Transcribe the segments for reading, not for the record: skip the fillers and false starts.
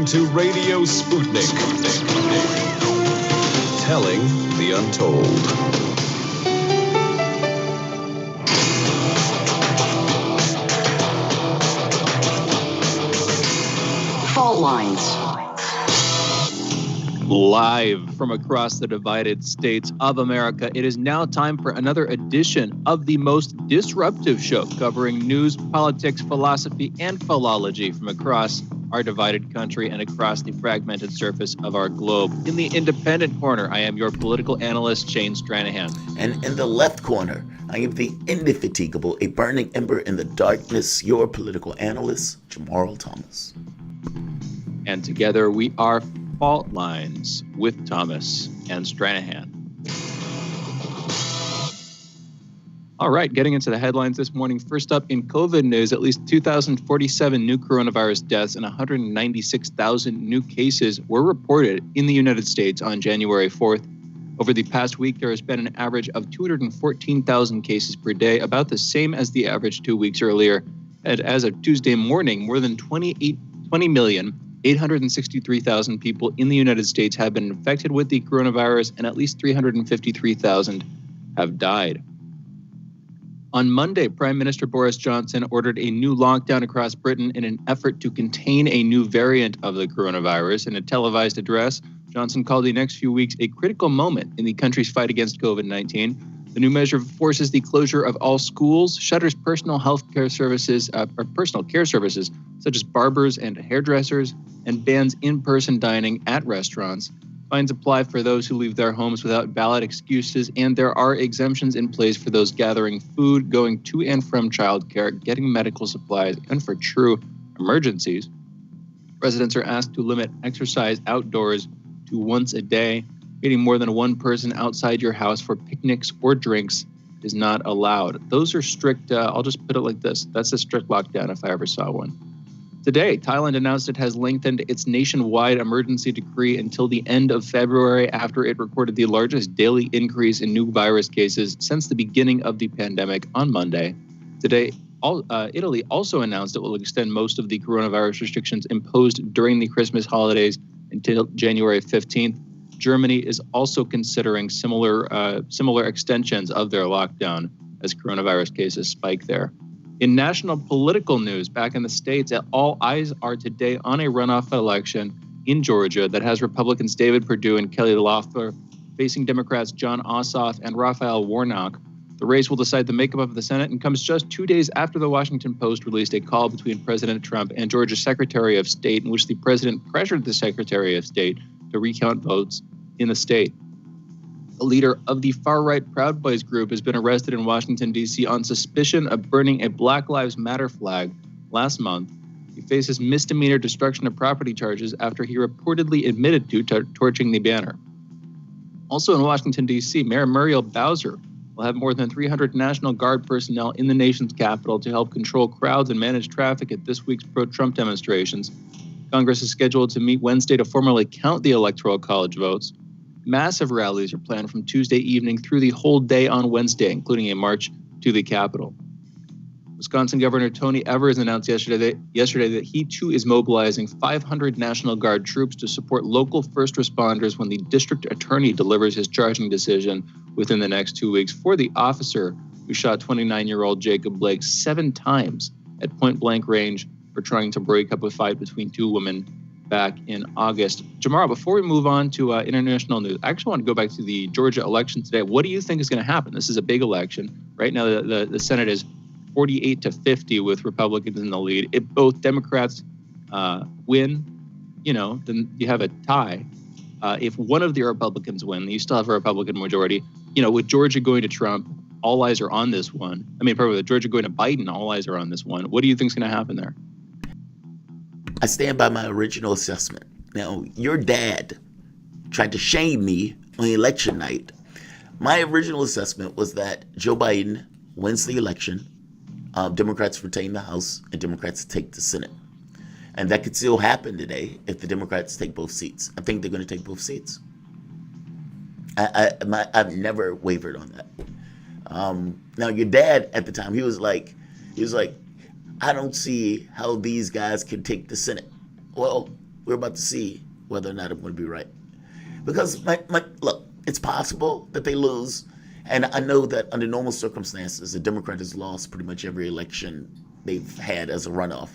to Radio Sputnik. Telling the untold. Fault lines. Live from across the divided states of America, it is now time for another edition of the most disruptive show covering news, politics, philosophy, and philology from across our divided country and across the fragmented surface of our globe. In the independent corner, I am your political analyst, Shane Stranahan. And in the left corner, I am the indefatigable, a burning ember in the darkness, your political analyst, Jamarl Thomas. And together we are Fault Lines with Thomas and Stranahan. All right, getting into the headlines this morning. First up in COVID news, at least 2,047 new coronavirus deaths and 196,000 new cases were reported in the United States on January 4th. Over the past week, there has been an average of 214,000 cases per day, about the same as the average 2 weeks earlier. And as of Tuesday morning, more than 20,863,000 people in the United States have been infected with the coronavirus, and at least 353,000 have died. On Monday, Prime Minister Boris Johnson ordered a new lockdown across Britain in an effort to contain a new variant of the coronavirus. In a televised address, Johnson called the next few weeks a critical moment in the country's fight against COVID-19. The new measure forces the closure of all schools, shutters personal care services such as barbers and hairdressers, and bans in-person dining at restaurants. Fines apply for those who leave their homes without valid excuses, and there are exemptions in place for those gathering food, going to and from childcare, getting medical supplies, and for true emergencies. Residents are asked to limit exercise outdoors to once a day. Meeting more than one person outside your house for picnics or drinks is not allowed. Those are strict, I'll just put it like this. That's a strict lockdown if I ever saw one. Today, Thailand announced it has lengthened its nationwide emergency decree until the end of February after it recorded the largest daily increase in new virus cases since the beginning of the pandemic on Monday. Today, Italy also announced it will extend most of the coronavirus restrictions imposed during the Christmas holidays until January 15th. Germany is also considering similar extensions of their lockdown as coronavirus cases spike there. In national political news, back in the States, all eyes are today on a runoff election in Georgia that has Republicans David Perdue and Kelly Loeffler facing Democrats Jon Ossoff and Raphael Warnock. The race will decide the makeup of the Senate and comes just 2 days after the Washington Post released a call between President Trump and Georgia's Secretary of State, in which the president pressured the Secretary of State to recount votes in the state. The leader of the far-right Proud Boys group has been arrested in Washington, D.C. on suspicion of burning a Black Lives Matter flag last month. He faces misdemeanor destruction of property charges after he reportedly admitted to torching the banner. Also in Washington, D.C., Mayor Muriel Bowser will have more than 300 National Guard personnel in the nation's capital to help control crowds and manage traffic at this week's pro-Trump demonstrations. Congress is scheduled to meet Wednesday to formally count the Electoral College votes. Massive rallies are planned from Tuesday evening through the whole day on Wednesday, including a march to the Capitol. Wisconsin Governor Tony Evers announced yesterday that he too is mobilizing 500 National Guard troops to support local first responders when the district attorney delivers his charging decision within the next 2 weeks for the officer who shot 29-year-old Jacob Blake 7 times at point-blank range for trying to break up a fight between two women back in August. Jamarl, before we move on to international news, I actually want to go back to the Georgia election today. What do you think is going to happen? This is a big election. Right now, the Senate is 48-50 with Republicans in the lead. If both Democrats win, then you have a tie. If one of the Republicans win, you still have a Republican majority. With Georgia going to Trump, all eyes are on this one. Probably with Georgia going to Biden, all eyes are on this one. What do you think is going to happen there? I stand by my original assessment. Now, your dad tried to shame me on election night. My original assessment was that Joe Biden wins the election, Democrats retain the House, and Democrats take the Senate. And that could still happen today if the Democrats take both seats. I think they're going to take both seats. I've never wavered on that. Now, your dad at the time, he was like, I don't see how these guys can take the Senate. Well, we're about to see whether or not I'm going to be right. Because look, it's possible that they lose. And I know that under normal circumstances, a Democrat has lost pretty much every election they've had as a runoff.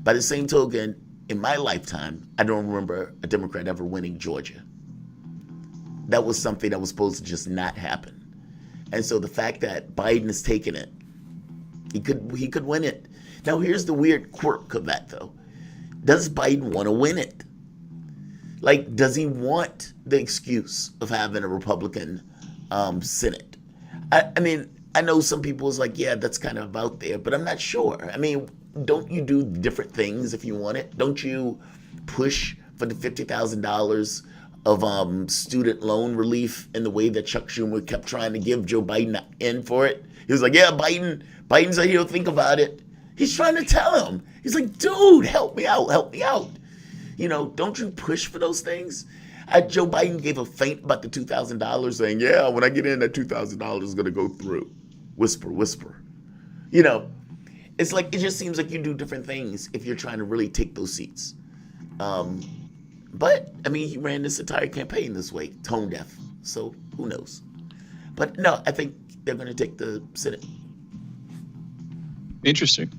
By the same token, in my lifetime, I don't remember a Democrat ever winning Georgia. That was something that was supposed to just not happen. And so the fact that Biden has taken it, he could win it. Now here's the weird quirk of that though. Does Biden want to win it? Like, does he want the excuse of having a Republican Senate? I mean, I know some people is like, yeah, that's kind of out there, but I'm not sure. I mean, don't you do different things if you want it? Don't you push for the $50,000 of student loan relief in the way that Chuck Schumer kept trying to give Joe Biden in for it? He was like, yeah, Biden's like, he'll think about it. He's trying to tell him. He's like, dude, help me out. You know, don't you push for those things? Joe Biden gave a feint about the $2,000 saying, yeah, when I get in, that $2,000 is going to go through. Whisper. You know, it's like, it just seems like you do different things if you're trying to really take those seats. But, I mean, he ran this entire campaign this way, tone deaf. So who knows? But no, I think they're going to take the Senate. Interesting.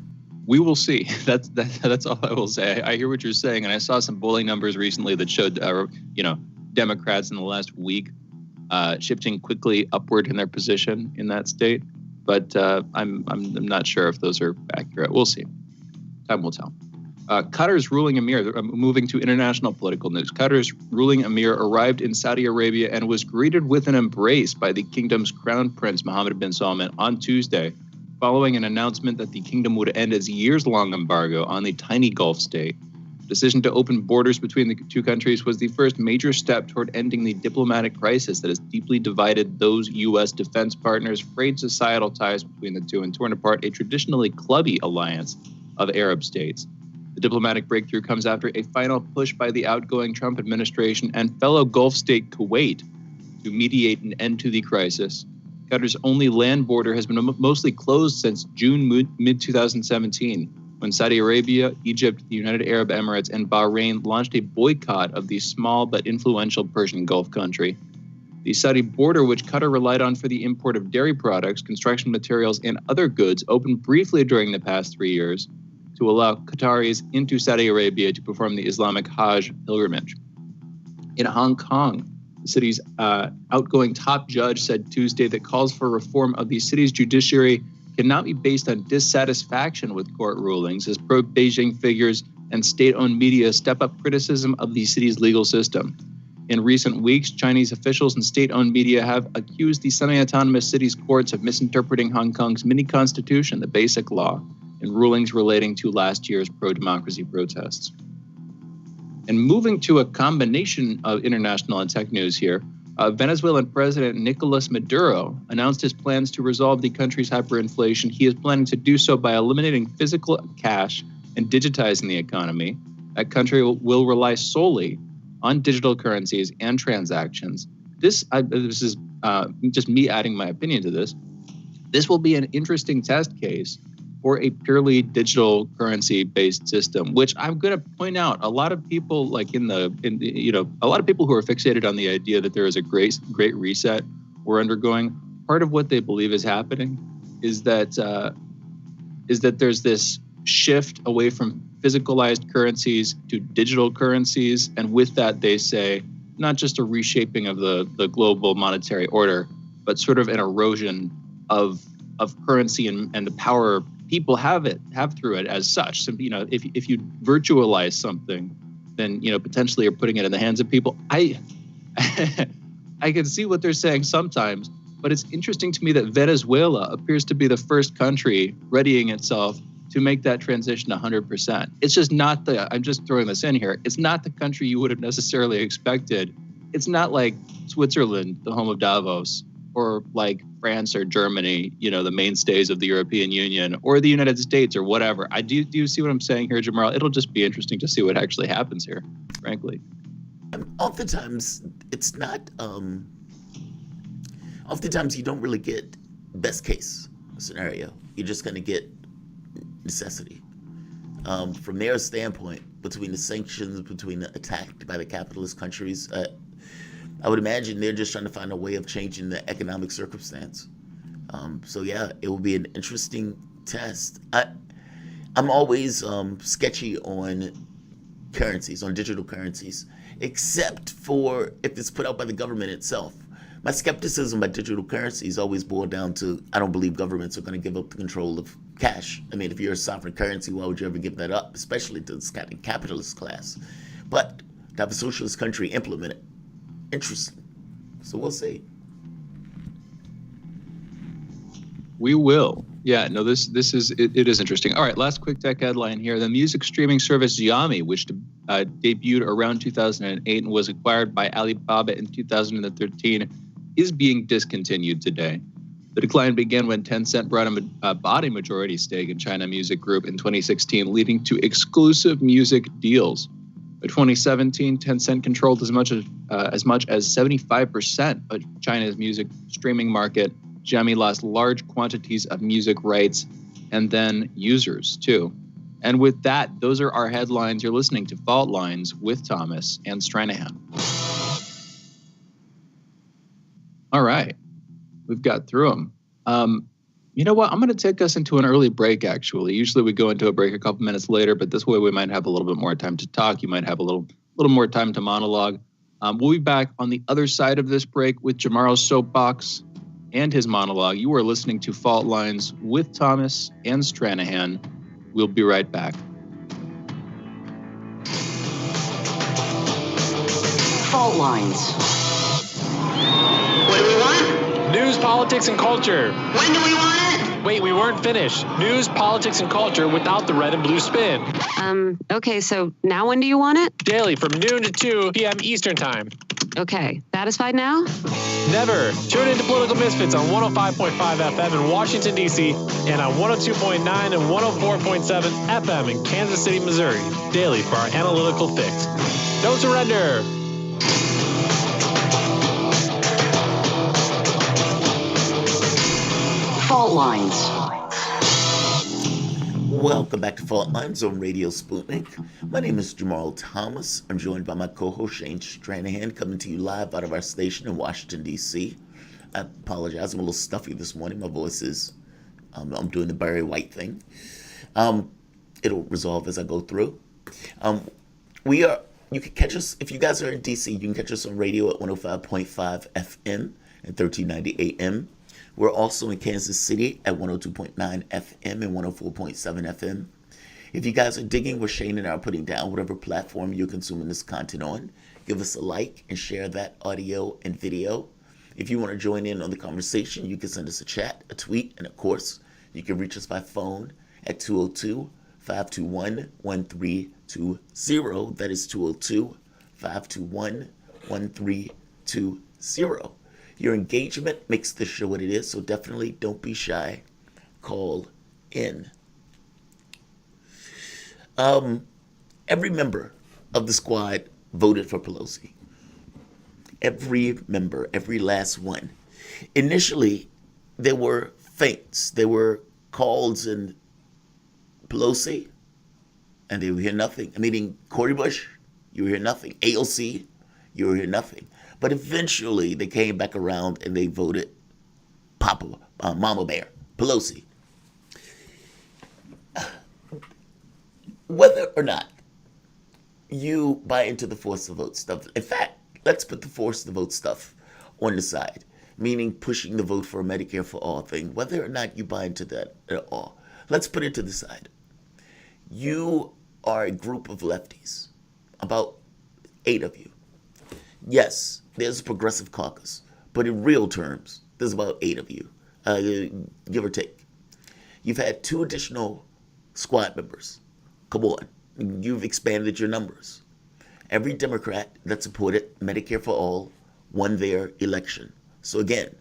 We will see. That's all I will say. I hear what you're saying, and I saw some polling numbers recently that showed, Democrats in the last week shifting quickly upward in their position in that state. But I'm not sure if those are accurate. We'll see. Time will tell. Qatar's ruling emir, moving to international political news. Qatar's ruling emir arrived in Saudi Arabia and was greeted with an embrace by the kingdom's crown prince Mohammed bin Salman on Tuesday, following an announcement that the kingdom would end its years-long embargo on the tiny Gulf state. The decision to open borders between the two countries was the first major step toward ending the diplomatic crisis that has deeply divided those U.S. defense partners, frayed societal ties between the two, and torn apart a traditionally clubby alliance of Arab states. The diplomatic breakthrough comes after a final push by the outgoing Trump administration and fellow Gulf state Kuwait to mediate an end to the crisis. Qatar's only land border has been mostly closed since June mid-2017, when Saudi Arabia, Egypt, the United Arab Emirates, and Bahrain launched a boycott of the small but influential Persian Gulf country. The Saudi border, which Qatar relied on for the import of dairy products, construction materials, and other goods, opened briefly during the past 3 years to allow Qataris into Saudi Arabia to perform the Islamic Hajj pilgrimage. In Hong Kong, the city's outgoing top judge said Tuesday that calls for reform of the city's judiciary cannot be based on dissatisfaction with court rulings as pro-Beijing figures and state-owned media step up criticism of the city's legal system. In recent weeks, Chinese officials and state-owned media have accused the semi-autonomous city's courts of misinterpreting Hong Kong's mini-constitution, the Basic Law, in rulings relating to last year's pro-democracy protests. And moving to a combination of international and tech news here, Venezuelan President Nicolas Maduro announced his plans to resolve the country's hyperinflation. He is planning to do so by eliminating physical cash and digitizing the economy. That country will rely solely on digital currencies and transactions. This is just me adding my opinion to this. This will be an interesting test case for a purely digital currency-based system, which I'm going to point out, a lot of people a lot of people who are fixated on the idea that there is a great reset we're undergoing. Part of what they believe is happening is that there's this shift away from physicalized currencies to digital currencies, and with that, they say not just a reshaping of the global monetary order, but sort of an erosion of currency and the power people have through it as such. So, if you virtualize something, then, potentially you're putting it in the hands of people. I can see what they're saying sometimes, but it's interesting to me that Venezuela appears to be the first country readying itself to make that transition 100%. It's just not I'm just throwing this in here. It's not the country you would have necessarily expected. It's not like Switzerland, the home of Davos, or like France or Germany, the mainstays of the European Union, or the United States, or whatever. Do you see what I'm saying here, Jamarl? It'll just be interesting to see what actually happens here, frankly. Oftentimes, it's not. Oftentimes, you don't really get best case scenario. You're just going to get necessity. From their standpoint, between the sanctions, between the attack by the capitalist countries. I would imagine they're just trying to find a way of changing the economic circumstance. So yeah, it will be an interesting test. I'm always sketchy on currencies, on digital currencies, except for if it's put out by the government itself. My skepticism about digital currencies always boiled down to I don't believe governments are going to give up the control of cash. I mean, if you're a sovereign currency, why would you ever give that up, especially to this kind of capitalist class? But to have a socialist country implement it, interesting. So we'll see. We will. Yeah, no, this is it is interesting. All right, last quick tech headline here. The music streaming service Yami, which debuted around 2008 and was acquired by Alibaba in 2013, is being discontinued today. The decline began when Tencent bought a majority stake in China Music Group in 2016, leading to exclusive music deals. By 2017, Tencent controlled as much as 75% of China's music streaming market. Yami lost large quantities of music rights and then users too. And with that, those are our headlines. You're listening to Fault Lines with Thomas and Stranahan. All right, we've got through them. You know what? I'm going to take us into an early break, actually. Usually we go into a break a couple minutes later, but this way we might have a little bit more time to talk. You might have a little more time to monologue. We'll be back on the other side of this break with Jamarl's soapbox and his monologue. You are listening to Fault Lines with Thomas and Stranahan. We'll be right back. Fault Lines. What do we want? News, politics, and culture. When do we want it? Wait, we weren't finished. News, politics, and culture without the red and blue spin. Okay, so now when do you want it? Daily from noon to 2 p.m. Eastern Time. Okay, satisfied now? Never. Tune into Political Misfits on 105.5 FM in Washington, D.C. and on 102.9 and 104.7 FM in Kansas City, Missouri. Daily for our analytical fix. Don't surrender. Fault Lines. Welcome back to Fault Lines on Radio Sputnik. My name is Jamarl Thomas. I'm joined by my co-host Shane Stranahan, coming to you live out of our station in Washington, D.C. I apologize, I'm a little stuffy this morning. My voice is, I'm doing the Barry White thing. It'll resolve as I go through. You can catch us, if you guys are in D.C., you can catch us on radio at 105.5 FM and 1390 AM. We're also in Kansas City at 102.9 FM and 104.7 FM. If you guys are digging what Shane and I are putting down, whatever platform you're consuming this content on, give us a like and share that audio and video. If you want to join in on the conversation, you can send us a chat, a tweet, and of course, you can reach us by phone at 202-521-1320. That is 202-521-1320. Your engagement makes this show what it is, so definitely don't be shy. Call in. Every member of the squad voted for Pelosi. Every member, every last one. Initially, there were feints. There were calls in Pelosi, and they would hear nothing. Meaning Cory Bush, you would hear nothing. AOC, you would hear nothing. But eventually, they came back around and they voted Mama Bear, Pelosi. Whether or not you buy into the force to vote stuff, in fact, let's put the force to vote stuff on the side, meaning pushing the vote for a Medicare for all thing, whether or not you buy into that at all. Let's put it to the side. You are a group of lefties, about 8 of you. Yes, there's a progressive caucus, but in real terms, there's about 8 of you, give or take. You've had 2 additional squad members. Come on, you've expanded your numbers. Every Democrat that supported Medicare for all won their election. So again,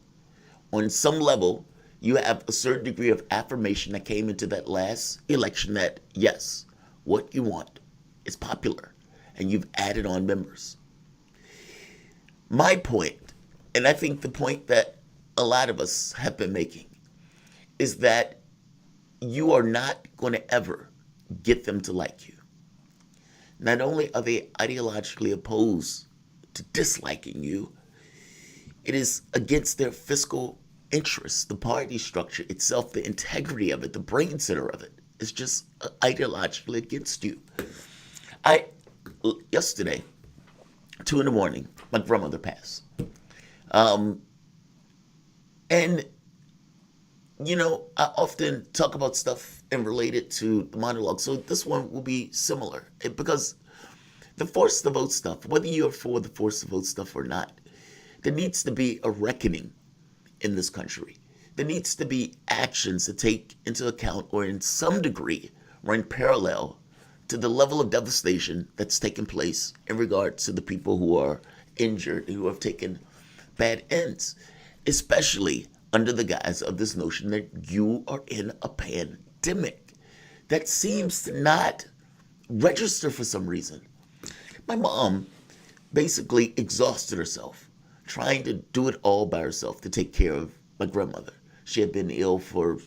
on some level, you have a certain degree of affirmation that came into that last election that, yes, what you want is popular, and you've added on members. My point, and I think the point that a lot of us have been making, is that you are not going to ever get them to like you. not only are they ideologically opposed to disliking you, it is against their fiscal interests. The party structure itself, the integrity of it, the brain center of it is just ideologically against you. Yesterday, 2 a.m, my grandmother passed. And, you know, I often talk about stuff and relate it to the monologue. So this one will be similar because the force to vote stuff, whether you're for the force to vote stuff or not, there needs to be a reckoning in this country. There needs to be actions to take into account or in some degree run parallel to the level of devastation that's taken place in regards to the people who are injured, who have taken bad ends, especially under the guise of this notion that you are in a pandemic. That seems to not register for some reason. My mom basically exhausted herself trying to do it all by herself to take care of my grandmother. She had been ill for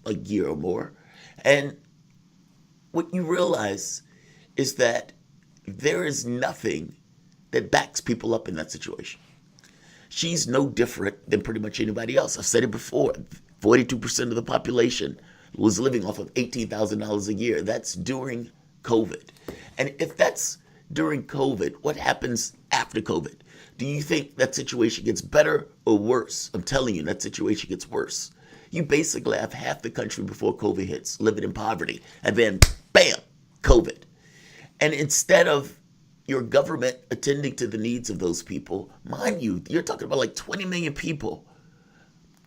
a year or more. And what you realize is that there is nothing that backs people up in that situation. She's no different than pretty much anybody else. I've said it before. 42% of the population was living off of $18,000 a year. That's during COVID. And if that's during COVID, what happens after COVID? Do you think that situation gets better or worse? I'm telling you, that situation gets worse. You basically have half the country before COVID hits living in poverty. And then, bam, COVID. And instead of your government attending to the needs of those people, mind you, you're talking about like 20 million people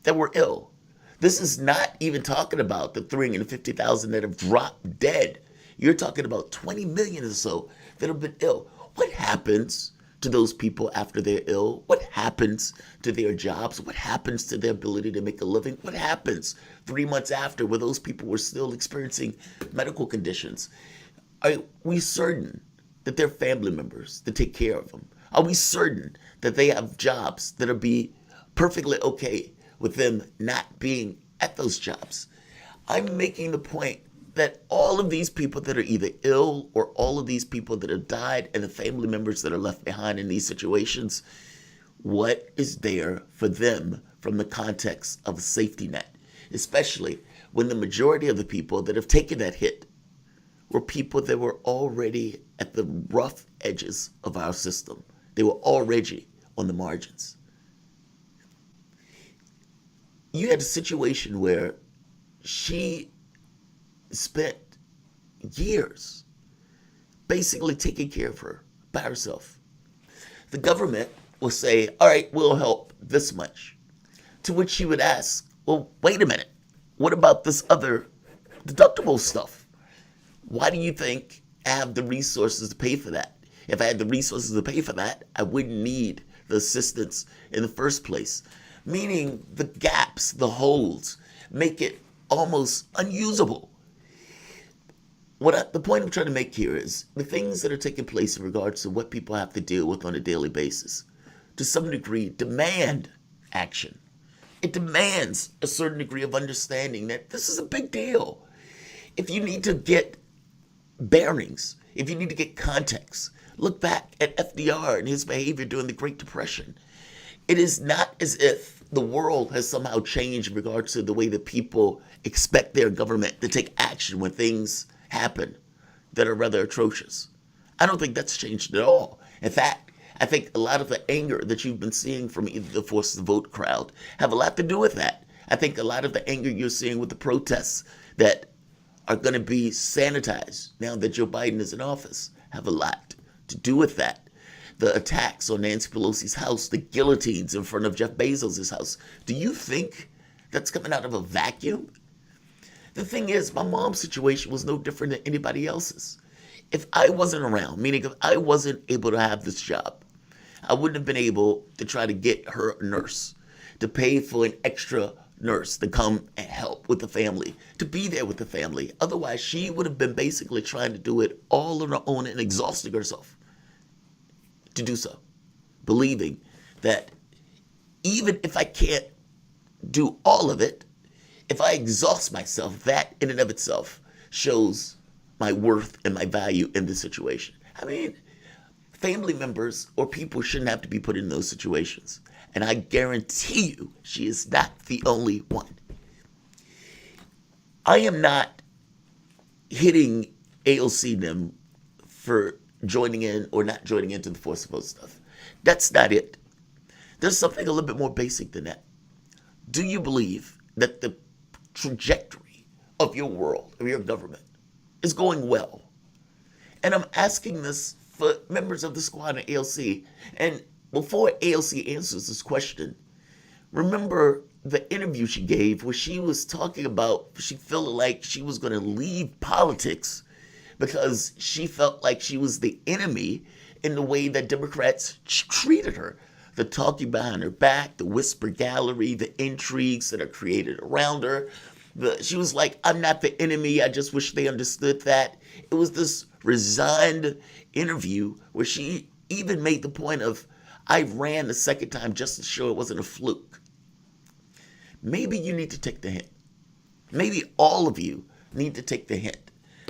that were ill. This is not even talking about the 350,000 that have dropped dead. You're talking about 20 million or so that have been ill. What happens to those people after they're ill? What happens to their jobs? What happens to their ability to make a living? What happens 3 months after where those people were still experiencing medical conditions? Are we certain that they're family members that take care of them? Are we certain that they have jobs that are be perfectly okay with them not being at those jobs? I'm making the point that all of these people that are either ill or all of these people that have died and the family members that are left behind in these situations, what is there for them from the context of a safety net? Especially when the majority of the people that have taken that hit were people that were already at the rough edges of our system. They were already on the margins. You had a situation where she spent years basically taking care of her by herself. The government will say, all right, we'll help this much. To which she would ask, well, wait a minute. What about this other deductible stuff? Why do you think I have the resources to pay for that? If I had the resources to pay for that, I wouldn't need the assistance in the first place. Meaning the gaps, the holes, make it almost unusable. The point I'm trying to make here is the things that are taking place in regards to what people have to deal with on a daily basis, to some degree, demand action. It demands a certain degree of understanding that this is a big deal. If you need to get bearings, if you need to get context, look back at FDR and his behavior during the Great Depression. It is not as if the world has somehow changed in regards to the way that people expect their government to take action when things happen that are rather atrocious. I don't think that's changed at all. In fact, I think a lot of the anger that you've been seeing from either the Force the Vote crowd have a lot to do with that. I think a lot of the anger you're seeing with the protests that are going to be sanitized now that Joe Biden is in office have a lot to do with that. The attacks on Nancy Pelosi's house, the guillotines in front of Jeff Bezos' house. Do you think that's coming out of a vacuum? The thing is, my mom's situation was no different than anybody else's. If I wasn't around, meaning if I wasn't able to have this job, I wouldn't have been able to try to get her a nurse, to pay for an extra nurse to come and help with the family, to be there with the family. Otherwise, she would have been basically trying to do it all on her own and exhausting herself to do so, believing that even if I can't do all of it, if I exhaust myself, that in and of itself shows my worth and my value in this situation. I mean, family members or people shouldn't have to be put in those situations. And I guarantee you, she is not the only one. I am not hitting AOC them for joining in or not joining into the force vote stuff. That's not it. There's something a little bit more basic than that. Do you believe that the trajectory of your world, of your government, is going well? And I'm asking this for members of the squad and AOC. And before AOC answers this question, remember the interview she gave where she was talking about she felt like she was going to leave politics because she felt like she was the enemy in the way that Democrats treated her. The talking behind her back, the whisper gallery, the intrigues that are created around her. She was like, I'm not the enemy. I just wish they understood that. It was this resigned interview where she even made the point of, I ran the second time just to show it wasn't a fluke. Maybe you need to take the hint. Maybe all of you need to take the hint.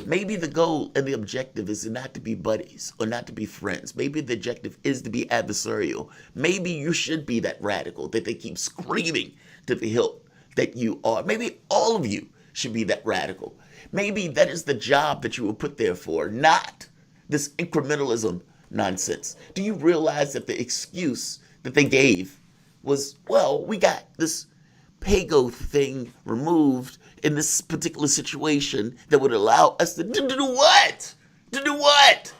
Maybe the goal and the objective is not to be buddies or not to be friends. Maybe the objective is to be adversarial. Maybe you should be that radical that they keep screaming to the hilt that you are. Maybe all of you should be that radical. Maybe that is the job that you were put there for, not this incrementalism nonsense. Do you realize that the excuse that they gave was, well, we got this PAYGO thing removed in this particular situation that would allow us to do what? To do what?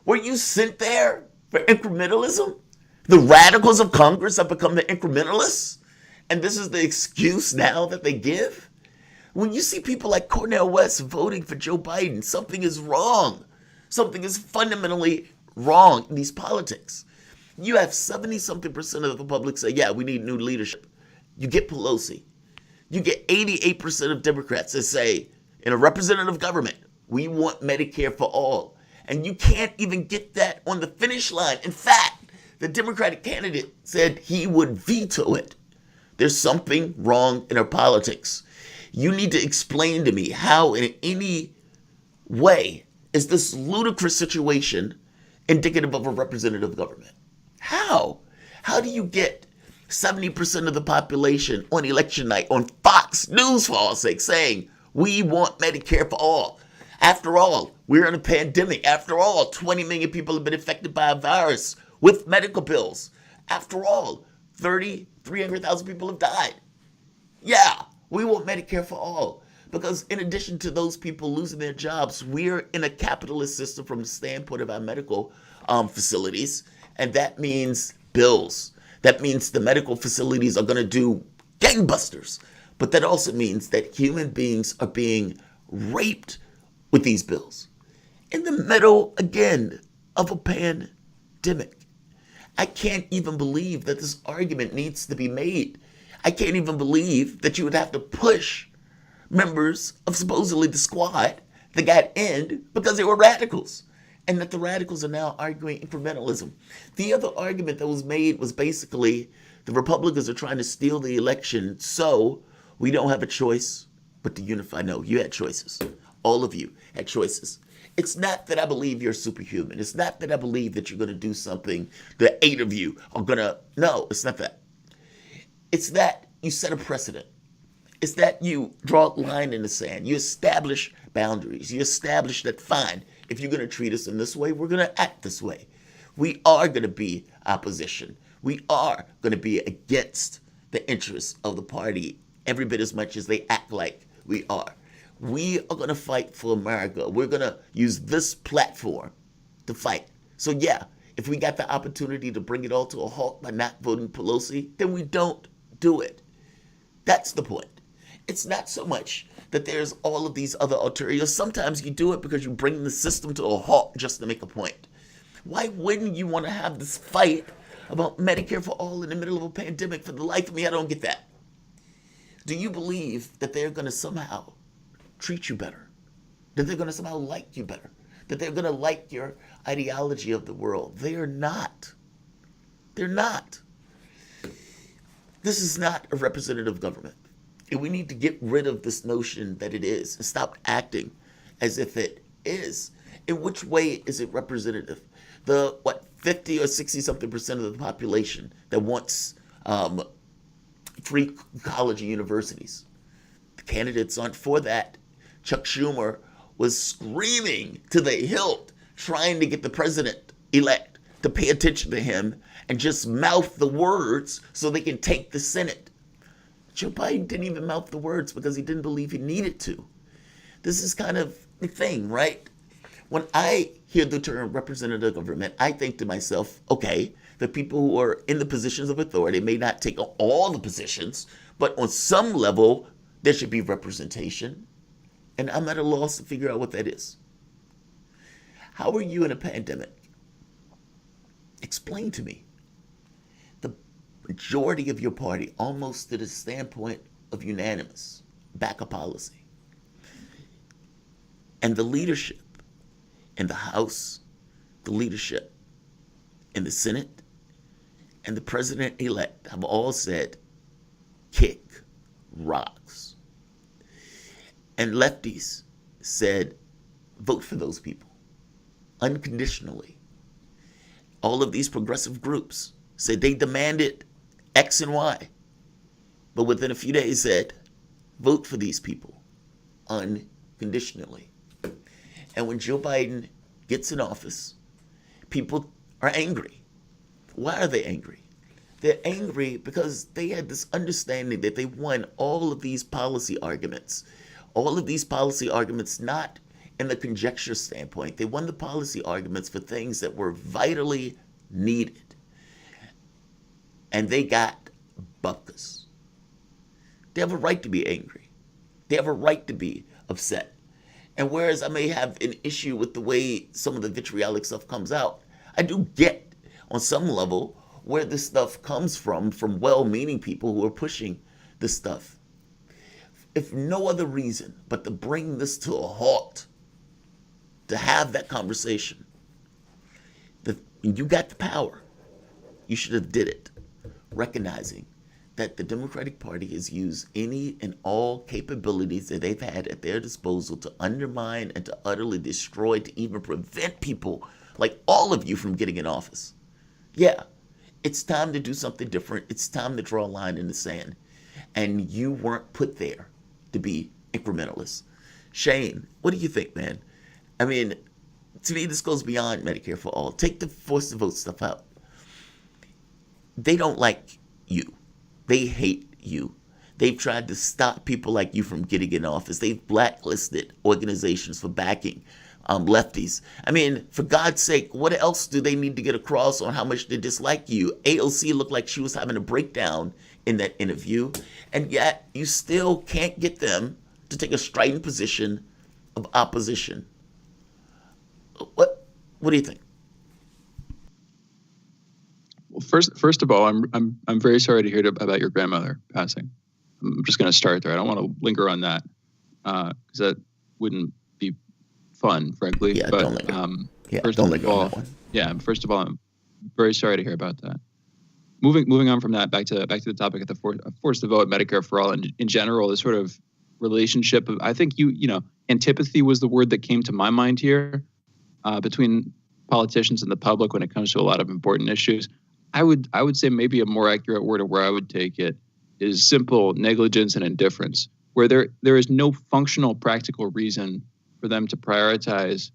Were you sent there for incrementalism? The radicals of Congress have become the incrementalists? And this is the excuse now that they give? When you see people like Cornel West voting for Joe Biden, something is wrong. Something is fundamentally wrong in these politics. You have 70-something% of the public say, yeah, we need new leadership. You get Pelosi. You get 88% of Democrats that say, in a representative government, we want Medicare for all. And you can't even get that on the finish line. In fact, the Democratic candidate said he would veto it. There's something wrong in our politics. You need to explain to me how in any way is this ludicrous situation indicative of a representative government? How? How do you get 70% of the population on election night on Fox News, for all sake, saying, we want Medicare for all? After all, we're in a pandemic. After all, 20 million people have been affected by a virus with medical bills. After all, 300,000 people have died. Yeah, we want Medicare for all. Because in addition to those people losing their jobs, we're in a capitalist system from the standpoint of our medical facilities. And that means bills. That means the medical facilities are going to do gangbusters. But that also means that human beings are being raped with these bills. In the middle, again, of a pandemic. I can't even believe that this argument needs to be made. I can't even believe that you would have to push members of supposedly the squad that got in because they were radicals. And that the radicals are now arguing incrementalism. The other argument that was made was basically the Republicans are trying to steal the election, so we don't have a choice but to unify. No, you had choices. All of you had choices. It's not that I believe you're superhuman. It's not that I believe that you're going to do something. The 8 of you are going to. No, it's not that. It's that you set a precedent. It's that you draw a line in the sand. You establish boundaries. You establish that, fine, if you're going to treat us in this way, we're going to act this way. We are going to be opposition. We are going to be against the interests of the party every bit as much as they act like we are. We are going to fight for America. We're going to use this platform to fight. So yeah, if we got the opportunity to bring it all to a halt by not voting Pelosi, then we don't do it. That's the point. It's not so much that there's all of these other alternatives. Sometimes you do it because you bring the system to a halt just to make a point. Why wouldn't you want to have this fight about Medicare for all in the middle of a pandemic? For the life of me, I don't get that. Do you believe that they're going to somehow treat you better? That they're going to somehow like you better? That they're going to like your ideology of the world? They are not. They're not. This is not a representative government. And we need to get rid of this notion that it is and stop acting as if it is. In which way is it representative? The 50 or 60 something percent of the population that wants free college and universities. The candidates aren't for that. Chuck Schumer was screaming to the hilt, trying to get the president-elect to pay attention to him and just mouth the words so they can take the Senate. Joe Biden didn't even mouth the words because he didn't believe he needed to. This is kind of the thing, right? When I hear the term representative government, I think to myself, okay, the people who are in the positions of authority may not take all the positions, but on some level, there should be representation. And I'm at a loss to figure out what that is. How are you in a pandemic? Explain to me. The majority of your party, almost to the standpoint of unanimous, back a policy. And the leadership in the House, the leadership in the Senate, and the president-elect have all said, kick rocks. And lefties said, vote for those people unconditionally. All of these progressive groups said they demanded X and Y, but within a few days said, vote for these people unconditionally. And when Joe Biden gets in office, people are angry. Why are they angry? They're angry because they had this understanding that they won all of these policy arguments. All of these policy arguments not in the conjecture standpoint. They won the policy arguments for things that were vitally needed. And they got buckus. They have a right to be angry. They have a right to be upset. And whereas I may have an issue with the way some of the vitriolic stuff comes out, I do get on some level where this stuff comes from well-meaning people who are pushing this stuff. If no other reason but to bring this to a halt, to have that conversation, you got the power. You should have did it, recognizing that the Democratic Party has used any and all capabilities that they've had at their disposal to undermine and to utterly destroy, to even prevent people like all of you from getting in office. Yeah, it's time to do something different. It's time to draw a line in the sand. And you weren't put there to be incrementalists. Shane, what do you think, man? I mean, to me, this goes beyond Medicare for All. Take the force to vote stuff out. They don't like you. They hate you. They've tried to stop people like you from getting in office. They've blacklisted organizations for backing lefties. I mean, for God's sake, what else do they need to get across on how much they dislike you? AOC looked like she was having a breakdown in that interview, and yet you still can't get them to take a strident position of opposition. What do you think? Well, first of all, I'm very sorry to hear about your grandmother passing. I'm just going to start there. I don't want to linger on that because that wouldn't be fun, frankly. Yeah, but, don't linger. First don't of linger all, on that one. Yeah, first of all, I'm very sorry to hear about that. Moving on from that, back to the topic of the forced to vote, Medicare for All, and in general, the sort of relationship of, I think antipathy was the word that came to my mind here between politicians and the public when it comes to a lot of important issues. I would say maybe a more accurate word, or where I would take it, is simple negligence and indifference, where there is no functional, practical reason for them to prioritize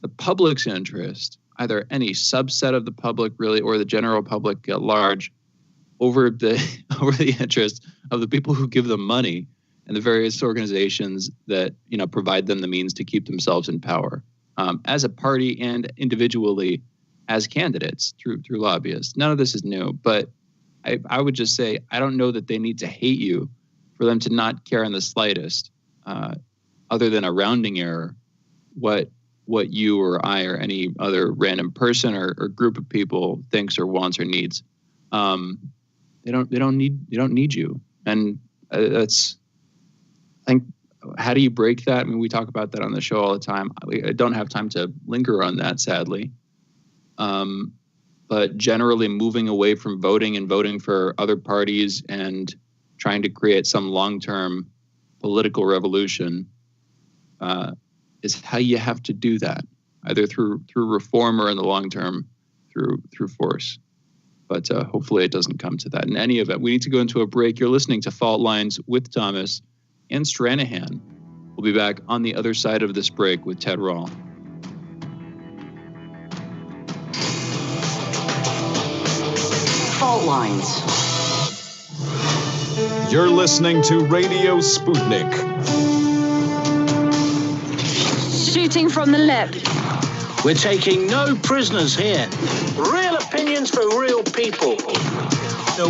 the public's interest, either any subset of the public really or the general public at large, over the interest of the people who give them money and the various organizations that provide them the means to keep themselves in power, as a party and individually as candidates through lobbyists. None of this is new, but I would just say I don't know that they need to hate you for them to not care in the slightest, other than a rounding error, what you or I or any other random person or group of people thinks or wants or needs. They don't need you, and that's, I think. How do you break that? I mean, we talk about that on the show all the time. I don't have time to linger on that, sadly. But generally moving away from voting and voting for other parties and trying to create some long-term political revolution is how you have to do that. either through reform or in the long term through force. But hopefully it doesn't come to that. In any event, we need to go into a break. You're listening to Fault Lines with Thomas and Stranahan. We'll be back on the other side of this break with Ted Rall. Fault lines. You're listening to Radio Sputnik. Shooting from the lip. We're taking no prisoners here. Real opinions for real people.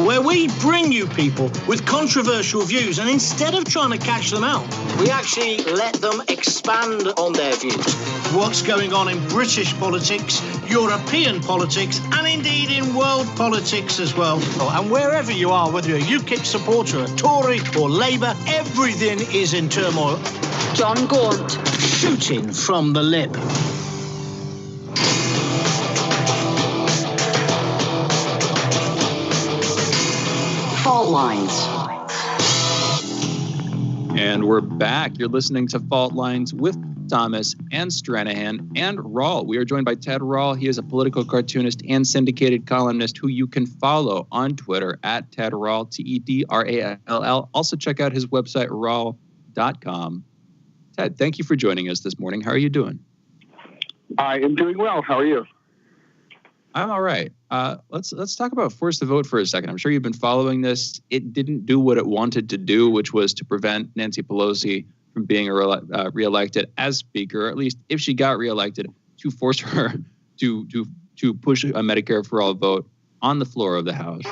Where we bring you people with controversial views, and instead of trying to catch them out, we actually let them expand on their views. What's going on in British politics, European politics, and indeed in world politics as well. And wherever you are, whether you're a UKIP supporter, a Tory or Labour, everything is in turmoil. John Gaunt. Shooting from the lip. Fault lines. And we're back. You're listening to Fault Lines with Thomas and Stranahan and Rall. We are joined by Ted Rall. He is a political cartoonist and syndicated columnist who you can follow on Twitter at Ted Rall, TEDRALL. Also check out his website, rall.com. Ted, thank you for joining us this morning. How are you doing? I am doing well. How are you? I'm all right. Let's talk about Force the Vote for a second. I'm sure you've been following this. It didn't do what it wanted to do, which was to prevent Nancy Pelosi from being reelected as Speaker, or at least if she got reelected, to force her to push a Medicare for All vote on the floor of the House.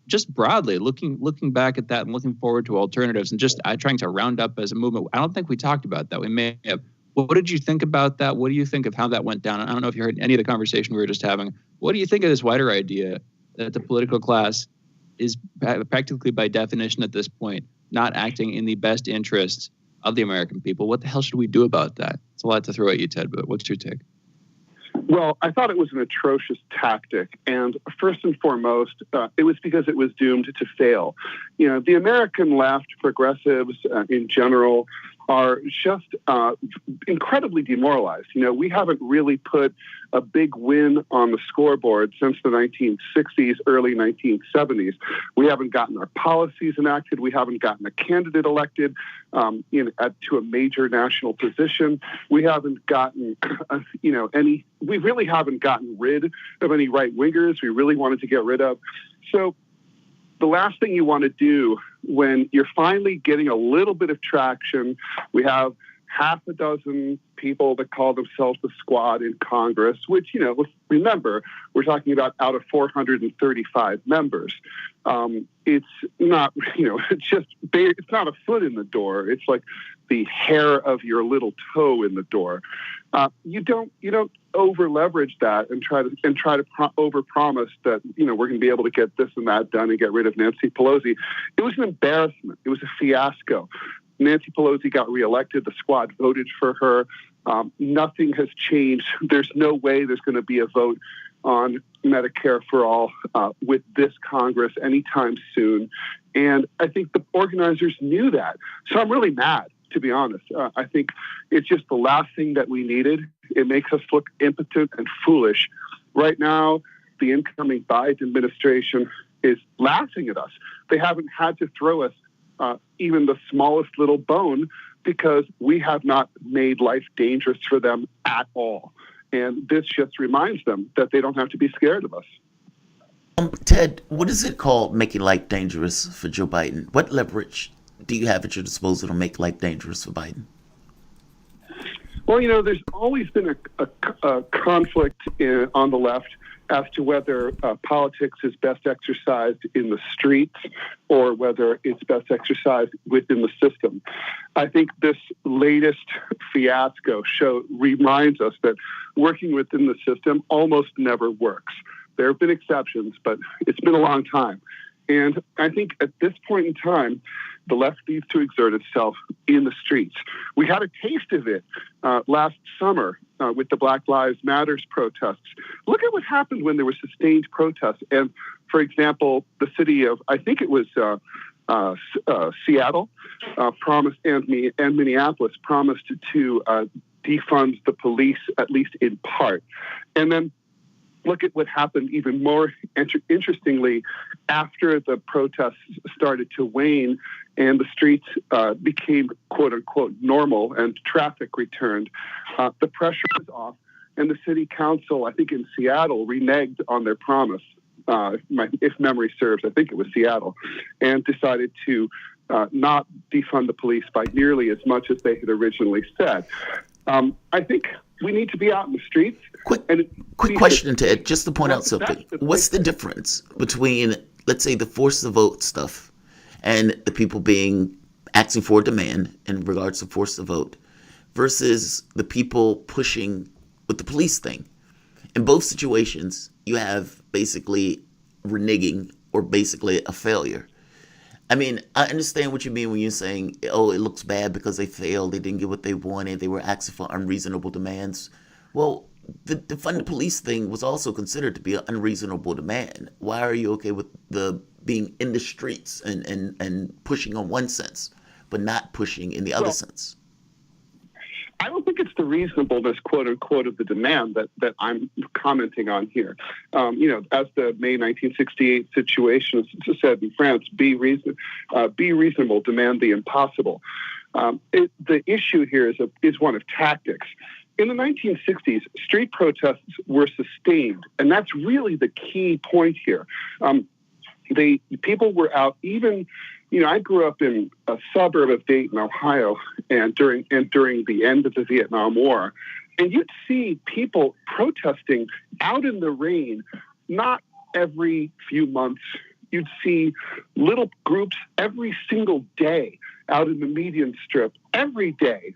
Just broadly, looking back at that and looking forward to alternatives and just trying to round up as a movement. I don't think we talked about that. We may have. What did you think about that? What do you think of how that went down? I don't know if you heard any of the conversation we were just having. What do you think of this wider idea that the political class is practically by definition at this point not acting in the best interests of the American people? What the hell should we do about that? It's a lot to throw at you, Ted, but what's your take? Well, I thought it was an atrocious tactic. And first and foremost, it was because it was doomed to fail. You know, the American left, progressives in general, are just incredibly demoralized. You know, we haven't really put a big win on the scoreboard since the 1960s, early 1970s. We haven't gotten our policies enacted. We haven't gotten a candidate elected to a major national position. We haven't gotten, we really haven't gotten rid of any right-wingers we really wanted to get rid of. So the last thing you want to do when you're finally getting a little bit of traction, we have half a dozen people that call themselves the Squad in Congress, which, remember, we're talking about out of 435 members. It's not, it's not a foot in the door. It's like the hair of your little toe in the door. You don't over leverage that and try to over promise that we're going to be able to get this and that done and get rid of Nancy Pelosi. It was an embarrassment. It was a fiasco. Nancy Pelosi got reelected. The Squad voted for her. Nothing has changed. There's no way there's going to be a vote on Medicare for all with this Congress anytime soon. And I think the organizers knew that. So I'm really mad, to be honest. I think it's just the last thing that we needed. It makes us look impotent and foolish. Right now, the incoming Biden administration is laughing at us. They haven't had to throw us even the smallest little bone because we have not made life dangerous for them at all. And this just reminds them that they don't have to be scared of us. Ted, what is it called making life dangerous for Joe Biden? What leverage do you have at your disposal to make life dangerous for Biden? Well, there's always been a conflict on the left as to whether politics is best exercised in the streets or whether it's best exercised within the system. I think this latest fiasco reminds us that working within the system almost never works. There have been exceptions, but it's been a long time. And I think at this point in time, the left needs to exert itself in the streets. We had a taste of it last summer with the Black Lives Matters protests. Look at what happened when there were sustained protests. And, for example, the city of, I think it was Seattle, promised and Minneapolis promised to defunds the police, at least in part. And then look at what happened even more interestingly after the protests started to wane and the streets became quote unquote normal and traffic returned. The pressure was off, and the city council, I think in Seattle, reneged on their promise. If memory serves, I think it was Seattle, and decided to not defund the police by nearly as much as they had originally said. I think we need to be out in the streets. Quick question, Ted, just to point out something. What's the difference between, let's say, the force the vote stuff and the people asking for a demand in regards to force the vote versus the people pushing with the police thing? In both situations, you have basically reneging or basically a failure. I mean, I understand what you mean when you're saying, oh, it looks bad because they failed, they didn't get what they wanted, they were asking for unreasonable demands. Well, the defund the police thing was also considered to be an unreasonable demand. Why are you okay with the being in the streets and pushing on one sense, but not pushing in the other sense? I don't think it's the reasonableness, quote unquote, of the demand that I'm commenting on here. As the May 1968 situation said in France, be reasonable, demand the impossible. The issue here is one of tactics. In the 1960s, street protests were sustained, and that's really the key point here. People were out even. I grew up in a suburb of Dayton, Ohio, and during the end of the Vietnam War, and you'd see people protesting out in the rain, not every few months. You'd see little groups every single day out in the median strip, every day.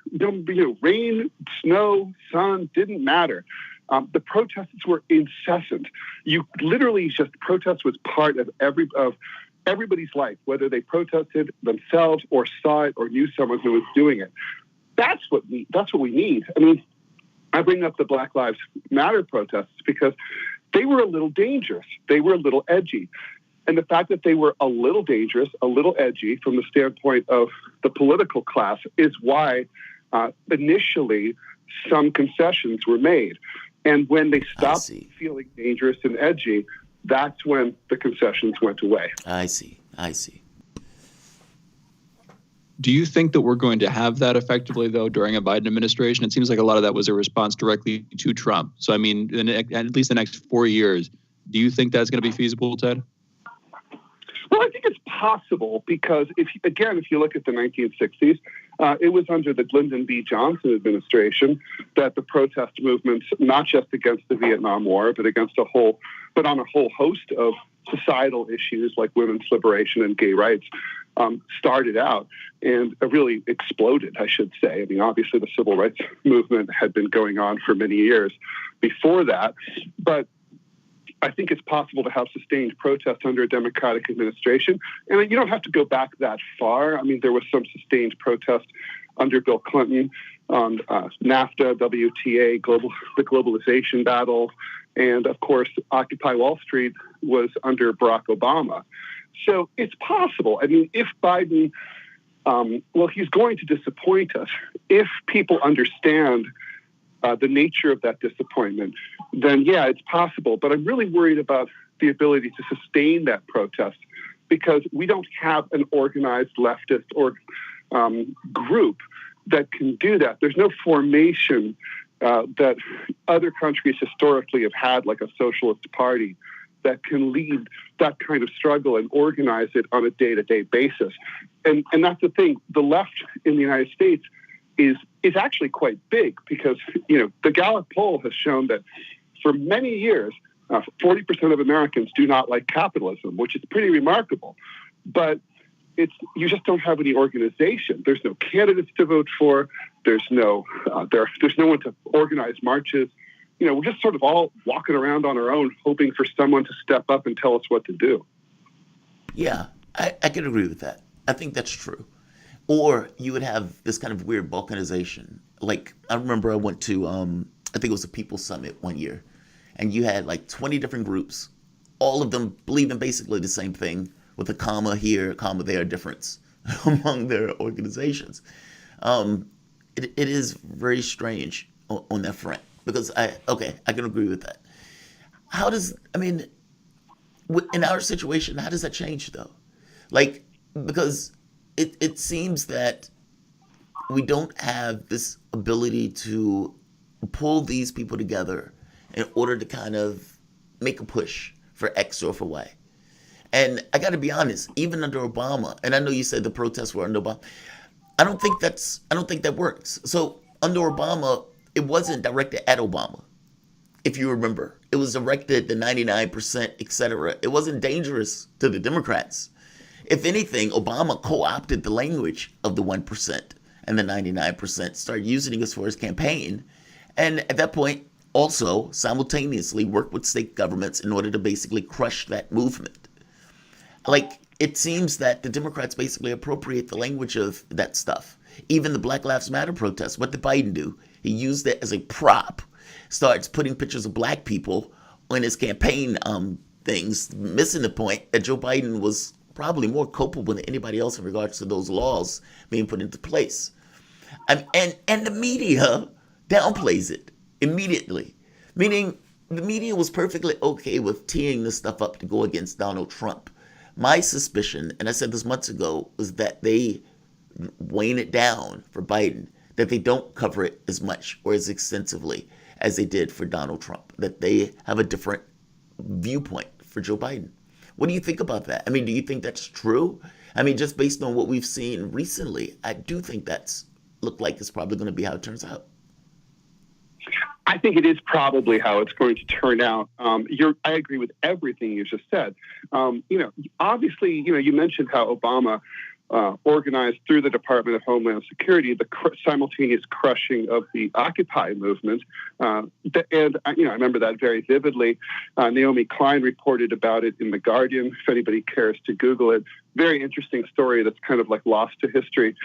Rain, snow, sun, didn't matter. The protests were incessant. You literally protest was part of everybody's life, whether they protested themselves or saw it or knew someone who was doing it. That's what we need. I mean, I bring up the Black Lives Matter protests because they were a little dangerous. They were a little edgy. And the fact that they were a little dangerous, a little edgy from the standpoint of the political class is why initially some concessions were made. And when they stopped feeling dangerous and edgy, that's when the concessions went away. I see. Do you think that we're going to have that effectively, though, during a Biden administration? It seems like a lot of that was a response directly to Trump. So, I mean, at least the next 4 years, do you think that's going to be feasible, Ted? Well, I think it's possible because if you look at the 1960s, it was under the Lyndon B. Johnson administration that the protest movements, not just against the Vietnam War, but on a whole host of societal issues like women's liberation and gay rights, started out and really exploded, I should say. I mean, obviously the civil rights movement had been going on for many years before that, but I think it's possible to have sustained protest under a Democratic administration. And you don't have to go back that far. I mean, there was some sustained protest under Bill Clinton on NAFTA, WTA, the globalization battle. And, of course, Occupy Wall Street was under Barack Obama. So it's possible. I mean, if Biden, he's going to disappoint us. If people understand the nature of that disappointment, then yeah, it's possible. But I'm really worried about the ability to sustain that protest because we don't have an organized leftist or group that can do that. There's no formation that other countries historically have had, like a socialist party, that can lead that kind of struggle and organize it on a day-to-day basis. And that's the thing. The left in the United States is actually quite big because, the Gallup poll has shown that for many years, 40% of Americans do not like capitalism, which is pretty remarkable. But you just don't have any organization. There's no candidates to vote for. There's no one to organize marches. We're just sort of all walking around on our own, hoping for someone to step up and tell us what to do. Yeah, I can agree with that. I think that's true. Or you would have this kind of weird balkanization. Like, I remember I went to, I think it was a People's Summit one year, and you had like 20 different groups, all of them believing basically the same thing with a comma here, comma there difference among their organizations. it is very strange on that front, because I can agree with that. In our situation, how does that change though? Like, because it seems that we don't have this ability to pull these people together in order to kind of make a push for X or for Y. And I got to be honest, even under Obama, and I know you said the protests were under Obama, I don't think that works. So under Obama, it wasn't directed at Obama. If you remember, it was directed at the 99%, etc. It wasn't dangerous to the Democrats. If anything, Obama co-opted the language of the 1% and the 99%, started using it for his campaign. And at that point, also simultaneously worked with state governments in order to basically crush that movement. Like, it seems that the Democrats basically appropriate the language of that stuff. Even the Black Lives Matter protests, what did Biden do? He used it as a prop, starts putting pictures of black people on his campaign things, missing the point that Joe Biden was probably more culpable than anybody else in regards to those laws being put into place. And the media downplays it immediately, meaning the media was perfectly okay with teeing this stuff up to go against Donald Trump. My suspicion, and I said this months ago, was that they wane it down for Biden, that they don't cover it as much or as extensively as they did for Donald Trump, that they have a different viewpoint for Joe Biden. What do you think about that? I mean, do you think that's true? I mean, just based on what we've seen recently, I do think that's looked like it's probably going to be how it turns out. I think it is probably how it's going to turn out. I agree with everything you just said. Obviously, you mentioned how Obama organized through the Department of Homeland Security the simultaneous crushing of the Occupy movement. I remember that very vividly. Naomi Klein reported about it in The Guardian, if anybody cares to Google it. Very interesting story that's kind of like lost to history.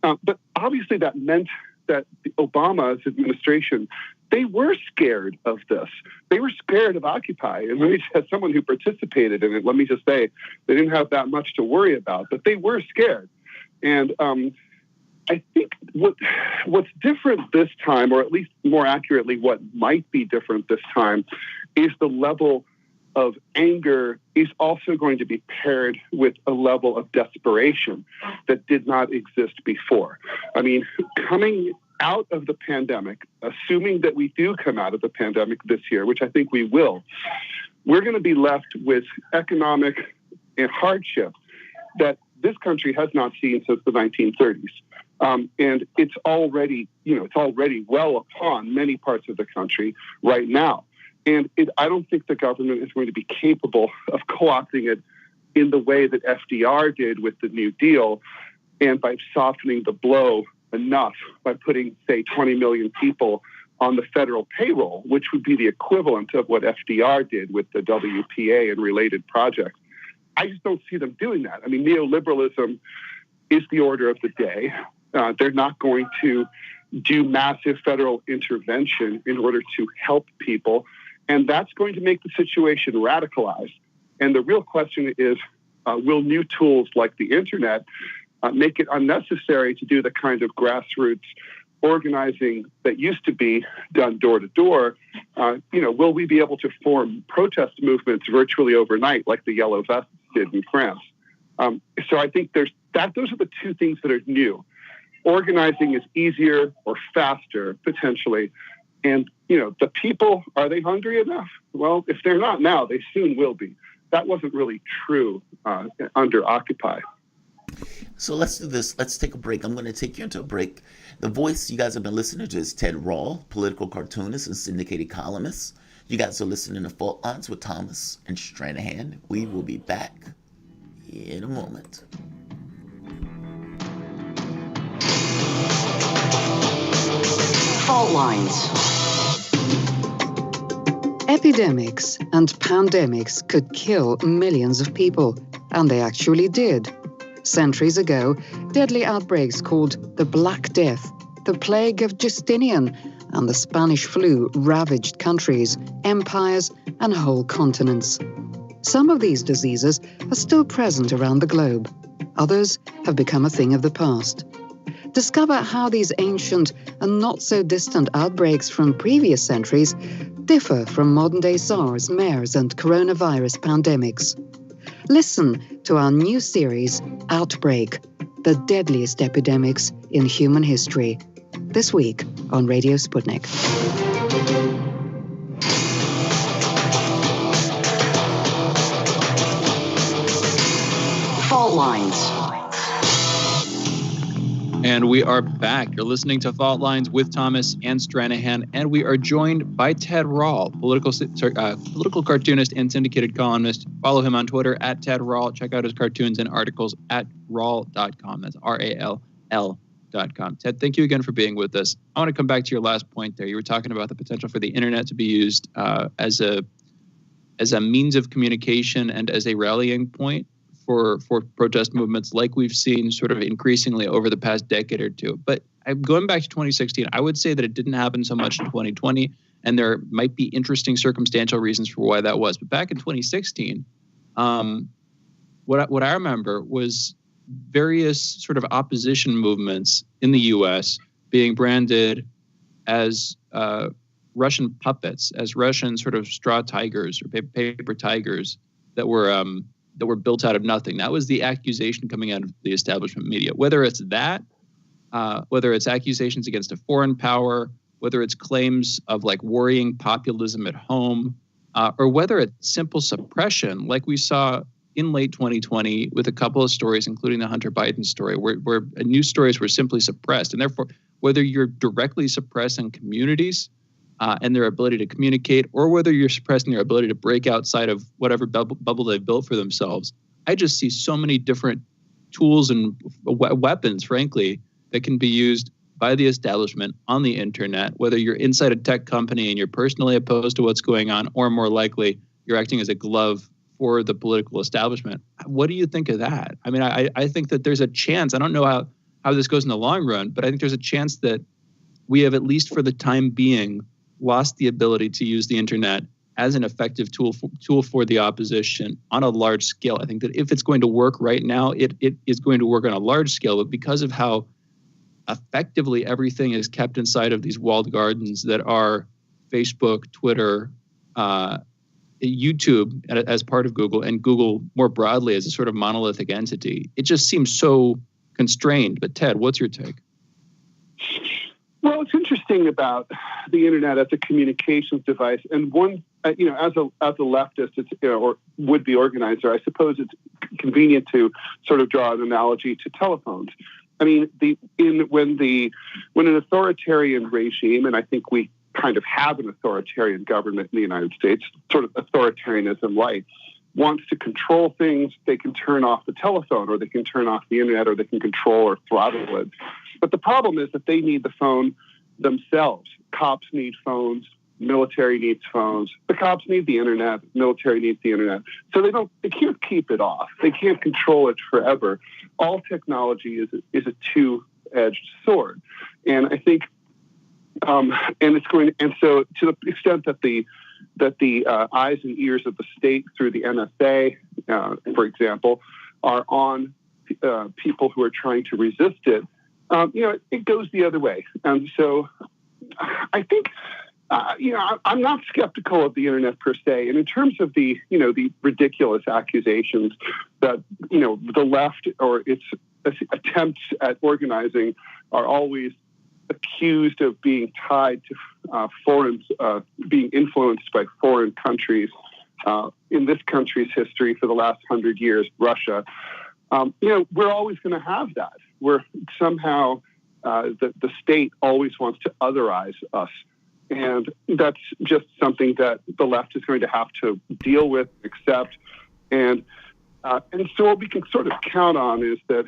But obviously that meant that Obama's administration, they were scared of this. They were scared of Occupy. And as someone who participated in it, let me just say, they didn't have that much to worry about, but they were scared. And I think what's different this time, or at least more accurately, what might be different this time, is the level of anger is also going to be paired with a level of desperation that did not exist before. I mean, coming out of the pandemic, assuming that we do come out of the pandemic this year, which I think we will, we're going to be left with economic hardship that this country has not seen since the 1930s. And it's already well upon many parts of the country right now. And I don't think the government is going to be capable of co-opting it in the way that FDR did with the New Deal, and by softening the blow enough by putting, say, 20 million people on the federal payroll, which would be the equivalent of what FDR did with the WPA and related projects. I just don't see them doing that. I mean, neoliberalism is the order of the day. They're not going to do massive federal intervention in order to help people. And that's going to make the situation radicalized. And the real question is, will new tools like the internet make it unnecessary to do the kind of grassroots organizing that used to be done door to door? Will we be able to form protest movements virtually overnight like the Yellow Vests did in France? So I think those are the two things that are new. Organizing is easier or faster, potentially. And, the people, are they hungry enough? Well, if they're not now, they soon will be. That wasn't really true under Occupy. So let's do this. Let's take a break. I'm going to take you into a break. The voice you guys have been listening to is Ted Rall, political cartoonist and syndicated columnist. You guys are listening to Fault Lines with Thomas and Stranahan. We will be back in a moment. Fault Lines. Epidemics and pandemics could kill millions of people, and they actually did. Centuries ago, deadly outbreaks called the Black Death, the plague of Justinian, and the Spanish flu ravaged countries, empires, and whole continents. Some of these diseases are still present around the globe. Others have become a thing of the past. Discover how these ancient and not so distant outbreaks from previous centuries differ from modern-day SARS, MERS, and coronavirus pandemics. Listen to our new series, Outbreak, the deadliest epidemics in human history, this week on Radio Sputnik. Fault lines. And we are back. You're listening to Fault Lines with Thomas and Stranahan, and we are joined by Ted Rall, political cartoonist and syndicated columnist. Follow him on Twitter at Ted Rall. Check out his cartoons and articles at rall.com. That's RALL.com. Ted, thank you again for being with us. I want to come back to your last point there. You were talking about the potential for the internet to be used as a means of communication and as a rallying point for protest movements like we've seen sort of increasingly over the past decade or two. But going back to 2016, I would say that it didn't happen so much in 2020, and there might be interesting circumstantial reasons for why that was. But back in 2016, what I remember was various sort of opposition movements in the U.S. being branded as Russian puppets, as Russian sort of straw tigers or paper tigers that were built out of nothing. That was the accusation coming out of the establishment media. Whether it's that, whether it's accusations against a foreign power, whether it's claims of like worrying populism at home, or whether it's simple suppression, like we saw in late 2020 with a couple of stories, including the Hunter Biden story, where news stories were simply suppressed. And therefore, whether you're directly suppressing communities and their ability to communicate, or whether you're suppressing their ability to break outside of whatever bubble they've built for themselves, I just see so many different tools and weapons, frankly, that can be used by the establishment on the internet, whether you're inside a tech company and you're personally opposed to what's going on, or more likely, you're acting as a glove for the political establishment. What do you think of that? I mean, I think that there's a chance, I don't know how this goes in the long run, but I think there's a chance that we have, at least for the time being, lost the ability to use the internet as an effective tool for the opposition on a large scale. I think that if it's going to work right now, it is going to work on a large scale, but because of how effectively everything is kept inside of these walled gardens that are Facebook, Twitter, YouTube as part of Google, and Google more broadly as a sort of monolithic entity, it just seems so constrained. But Ted, what's your take? Well, it's interesting about the internet as a communications device, and one, as a leftist, it's, or would-be organizer, I suppose it's convenient to sort of draw an analogy to telephones. I mean, when an authoritarian regime, and I think we kind of have an authoritarian government in the United States, sort of authoritarianism light, wants to control things, they can turn off the telephone, or they can turn off the internet, or they can control or throttle it. But the problem is that they need the phone themselves. Cops need phones, military needs phones, the cops need the internet, military needs the internet. So they can't keep it off. They can't control it forever. All technology is a two-edged sword. And I think and so to the extent that the eyes and ears of the state through the NSA, for example, are on people who are trying to resist it, it goes the other way. And so I think, I'm not skeptical of the internet per se. And in terms of the ridiculous accusations that, the left or its attempts at organizing are always accused of being tied to being influenced by foreign countries. In this country's history for the last 100 years, Russia, we're always going to have that. We're somehow the state always wants to otherize us. And that's just something that the left is going to have to deal with, accept. And so what we can sort of count on is that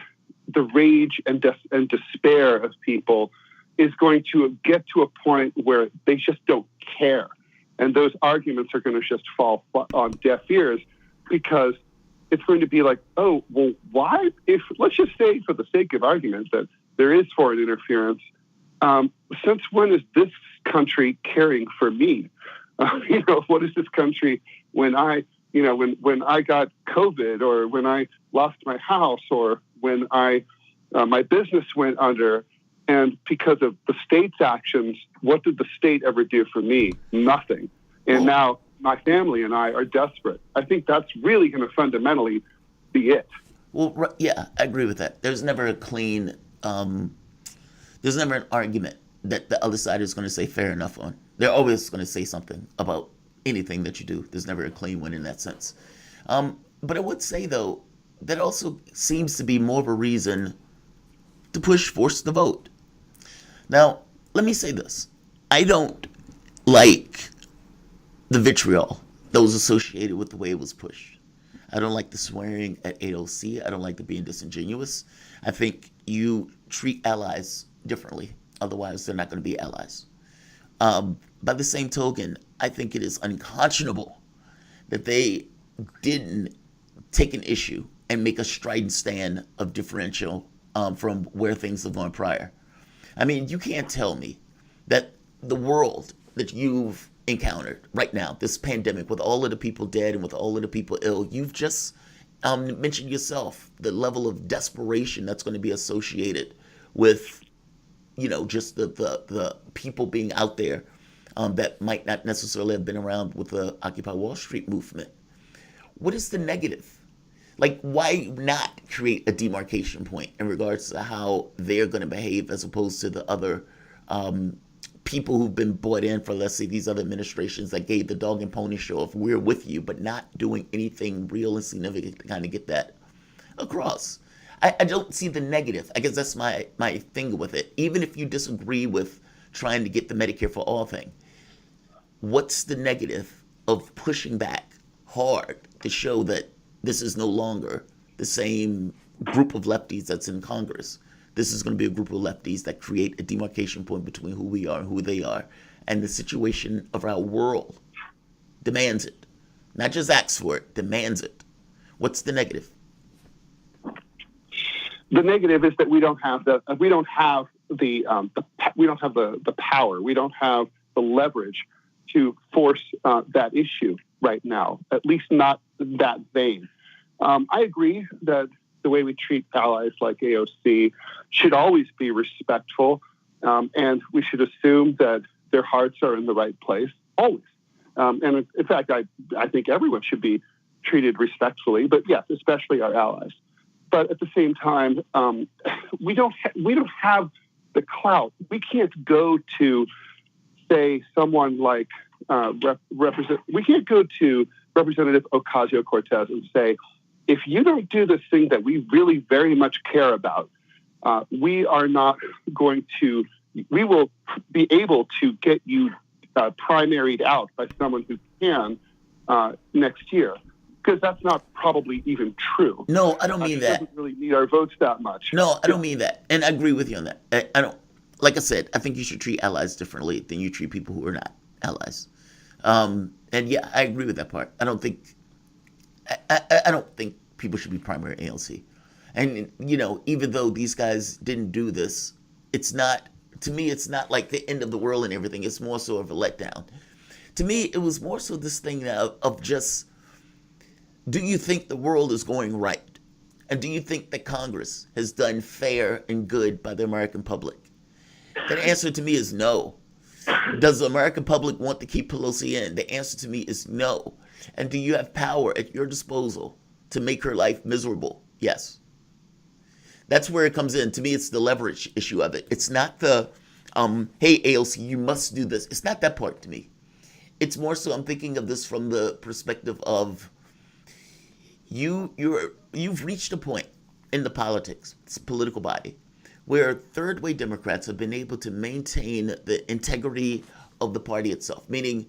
the rage and despair of people is going to get to a point where they just don't care. And those arguments are going to just fall on deaf ears, because it's going to be like, oh, well, why? Let's just say, for the sake of argument, that there is foreign interference. Since when is this country caring for me? What is this country when I got COVID, or when I lost my house, or when my business went under? And because of the state's actions, what did the state ever do for me? Nothing. And now my family and I are desperate. I think that's really going to fundamentally be it. Well, yeah, I agree with that. There's never a clean, there's never an argument that the other side is going to say fair enough on. They're always going to say something about anything that you do. There's never a clean win in that sense. But I would say, though, that also seems to be more of a reason to push force the vote. Now, let me say this. I don't like the vitriol that was associated with the way it was pushed. I don't like the swearing at AOC. I don't like the being disingenuous. I think you treat allies differently. Otherwise, they're not going to be allies. By the same token, I think it is unconscionable that they didn't take an issue and make a strident stand of differential from where things have gone prior. I mean, you can't tell me that the world that you've encountered right now, this pandemic, with all of the people dead and with all of the people ill, you've just mentioned yourself the level of desperation that's going to be associated with, you know, just the people being out there that might not necessarily have been around with the Occupy Wall Street movement. What is the negative? Like, why not create a demarcation point in regards to how they're going to behave as opposed to the other people who've been bought in for, let's say, these other administrations that gave the dog and pony show of we're with you, but not doing anything real and significant to kind of get that across? I don't see the negative. I guess that's my thing with it. Even if you disagree with trying to get the Medicare for all thing, what's the negative of pushing back hard to show that this is no longer the same group of lefties that's in Congress? This is going to be a group of lefties that create a demarcation point between who we are and who they are. And the situation of our world demands it. Not just asks for it, demands it. What's the negative? The negative is that we don't have the power. We don't have the leverage to force that issue right now, at least not that vein. I agree that the way we treat allies like AOC should always be respectful, and we should assume that their hearts are in the right place, always. And in fact, I think everyone should be treated respectfully, but yes, especially our allies. But at the same time, we don't have the clout. We can't go to, say, someone like we can't go to Representative Ocasio-Cortez and say, if you don't do this thing that we really very much care about, we will be able to get you primaried out by someone who can next year. Because that's not probably even true. No, I don't mean that. Doesn't really need our votes that much. No, I don't mean that. And I agree with you on that. I don't, like I said, I think you should treat allies differently than you treat people who are not allies. And yeah, I agree with that part. I don't think people should be primary ALC. And, you know, even though these guys didn't do this, it's not, to me, it's not like the end of the world and everything. It's more so of a letdown. To me, it was more so this thing of just, do you think the world is going right? And do you think that Congress has done fair and good by the American public? The answer to me is no. Does the American public want to keep Pelosi in? The answer to me is no. And do you have power at your disposal to make her life miserable? Yes. That's where it comes in. To me, it's the leverage issue of it. It's not the, hey, AOC, you must do this. It's not that part to me. It's more so I'm thinking of this from the perspective of you've reached a point in the political body, where third-way Democrats have been able to maintain the integrity of the party itself, meaning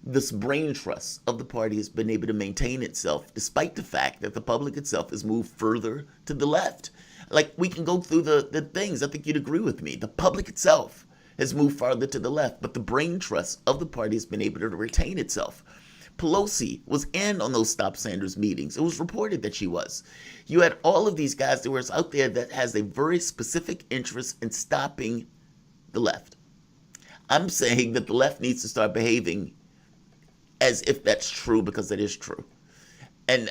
this brain trust of the party has been able to maintain itself despite the fact that the public itself has moved further to the left. Like, we can go through the things. I think you'd agree with me. The public itself has moved farther to the left, but the brain trust of the party has been able to retain itself. Pelosi was in on those Stop Sanders meetings. It was reported that she was. You had all of these guys that were out there that has a very specific interest in stopping the left. I'm saying that the left needs to start behaving as if that's true, because that is true. And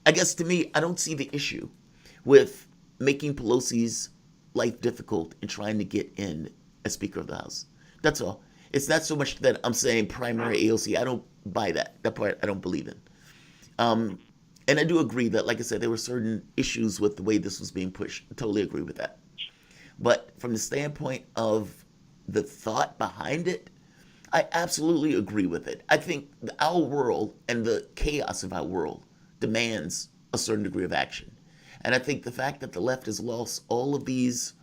I guess to me, I don't see the issue with making Pelosi's life difficult in trying to get in as Speaker of the House. That's all. It's not so much that I'm saying primary AOC. I don't buy that. That part I don't believe in. And I do agree that, like I said, there were certain issues with the way this was being pushed. I totally agree with that. But from the standpoint of the thought behind it, I absolutely agree with it. I think our world and the chaos of our world demands a certain degree of action. And I think the fact that the left has lost all of these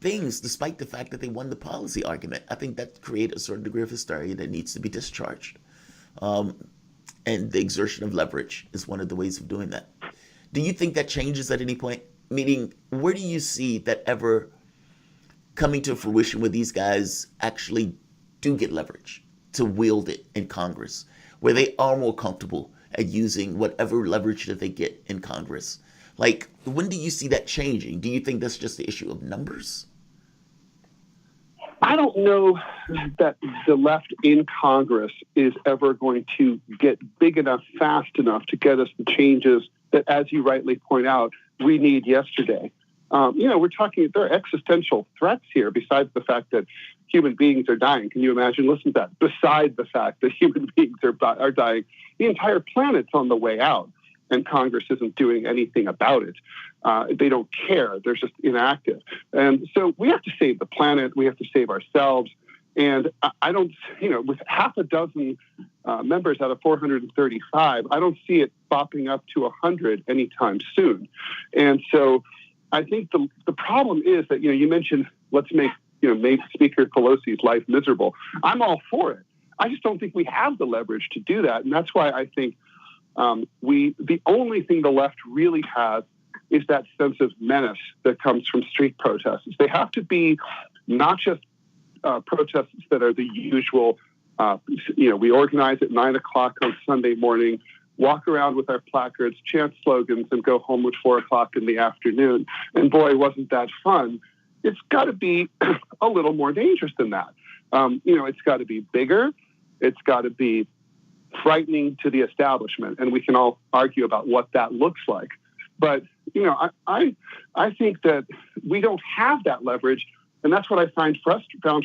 things, despite the fact that they won the policy argument, I think that creates a certain degree of hysteria that needs to be discharged. And the exertion of leverage is one of the ways of doing that. Do you think that changes at any point? Meaning, where do you see that ever coming to fruition where these guys actually do get leverage to wield it in Congress, where they are more comfortable at using whatever leverage that they get in Congress? Like, when do you see that changing? Do you think that's just the issue of numbers? I don't know that the left in Congress is ever going to get big enough, fast enough to get us the changes that, as you rightly point out, we need yesterday. We're talking, there are existential threats here besides the fact that human beings are dying. Can you imagine? Listen to that. Besides the fact that human beings are dying, the entire planet's on the way out, and Congress isn't doing anything about it. They don't care. They're just inactive. And so we have to save the planet. We have to save ourselves. And I don't, with half a dozen members out of 435, I don't see it bopping up to 100 anytime soon. And so I think the problem is that, you mentioned, let's make Speaker Pelosi's life miserable. I'm all for it. I just don't think we have the leverage to do that. And that's why I think the only thing the left really has is that sense of menace that comes from street protests. They have to be not just protests that are the usual, we organize at 9 o'clock on Sunday morning, walk around with our placards, chant slogans, and go home at 4 o'clock in the afternoon. And boy, wasn't that fun. It's got to be a little more dangerous than that. It's got to be bigger. It's got to be frightening to the establishment. And we can all argue about what that looks like. But, I think that we don't have that leverage. And that's what I found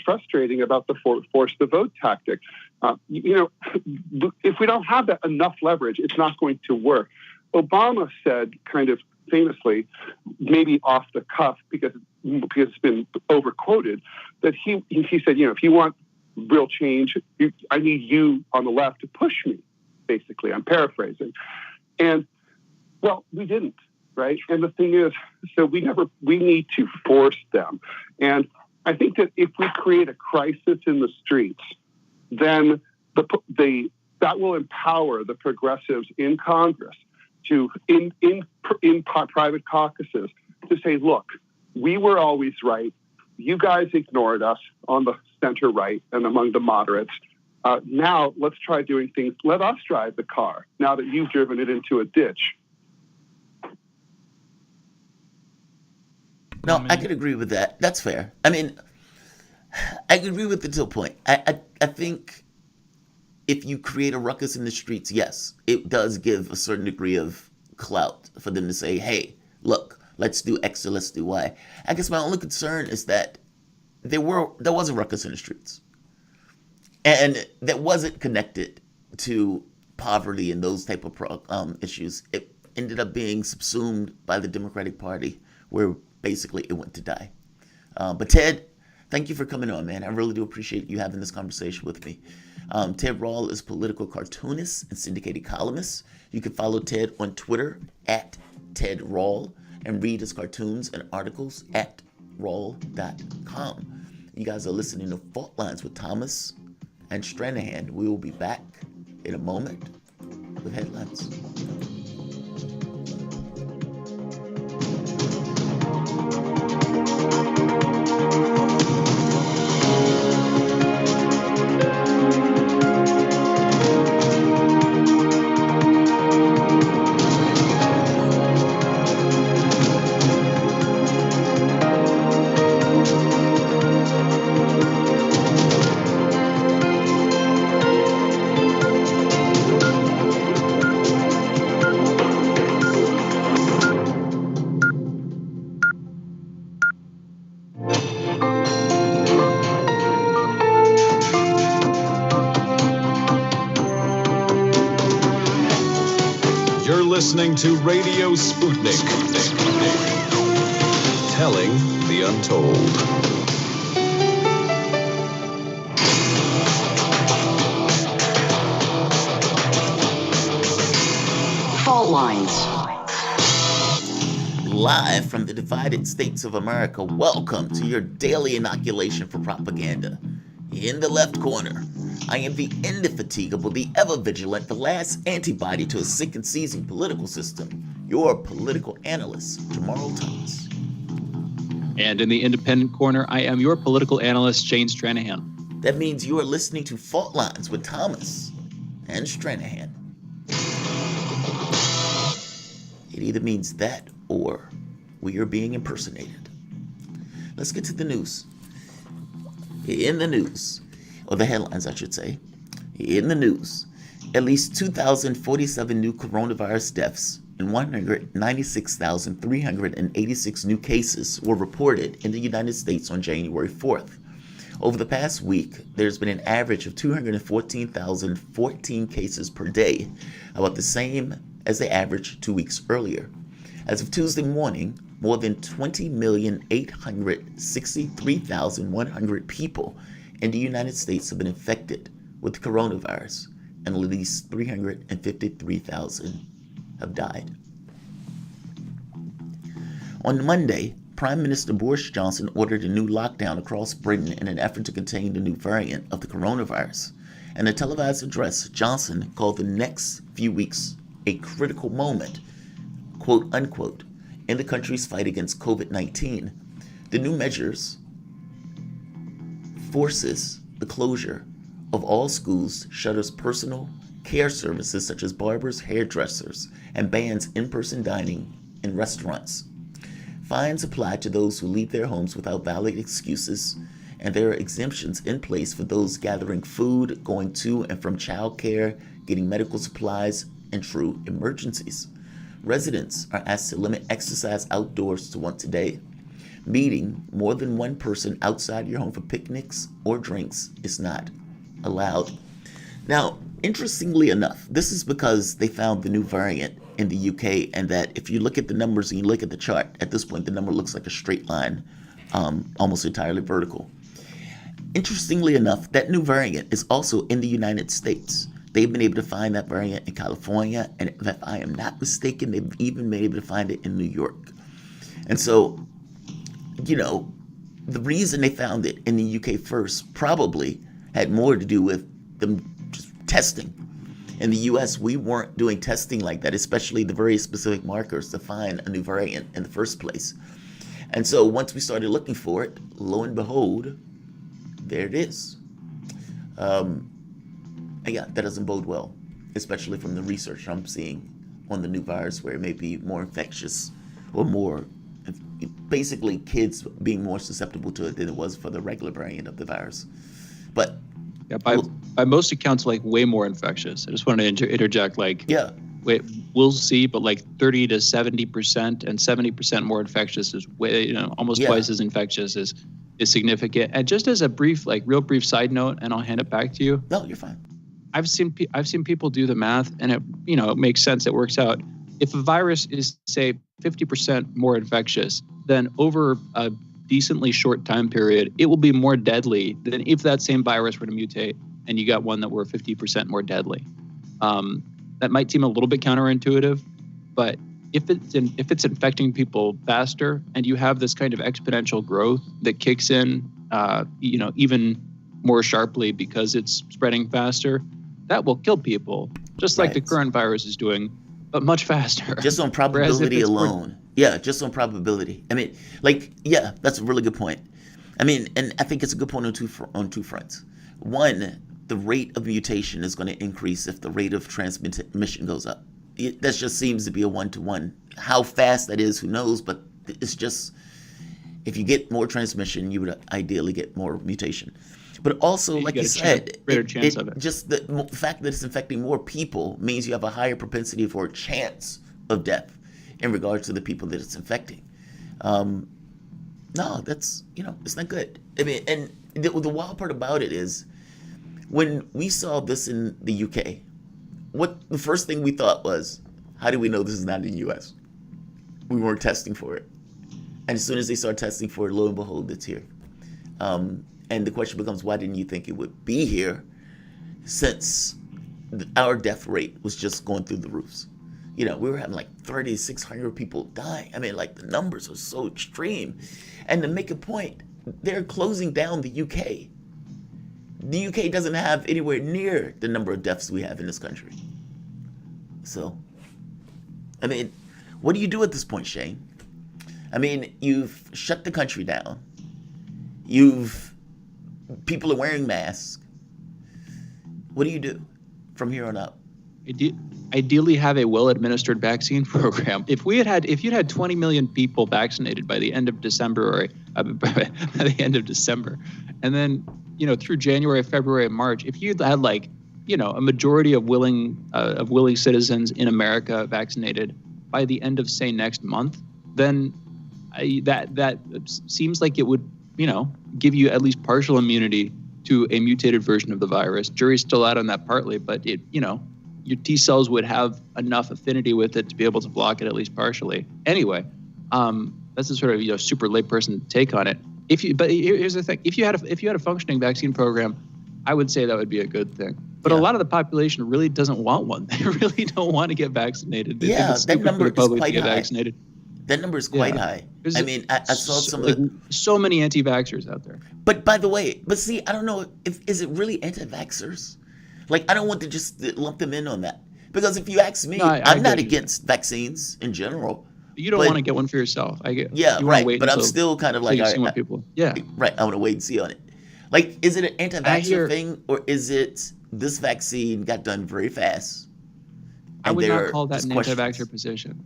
frustrating about the force the vote tactic. If we don't have that enough leverage, it's not going to work. Obama said kind of famously, maybe off the cuff because it's been overquoted, that he said, if you want real change, I need you on the left to push me, basically. I'm paraphrasing. And, well, we didn't. Right. And the thing is, so we need to force them. And I think that if we create a crisis in the streets, then that will empower the progressives in Congress to, in private caucuses, to say, look, we were always right. You guys ignored us on the center right and among the moderates. Now let's try doing things. Let us drive the car now that you've driven it into a ditch. No, I could agree with that. That's fair. I mean, I could agree with it to a point. I think if you create a ruckus in the streets, yes, it does give a certain degree of clout for them to say, hey, look, let's do X or let's do Y. I guess my only concern is that there was a ruckus in the streets. And that wasn't connected to poverty and those type of issues. It ended up being subsumed by the Democratic Party, where basically it went to die. But Ted, thank you for coming on, man. I really do appreciate you having this conversation with me. Ted Rall is political cartoonist and syndicated columnist. You can follow Ted on Twitter at Ted Rall and read his cartoons and articles at Rall.com. You guys are listening to Fault Lines with Thomas and Stranahan. We will be back in a moment with headlines. listening to Radio Sputnik. Telling the untold. Fault lines. Live from the divided states of America, welcome to your daily inoculation for propaganda. In the left corner, I am the indefatigable, the ever-vigilant, the last antibody to a sick and seizing political system, your political analyst, Jamarl Thomas. And in the independent corner, I am your political analyst, Shane Stranahan. That means you are listening to Fault Lines with Thomas and Stranahan. It either means that or we are being impersonated. Let's get to the news. In the news, or the headlines, I should say. In the news, at least 2,047 new coronavirus deaths and 196,386 new cases were reported in the United States on January 4th. Over the past week, there's been an average of 214,014 cases per day, about the same as the average 2 weeks earlier. As of Tuesday morning, more than 20,863,100 people in the United States have been infected with coronavirus, and at least 353,000 have died. On Monday, Prime Minister Boris Johnson ordered a new lockdown across Britain in an effort to contain the new variant of the coronavirus. In a televised address, Johnson called the next few weeks a critical moment, quote unquote, in the country's fight against COVID-19. The new measures forces the closure of all schools, shutters personal care services such as barbers, hairdressers, and bans in-person dining in restaurants. Fines apply to those who leave their homes without valid excuses, and there are exemptions in place for those gathering food, going to and from childcare, getting medical supplies, and true emergencies. Residents are asked to limit exercise outdoors to once a day. Meeting more than one person outside your home for picnics or drinks is not allowed. Now, interestingly enough, this is because they found the new variant in the UK, and that if you look at the numbers and you look at the chart, at this point the number looks like a straight line, almost entirely vertical. Interestingly enough, that new variant is also in the United States. They've been able to find that variant in California, and if I am not mistaken, they've even been able to find it in New York. And so, you know, the reason they found it in the UK first probably had more to do with them just testing. In the US, we weren't doing testing like that, especially the very specific markers to find a new variant in the first place. And so once we started looking for it, lo and behold, there it is. And yeah, that doesn't bode well, especially from the research I'm seeing on the new virus, where it may be more infectious or more, basically kids being more susceptible to it than it was for the regular variant of the virus. But yeah, by most accounts, like way more infectious. I just wanted to interject, like, yeah, wait, we'll see, but like 30 to 70% and 70% more infectious is way, you know, almost twice as infectious is significant. And just as a brief, like real brief side note, and I'll hand it back to you. No, you're fine. I've seen people do the math, and it makes sense. It works out. If a virus is, say, 50% more infectious, then over a decently short time period, it will be more deadly than if that same virus were to mutate and you got one that were 50% more deadly. That might seem a little bit counterintuitive, but if it's infecting people faster and you have this kind of exponential growth that kicks in, even more sharply because it's spreading faster, that will kill people, just like the current virus is doing, but much faster. Just on probability alone. Yeah, just on probability. I mean, that's a really good point. I mean, and I think it's a good point on two fronts. One, the rate of mutation is going to increase if the rate of transmission goes up. That just seems to be a one-to-one. How fast that is, who knows, but it's just, if you get more transmission, you would ideally get more mutation. But also, like you said, just the fact that it's infecting more people means you have a higher propensity for a chance of death in regards to the people that it's infecting. No, that's, it's not good. I mean, and the wild part about it is, when we saw this in the UK, what the first thing we thought was, How do we know this is not in the U.S.? We weren't testing for it. And as soon as they start testing for it, lo and behold, it's here. And the question becomes, why didn't you think it would be here since our death rate was just going through the roofs? We were having like 3,600 people dying. I mean, like, the numbers are so extreme. And to make a point, they're closing down the UK. The UK doesn't have anywhere near the number of deaths we have in this country. So, I mean, what do you do at this point, Shane? I mean, you've shut the country down. People are wearing masks. What do you do from here on out? Ideally, have a well-administered vaccine program. If you'd had 20 million people vaccinated by the end of December, by the end of December, and then through January, February, and March, if you'd had a majority of willing citizens in America vaccinated by the end of, say, next month, then that seems like it would give you at least partial immunity to a mutated version of the virus. Jury's still out on that partly, but your T cells would have enough affinity with it to be able to block it at least partially. Anyway, that's a sort of super layperson take on it. But here's the thing: if you had a functioning vaccine program, I would say that would be a good thing. But a lot of the population really doesn't want one. They really don't want to get vaccinated. They think it's that number for the public is to get quite high. Vaccinated. That number is quite high. I mean, I saw some of the... So many anti-vaxxers out there. But by the way, see, I don't know, is it really anti-vaxxers? Like, I don't want to just lump them in on that. Because if you ask me, I'm not against vaccines in general. You don't want to get one for yourself. I get. Yeah, right. But I'm still kind of like, all right, people. Yeah, right. I want to wait and see on it. Like, is it an anti-vaxxer thing, or is it this vaccine got done very fast? I would not call that an anti-vaxxer position.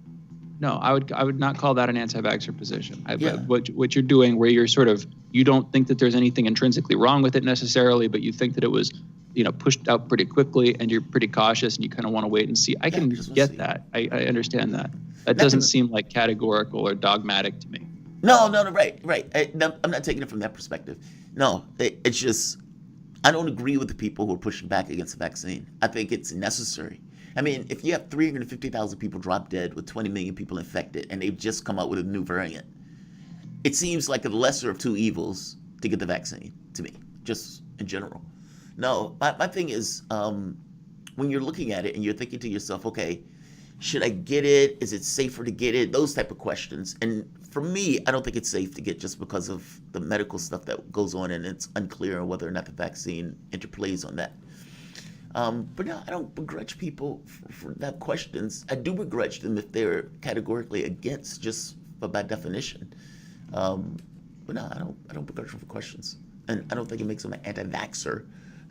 No, I would not call that an anti-vaxxer position. What you're doing, where you're sort of, you don't think that there's anything intrinsically wrong with it necessarily, but you think that it was, pushed out pretty quickly, and you're pretty cautious, and you kind of want to wait and see. I can get that. I understand that. That doesn't seem like categorical or dogmatic to me. No, right. I'm not taking it from that perspective. No, it's just, I don't agree with the people who are pushing back against the vaccine. I think it's necessary. I mean, if you have 350,000 people drop dead with 20 million people infected, and they've just come out with a new variant, it seems like the lesser of two evils to get the vaccine, to me, just in general. No, my thing is, when you're looking at it and you're thinking to yourself, okay, should I get it? Is it safer to get it? Those type of questions. And for me, I don't think it's safe to get just because of the medical stuff that goes on, and it's unclear on whether or not the vaccine interplays on that. But no, I don't begrudge people for that questions. I do begrudge them if they're categorically against, just by definition. But no, I don't begrudge them for questions, and I don't think it makes them an anti-vaxxer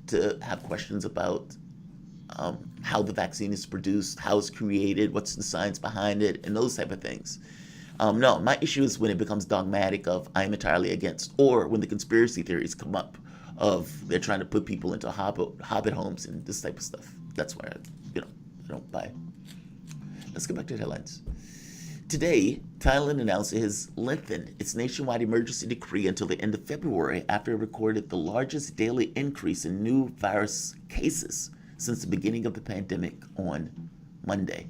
to have questions about how the vaccine is produced, how it's created, what's the science behind it, and those type of things. No, my issue is when it becomes dogmatic of I'm entirely against, or when the conspiracy theories come up of they're trying to put people into hobbit homes and this type of stuff. That's why I don't buy. Let's get back to the headlines. Today, Thailand announced it has lengthened its nationwide emergency decree until the end of February after it recorded the largest daily increase in new virus cases since the beginning of the pandemic on Monday.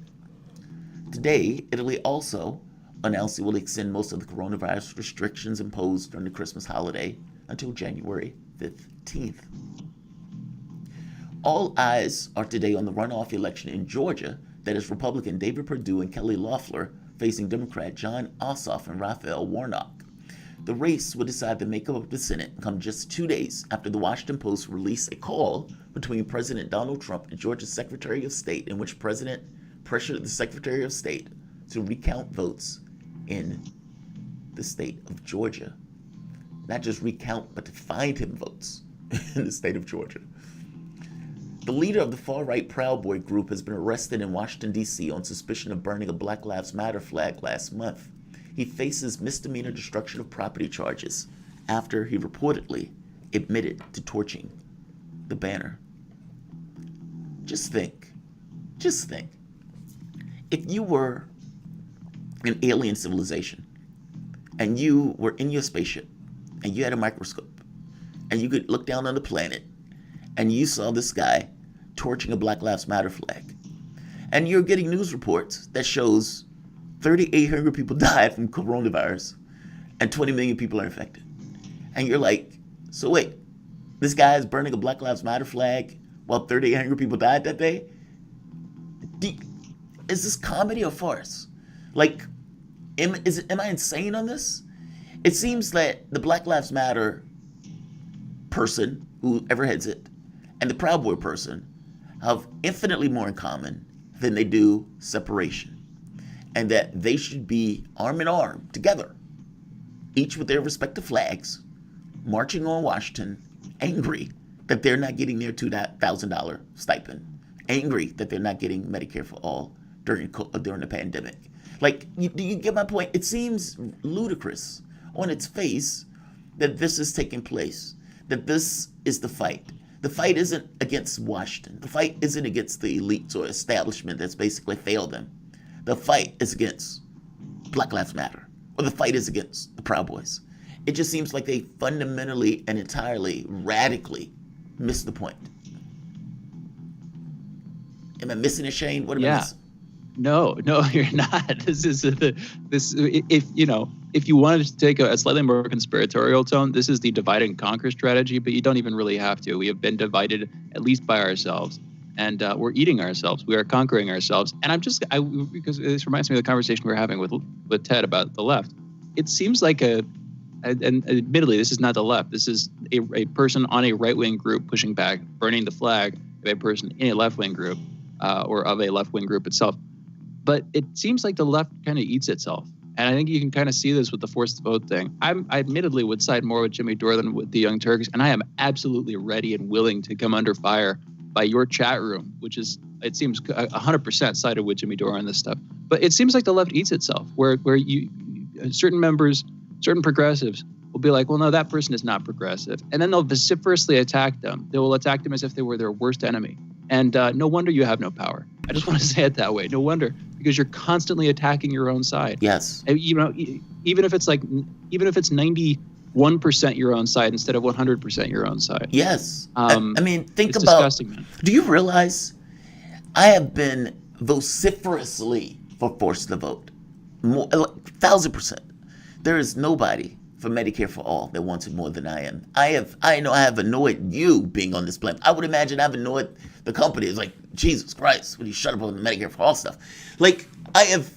Today, Italy also announced it will extend most of the coronavirus restrictions imposed during the Christmas holiday until January 15th. All eyes are today on the runoff election in Georgia that is Republican David Perdue and Kelly Loeffler facing Democrat Jon Ossoff and Raphael Warnock. The race will decide the makeup of the Senate come just 2 days after the Washington Post released a call between President Donald Trump and Georgia's Secretary of State, in which the President pressured the Secretary of State to recount votes in the state of Georgia. Not just recount, but to find him votes in the state of Georgia. The leader of the far-right Proud Boy group has been arrested in Washington, D.C. on suspicion of burning a Black Lives Matter flag last month. He faces misdemeanor destruction of property charges after he reportedly admitted to torching the banner. Just think. If you were an alien civilization and you were in your spaceship and you had a microscope and you could look down on the planet and you saw this guy torching a Black Lives Matter flag, And you're getting news reports that shows 3,800 people died from coronavirus and 20 million people are infected. And you're like, so wait, this guy is burning a Black Lives Matter flag while 3,800 people died that day? Is this comedy or farce? Like, am I insane on this? It seems that the Black Lives Matter person, whoever heads it, and the Proud Boy person have infinitely more in common than they do separation. And that they should be arm in arm together, each with their respective flags, marching on Washington, angry that they're not getting their $2,000 stipend, angry that they're not getting Medicare for all during the pandemic. Like, do you get my point? It seems ludicrous on its face that this is taking place, that this is the fight. The fight isn't against Washington. The fight isn't against the elites or establishment that's basically failed them. The fight is against Black Lives Matter, or the fight is against the Proud Boys. It just seems like they fundamentally and entirely, radically missed the point. Am I missing it, Shane? What am I missing? No, you're not. If you wanted to take a slightly more conspiratorial tone, this is the divide and conquer strategy, but you don't even really have to. We have been divided at least by ourselves, and we're eating ourselves. We are conquering ourselves. And because this reminds me of the conversation we were having with Ted about the left. It seems like and admittedly, this is not the left. This is a person on a right-wing group pushing back, burning the flag of a person in a left-wing group, or of a left-wing group itself. But it seems like the left kind of eats itself. And I think you can kind of see this with the forced vote thing. I admittedly would side more with Jimmy Dore than with the Young Turks. And I am absolutely ready and willing to come under fire by your chat room, which is, it seems 100% sided with Jimmy Dore on this stuff. But it seems like the left eats itself, where certain members, certain progressives will be like, well, no, that person is not progressive. And then they'll vociferously attack them. They will attack them as if they were their worst enemy. And no wonder you have no power. I just want to say it that way. No wonder, because you're constantly attacking your own side. Yes. And, even if it's 91% your own side instead of 100% your own side. Yes. I mean, think it's about. Disgusting, man. Do you realize I have been vociferously for forced to vote, 1,000%. There is nobody for Medicare for all that wants it more than I am. I know I have annoyed you being on this plan. I would imagine I've annoyed the company. It's like, Jesus Christ, when you shut up on the Medicare for all stuff. Like, I have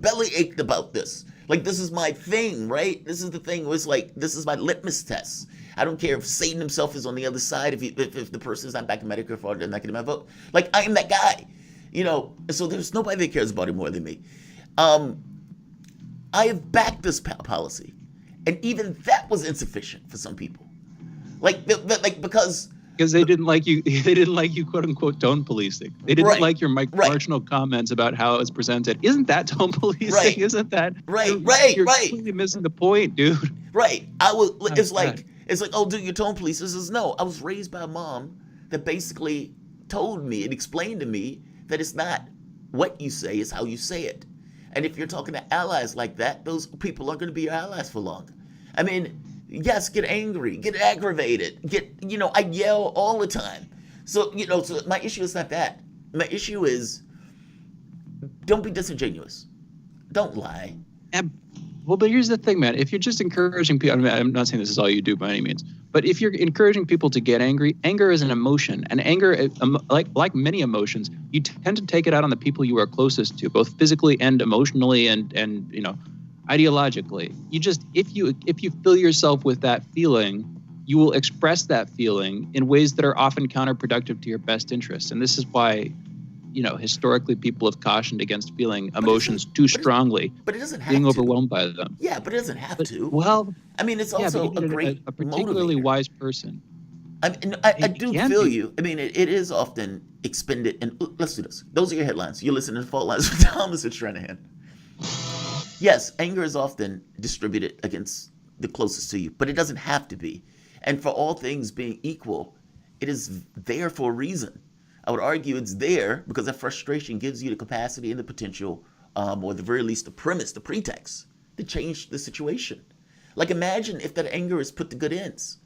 belly ached about this. Like, this is my thing, right? This is the thing. It's like, this is my litmus test. I don't care if Satan himself is on the other side. If the person is not back in Medicare for all, they're not getting my vote. Like, I am that guy, So there's nobody that cares about it more than me. I have backed this policy. And even that was insufficient for some people, because they didn't like you. They didn't like you, quote unquote, tone policing. They didn't like your marginal comments about how it was presented. Isn't that tone policing? Right. Isn't that You're completely missing the point, dude. Right. It's like, oh, dude, you're tone police. This is no. I was raised by a mom that basically told me and explained to me that it's not what you say, it's how you say it. And if you're talking to allies like that, those people aren't going to be your allies for long. I mean, yes, get angry, get aggravated, I yell all the time. So my issue is not that. My issue is, don't be disingenuous. Don't lie. Well, but here's the thing, man. If you're just encouraging people, I'm not saying this is all you do by any means, but if you're encouraging people to get angry, anger is an emotion. And anger, like many emotions, you tend to take it out on the people you are closest to, both physically and emotionally and ideologically. If you fill yourself with that feeling, you will express that feeling in ways that are often counterproductive to your best interests. And this is why, historically people have cautioned against feeling emotions too strongly. But it doesn't have being overwhelmed by them. Yeah, but it doesn't have to. Well, I mean, it's also a great a particularly motivator. wise person. I do feel you. I mean, it is often expended. And let's do this. Those are your headlines. You're listening to Fault Lines with Thomas and Stranahan. Yes, anger is often distributed against the closest to you, but it doesn't have to be. And for all things being equal, it is there for a reason. I would argue it's there because that frustration gives you the capacity and the potential, or at the very least the premise, the pretext, to change the situation. Like, imagine if that anger is put to good ends.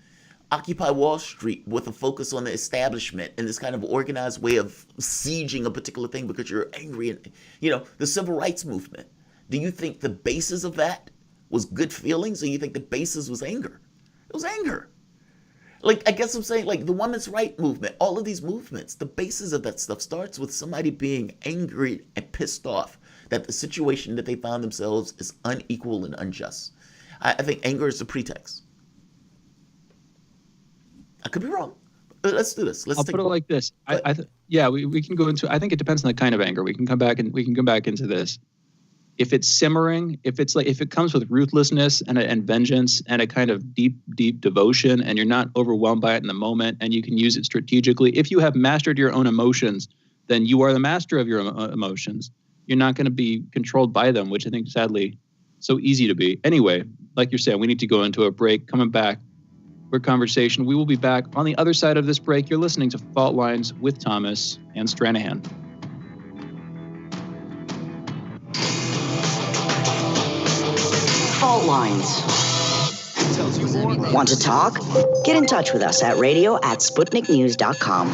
Occupy Wall Street with a focus on the establishment and this kind of organized way of sieging a particular thing because you're angry. And, the civil rights movement. Do you think the basis of that was good feelings, or you think the basis was anger? It was anger. Like, I guess I'm saying, like, the women's rights movement, all of these movements, the basis of that stuff starts with somebody being angry and pissed off that the situation that they found themselves is unequal and unjust. I think anger is the pretext. I could be wrong. Let's do this. I'll put it like this. We can go into. I think it depends on the kind of anger. We can come back into this. If it's simmering, if it comes with ruthlessness and vengeance and a kind of deep devotion, and you're not overwhelmed by it in the moment, and you can use it strategically. If you have mastered your own emotions, then you are the master of your emotions. You're not going to be controlled by them, which I think sadly so easy to be. Anyway, like you're saying, we need to go into a break. Coming back. For conversation. We will be back on the other side of this break. You're listening to Fault Lines with Thomas and Stranahan. Fault Lines. Want to talk? Get in touch with us at radio@sputniknews.com.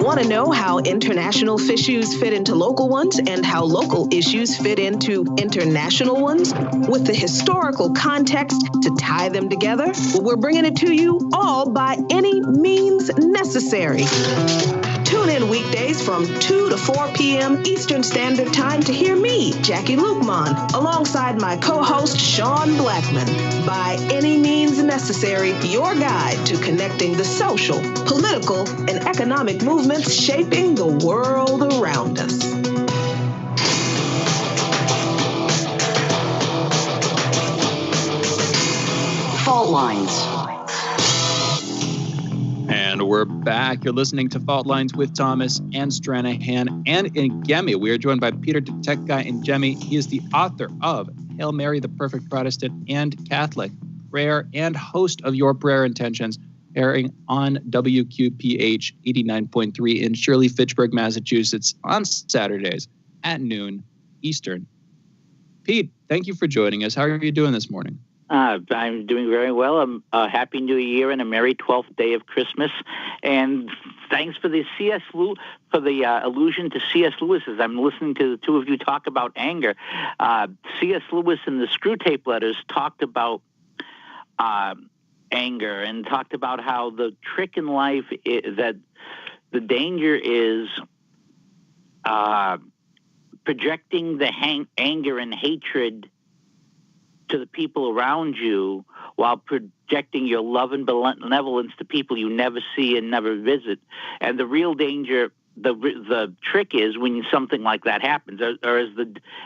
Want to know how international issues fit into local ones and how local issues fit into international ones with the historical context to tie them together? Well, we're bringing it to you all by any means necessary. Tune in weekdays from 2 to 4 p.m. Eastern Standard Time to hear me, Jackie Lukman, alongside my co-host, Sean Blackman. By any means necessary, your guide to connecting the social, political, and economic movements shaping the world around us. Fault Lines. And we're back. You're listening to Fault Lines with Thomas and Stranahan and Ingemi. We are joined by Peter Tech Guy Ingemi. He is the author of Hail Mary, the Perfect Protestant and Catholic Prayer, and host of Your Prayer Intentions, airing on WQPH 89.3 in Shirley, Fitchburg, Massachusetts on Saturdays at noon Eastern. Pete, thank you for joining us. How are you doing this morning? I'm doing very well. A happy New Year and a merry 12th day of Christmas. And thanks for the allusion to C.S. Lewis as I'm listening to the two of you talk about anger. C.S. Lewis in the Screwtape Letters talked about anger and talked about how the trick in life is that the danger is projecting the anger and hatred to the people around you while projecting your love and benevolence to people you never see and never visit. And the real danger, the trick is when something like that happens, or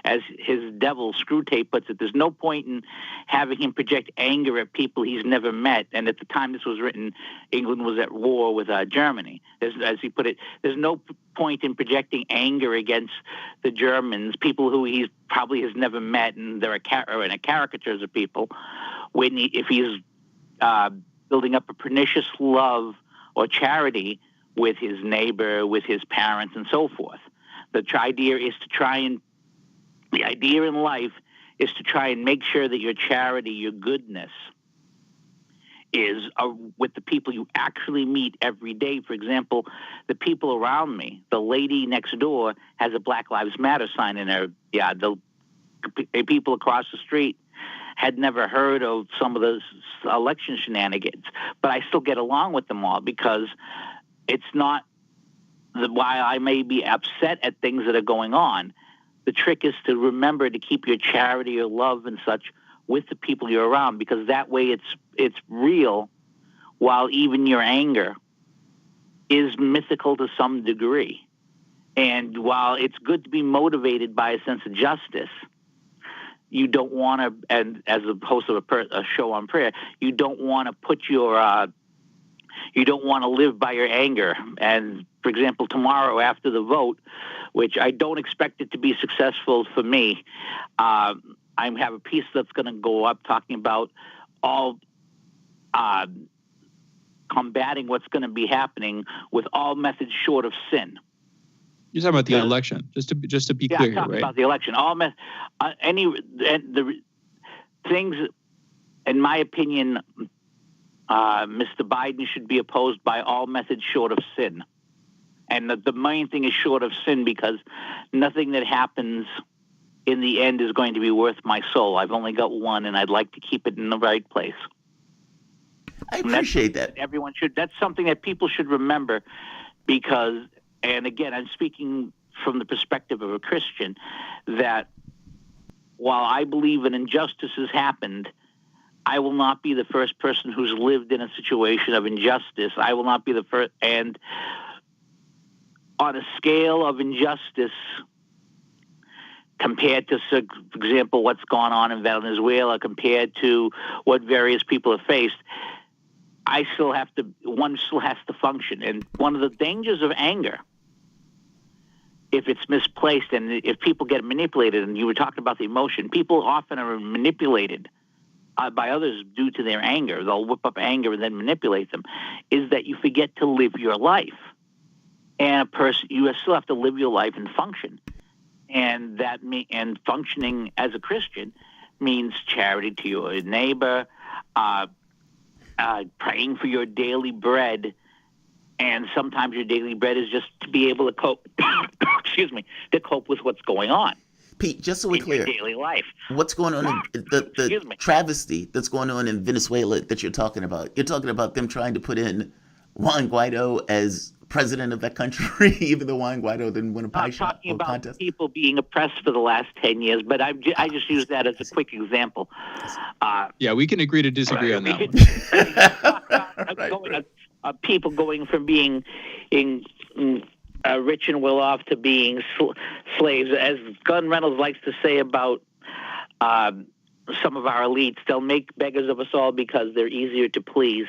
as his devil Screwtape puts it, there's no point in having him project anger at people he's never met. And at the time this was written, England was at war with Germany. As he put it, there's no point in projecting anger against the Germans, people who he probably has never met, and they're caricatures of people. If he's building up a pernicious love or charity with his neighbor, with his parents, and so forth. The idea in life is to try and make sure that your charity, your goodness, is with the people you actually meet every day. For example, the people around me, the lady next door has a Black Lives Matter sign in her yard. The people across the street had never heard of some of those election shenanigans, but I still get along with them all because it's not why I may be upset at things that are going on. The trick is to remember to keep your charity, your love, and such with the people you're around, because that way it's real, while even your anger is mythical to some degree. And while it's good to be motivated by a sense of justice, you don't want to, and as a host of a show on prayer, you don't want to put your you don't want to live by your anger. And, for example, tomorrow after the vote, which I don't expect it to be successful for me, I have a piece that's going to go up talking about all combating what's going to be happening with all methods short of sin. You're talking about the election, just to be clear here, right? About the election. The things in my opinion, Mr. Biden should be opposed by all methods short of sin. And the main thing is short of sin, because nothing that happens in the end is going to be worth my soul. I've only got one, and I'd like to keep it in the right place. I appreciate that. Everyone should. That's something that people should remember, because, and again, I'm speaking from the perspective of a Christian, that while I believe an injustice has happened, I will not be the first person who's lived in a situation of injustice. I will not be the first. And on a scale of injustice compared to, for example, what's gone on in Venezuela, compared to what various people have faced, one still has to function. And one of the dangers of anger, if it's misplaced and if people get manipulated, and you were talking about the emotion, people often are manipulated by others due to their anger. They'll whip up anger and then manipulate them, is that you forget to live your life. And you still have to live your life and function. And and functioning as a Christian means charity to your neighbor, praying for your daily bread. And sometimes your daily bread is just to be able to cope, to cope with what's going on. Pete, just so we're clear, daily life. What's going on in the travesty that's going on in Venezuela that you're talking about? You're talking about them trying to put in Juan Guaido as president of that country, even though Juan Guaido didn't win a pie shot or contest. I'm talking about people being oppressed for the last 10 years, but I just use that as a quick example. Yeah, we can agree to disagree on that one. People going from being rich and well-off to being slaves. As Gun Reynolds likes to say about some of our elites, they'll make beggars of us all because they're easier to please.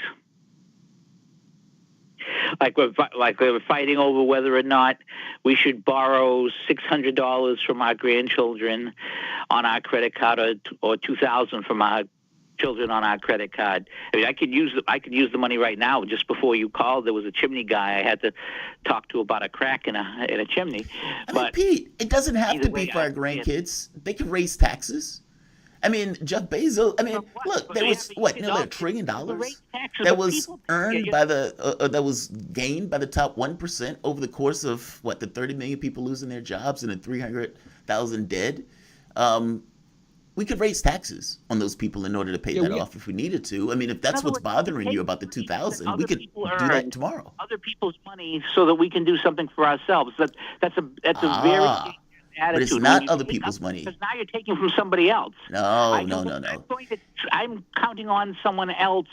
Like we're fighting over whether or not we should borrow $600 from our grandchildren on our credit card or $2,000 from our children on our credit card. I mean, I could use the money right now. Just before you called, there was a chimney guy I had to talk to about a crack in a chimney. But Pete, it doesn't have to be for our grandkids. They can raise taxes. I mean, Jeff Bezos. I mean, look, there was nearly $1 trillion that was earned by that was gained by the top 1% over the course of the 30 million people losing their jobs and the 300,000 dead. We could raise taxes on those people in order to pay that off if we needed to. I mean, if that's what's bothering you about the 2,000, we could do that tomorrow. Other people's money so that we can do something for ourselves. That's a very dangerous attitude. But it's not other people's money. Because now you're taking from somebody else. No. I'm counting on someone else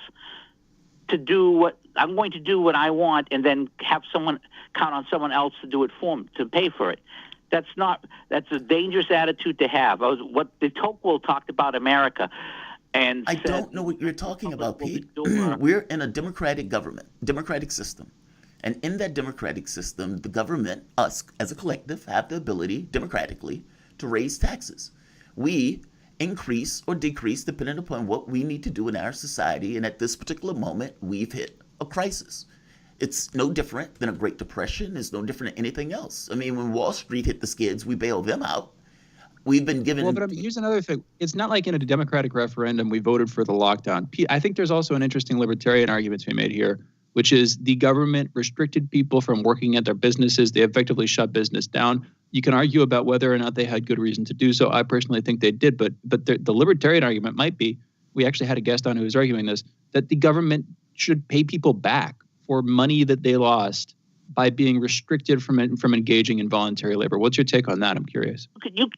to do what I'm going to do what I want, and then have someone count on someone else to do it for me, to pay for it. That's a dangerous attitude to have. What de Tocqueville talked about America, and I don't know what you're talking about, Pete. We're in a democratic government, democratic system. And in that democratic system, the government, us as a collective, have the ability democratically to raise taxes. We increase or decrease depending upon what we need to do in our society. And at this particular moment, we've hit a crisis. It's no different than a Great Depression. It's no different than anything else. I mean, when Wall Street hit the skids, we bailed them out. We've been given... Well, but here's another thing. It's not like in a democratic referendum we voted for the lockdown. I think there's also an interesting libertarian argument to be made here, which is the government restricted people from working at their businesses. They effectively shut business down. You can argue about whether or not they had good reason to do so. I personally think they did, but the libertarian argument might be, we actually had a guest on who was arguing this, that the government should pay people back for money that they lost by being restricted from engaging in voluntary labor. What's your take on that? I'm curious.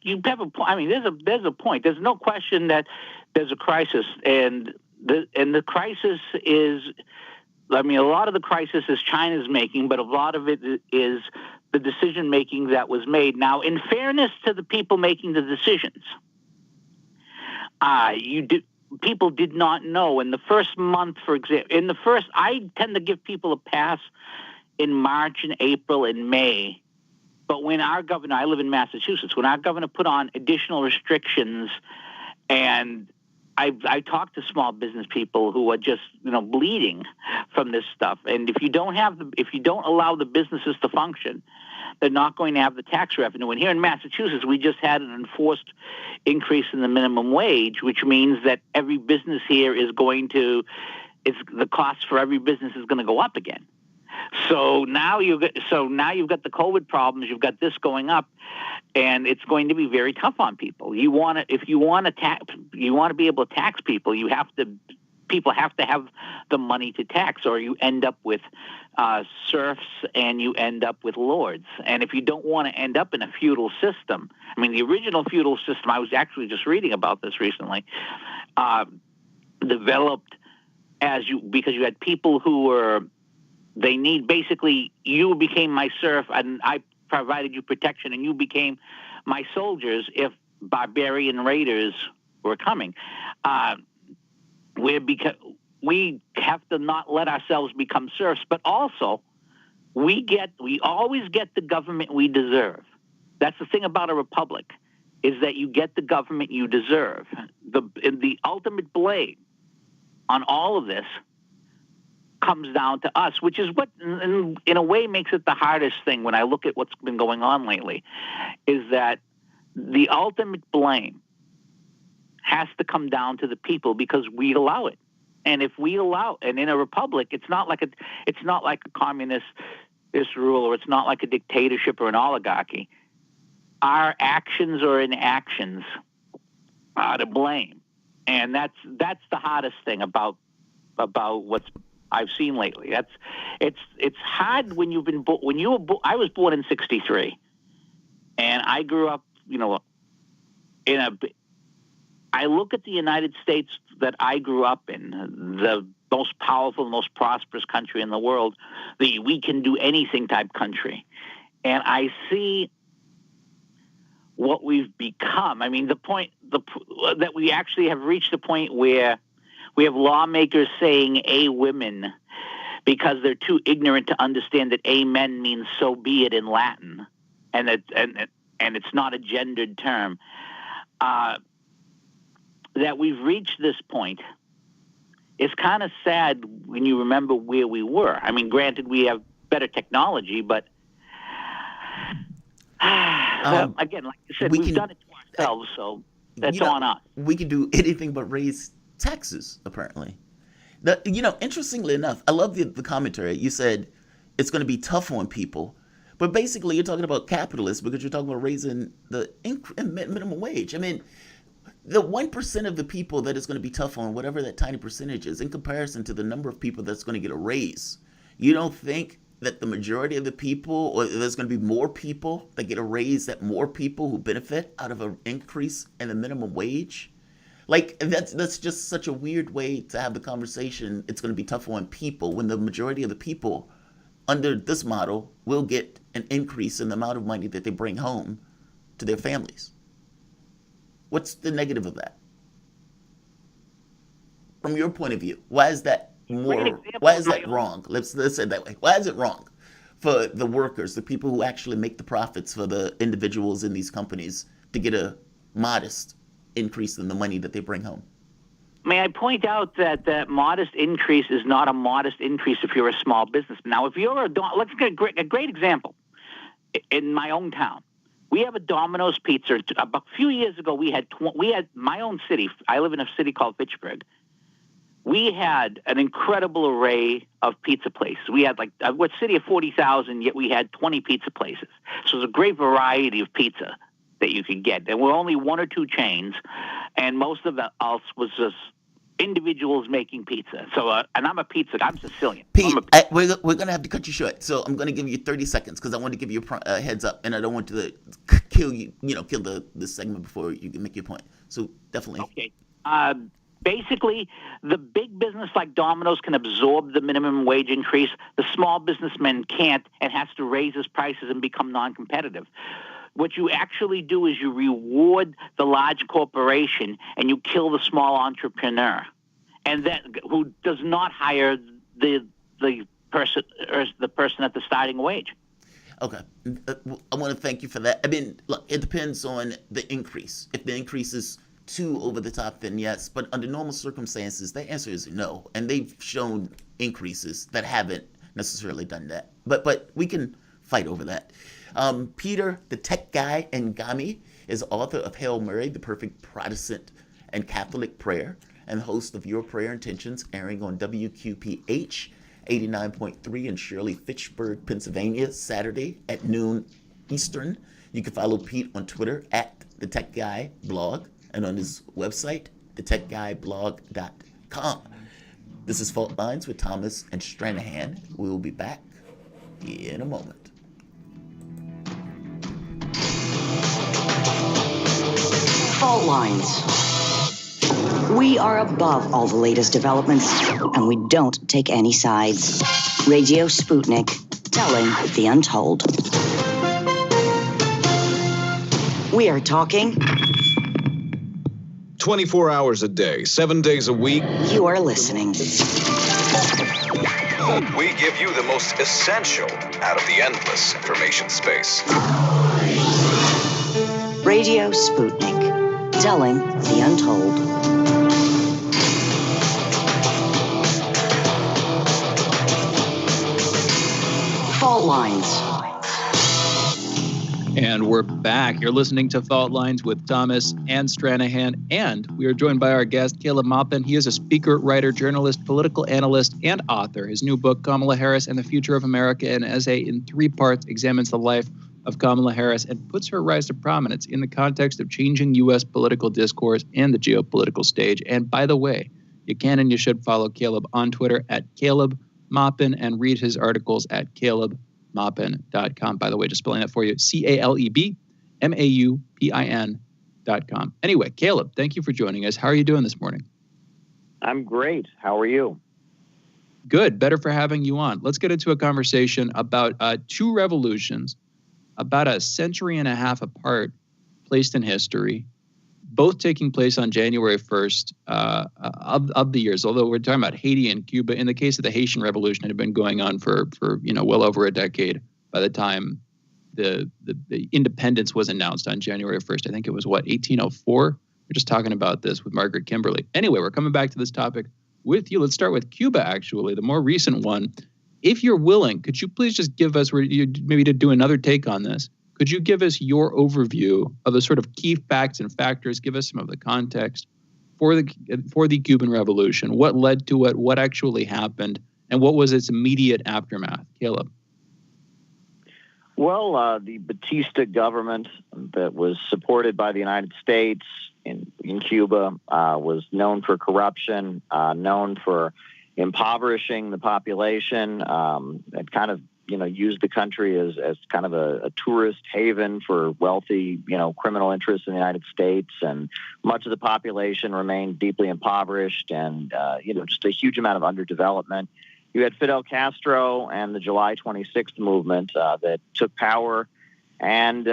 You have a point. I mean, there's a point. There's no question that there's a crisis, and the crisis is, I mean, a lot of the crisis is China's making, but a lot of it is the decision making that was made. Now, in fairness to the people making the decisions, people did not know in the first month, for example. I tend to give people a pass in March and April and May. But when our governor, I live in Massachusetts, when our governor put on additional restrictions and I talk to small business people who are just bleeding from this stuff, and if you don't allow the businesses to function, they're not going to have the tax revenue. And here in Massachusetts, we just had an enforced increase in the minimum wage, which means that every business here the cost for every business is going to go up again. So now you've got the COVID problems. You've got this going up, and it's going to be very tough on people. If you want to be able to tax people, people have to have the money to tax, or you end up with serfs and you end up with lords. And if you don't want to end up in a feudal system, I mean, the original feudal system, I was actually just reading about this recently, developed because you had people who were. Basically, you became my serf and I provided you protection, and you became my soldiers if barbarian raiders were coming. We have to not let ourselves become serfs, but also we always get the government we deserve. That's the thing about a republic, is that you get the government you deserve. The ultimate blame on all of this comes down to us, which is what in a way makes it the hardest thing when I look at what's been going on lately, is that the ultimate blame has to come down to the people because we allow it. And if we allow, and in a republic, it's not like a communist rule, or it's not like a dictatorship or an oligarchy. Our actions or inactions are to blame, and that's the hardest thing about what's I've seen lately. It's hard when you've been I was born in '63, and I grew up, I look at the United States that I grew up in, the most powerful, most prosperous country in the world, the we can do anything type country, and I see what we've become. I mean, that we actually have reached the point where we have lawmakers saying "a women" because they're too ignorant to understand that "amen" means "so be it" in Latin, and it's not a gendered term. That we've reached this point is kind of sad when you remember where we were. I mean, granted, we have better technology, but again, like you said, we've done it to ourselves, so that's on us. We can do anything but raise taxes, apparently. Interestingly enough, I love the commentary. You said it's going to be tough on people, but basically you're talking about capitalists because you're talking about raising the minimum wage. I mean, the 1% of the people that is going to be tough on, whatever that tiny percentage is, in comparison to the number of people that's going to get a raise, you don't think that the majority of the people, or there's going to be more people that get a raise, that more people who benefit out of an increase in the minimum wage? Like, that's just such a weird way to have the conversation. It's going to be tough on people when the majority of the people under this model will get an increase in the amount of money that they bring home to their families. What's the negative of that? From your point of view, why is that wrong? Let's say it that way. Why is it wrong for the workers, the people who actually make the profits for the individuals in these companies, to get a modest increase in the money that they bring home? May I point out that that modest increase is not a modest increase if you're a small business. Now, if you're let's get a great example. In my own town, we have a Domino's Pizza. A few years ago, we had my own city. I live in a city called Fitchburg. We had an incredible array of pizza places. We had we're a city of 40,000, yet we had 20 pizza places. So there's a great variety of pizza that you could get. There were only one or two chains, and most of it else was just individuals making pizza. So, and I'm Sicilian. Pete, we're going to have to cut you short. So I'm going to give you 30 seconds because I want to give you a heads up, and I don't want to kill this segment before you can make your point. So definitely. Okay. Basically, the big business like Domino's can absorb the minimum wage increase. The small businessman can't and has to raise his prices and become non-competitive. What you actually do is you reward the large corporation and you kill the small entrepreneur, and that who does not hire the person at the starting wage. Okay, I want to thank you for that. I mean, look, it depends on the increase. If the increase is too over the top, then yes. But under normal circumstances, the answer is no. And they've shown increases that haven't necessarily done that. But we can fight over that. Peter, the tech guy, Ingemi, is author of Hail Mary, the Perfect Protestant and Catholic Prayer, and host of Your Prayer Intentions, airing on WQPH 89.3 in Shirley-Fitchburg, Pennsylvania, Saturday at noon Eastern. You can follow Pete on Twitter at The Tech Guy Blog and on his website, thetechguyblog.com. This is Fault Lines with Thomas and Stranahan. We will be back in a moment. Fault Lines. We are above all the latest developments, and we don't take any sides. Radio Sputnik, telling the untold. We are talking 24 hours a day, 7 days a week. You are listening. We give you the most essential out of the endless information space. Radio Sputnik, telling the untold. Fault Lines. And we're back. You're listening to Fault Lines with Thomas and Stranahan. And we are joined by our guest, Caleb Maupin. He is a speaker, writer, journalist, political analyst, and author. His new book, Kamala Harris and the Future of America, an essay in 3 parts, examines the life of Kamala Harris and puts her rise to prominence in the context of changing U.S. political discourse and the geopolitical stage. And by the way, you can and you should follow Caleb on Twitter at Caleb Maupin and read his articles at calebmaupin.com. By the way, just spelling that for you, CalebMaupin.com. Anyway, Caleb, thank you for joining us. How are you doing this morning? I'm great. How are you? Good. Better for having you on. Let's get into a conversation about 2 revolutions, about a century and a half apart, placed in history, both taking place on January 1st of the years, although we're talking about Haiti and Cuba. In the case of the Haitian Revolution, it had been going on for well over a decade by the time the independence was announced on January 1st. I think it was, 1804? We're just talking about this with Margaret Kimberley. Anyway, we're coming back to this topic with you. Let's start with Cuba, actually, the more recent one. If you're willing, could you please just give us, maybe to do another take on this, could you give us your overview of the sort of key facts and factors, give us some of the context for the Cuban Revolution, what led to it, what actually happened, and what was its immediate aftermath? Caleb. Well, the Batista government that was supported by the United States in Cuba was known for corruption, known for impoverishing the population, and kind of used the country as kind of a tourist haven for wealthy, criminal interests in the United States. And much of the population remained deeply impoverished and, just a huge amount of underdevelopment. You had Fidel Castro and the July 26th movement that took power and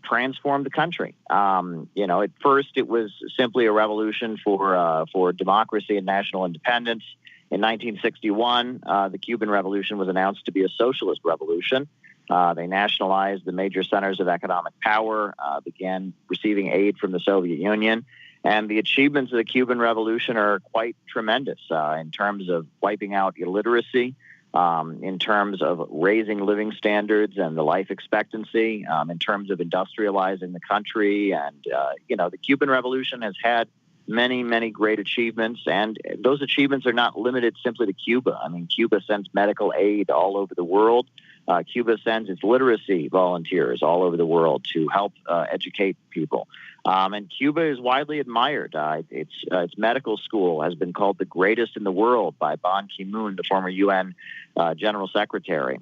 transformed the country. At first it was simply a revolution for democracy and national independence. In 1961, the Cuban Revolution was announced to be a socialist revolution. They nationalized the major centers of economic power, began receiving aid from the Soviet Union, and the achievements of the Cuban Revolution are quite tremendous in terms of wiping out illiteracy, in terms of raising living standards and the life expectancy, in terms of industrializing the country. And, the Cuban Revolution has had many, many great achievements, and those achievements are not limited simply to Cuba. I mean, Cuba sends medical aid all over the world. Cuba sends its literacy volunteers all over the world to help educate people. And Cuba is widely admired. Its medical school has been called the greatest in the world by Ban Ki-moon, the former UN General Secretary.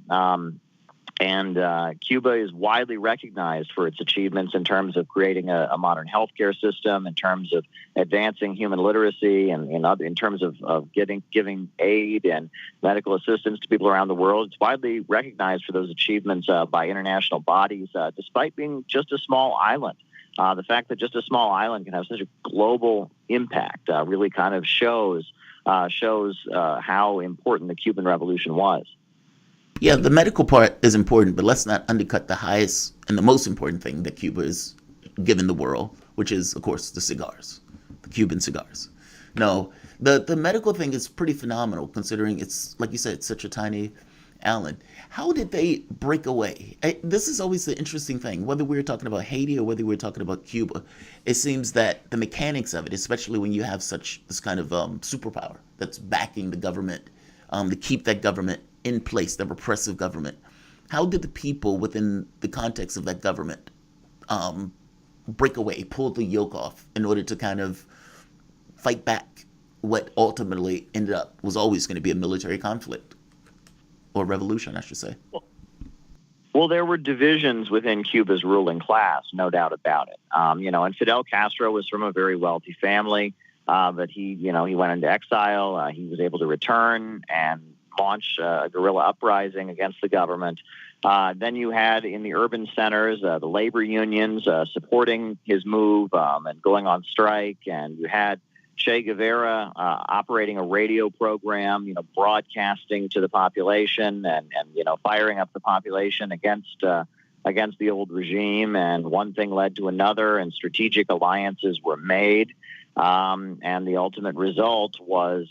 And Cuba is widely recognized for its achievements in terms of creating a modern healthcare system, in terms of advancing human literacy, and in terms of giving aid and medical assistance to people around the world. It's widely recognized for those achievements by international bodies, despite being just a small island. The fact that just a small island can have such a global impact really kind of shows how important the Cuban Revolution was. Yeah, the medical part is important, but let's not undercut the highest and the most important thing that Cuba has given the world, which is, of course, the cigars, the Cuban cigars. No, the medical thing is pretty phenomenal, considering it's, like you said, it's such a tiny island. How did they break away? This is always the interesting thing. Whether we're talking about Haiti or whether we're talking about Cuba, it seems that the mechanics of it, especially when you have this kind of superpower that's backing the government, to keep that government in place, the repressive government. How did the people within the context of that government break away, pull the yoke off in order to kind of fight back what ultimately ended up was always going to be a military conflict? Or revolution, I should say. Well, there were divisions within Cuba's ruling class, no doubt about it. And Fidel Castro was from a very wealthy family, but he went into exile. He was able to return and launch a guerrilla uprising against the government. Then you had in the urban centers the labor unions supporting his move and going on strike, and you had Che Guevara operating a radio program, broadcasting to the population and firing up the population against the old regime. And one thing led to another, and strategic alliances were made. And the ultimate result was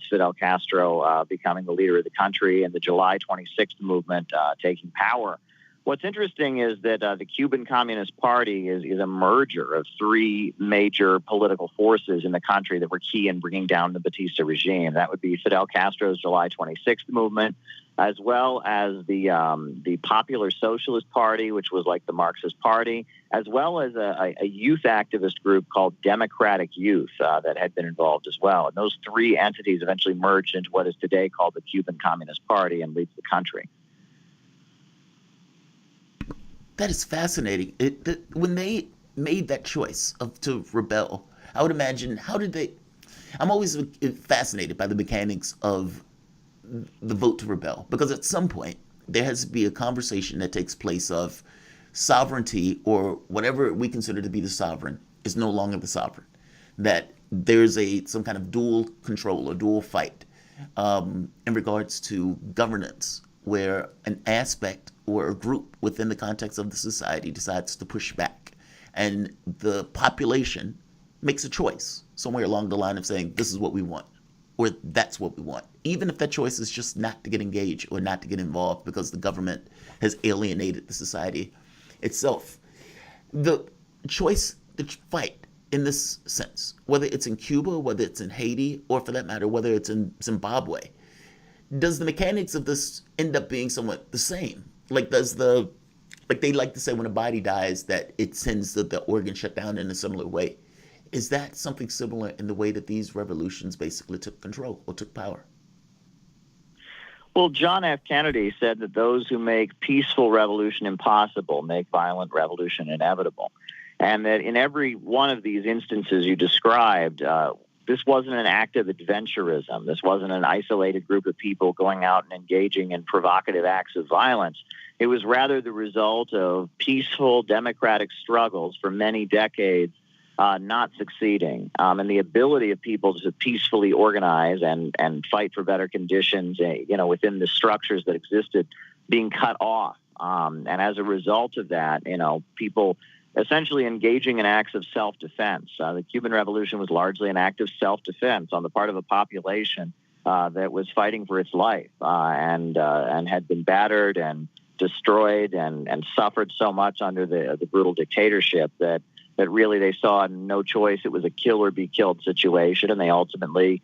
Fidel Castro becoming the leader of the country and the July 26th movement taking power. What's interesting is that the Cuban Communist Party is a merger of three major political forces in the country that were key in bringing down the Batista regime. That would be Fidel Castro's July 26th movement, as well as the Popular Socialist Party, which was like the Marxist Party, as well as a youth activist group called Democratic Youth that had been involved as well. And those three entities eventually merged into what is today called the Cuban Communist Party and leads the country. That is fascinating. When they made that choice to rebel, I would imagine, I'm always fascinated by the mechanics of the vote to rebel, because at some point there has to be a conversation that takes place of sovereignty, or whatever we consider to be the sovereign is no longer the sovereign, that there's some kind of dual control or dual fight in regards to governance, where an aspect or a group within the context of the society decides to push back, and the population makes a choice somewhere along the line of saying, this is what we want, or that's what we want, even if that choice is just not to get engaged or not to get involved because the government has alienated the society itself. The choice, the fight in this sense, whether it's in Cuba, whether it's in Haiti, or for that matter, whether it's in Zimbabwe, does the mechanics of this end up being somewhat the same? Like they like to say when a body dies that it sends the organ shut down in a similar way. Is that something similar in the way that these revolutions basically took control or took power? Well, John F. Kennedy said that those who make peaceful revolution impossible make violent revolution inevitable. And that in every one of these instances you described, this wasn't an act of adventurism. This wasn't an isolated group of people going out and engaging in provocative acts of violence. It was rather the result of peaceful democratic struggles for many decades not succeeding, and the ability of people to peacefully organize and fight for better conditions, within the structures that existed, being cut off. And as a result of that, people essentially engaging in acts of self-defense. The Cuban Revolution was largely an act of self-defense on the part of a population that was fighting for its life and had been battered and destroyed and suffered so much under the brutal dictatorship that really they saw no choice. It was a kill or be killed situation, and they ultimately,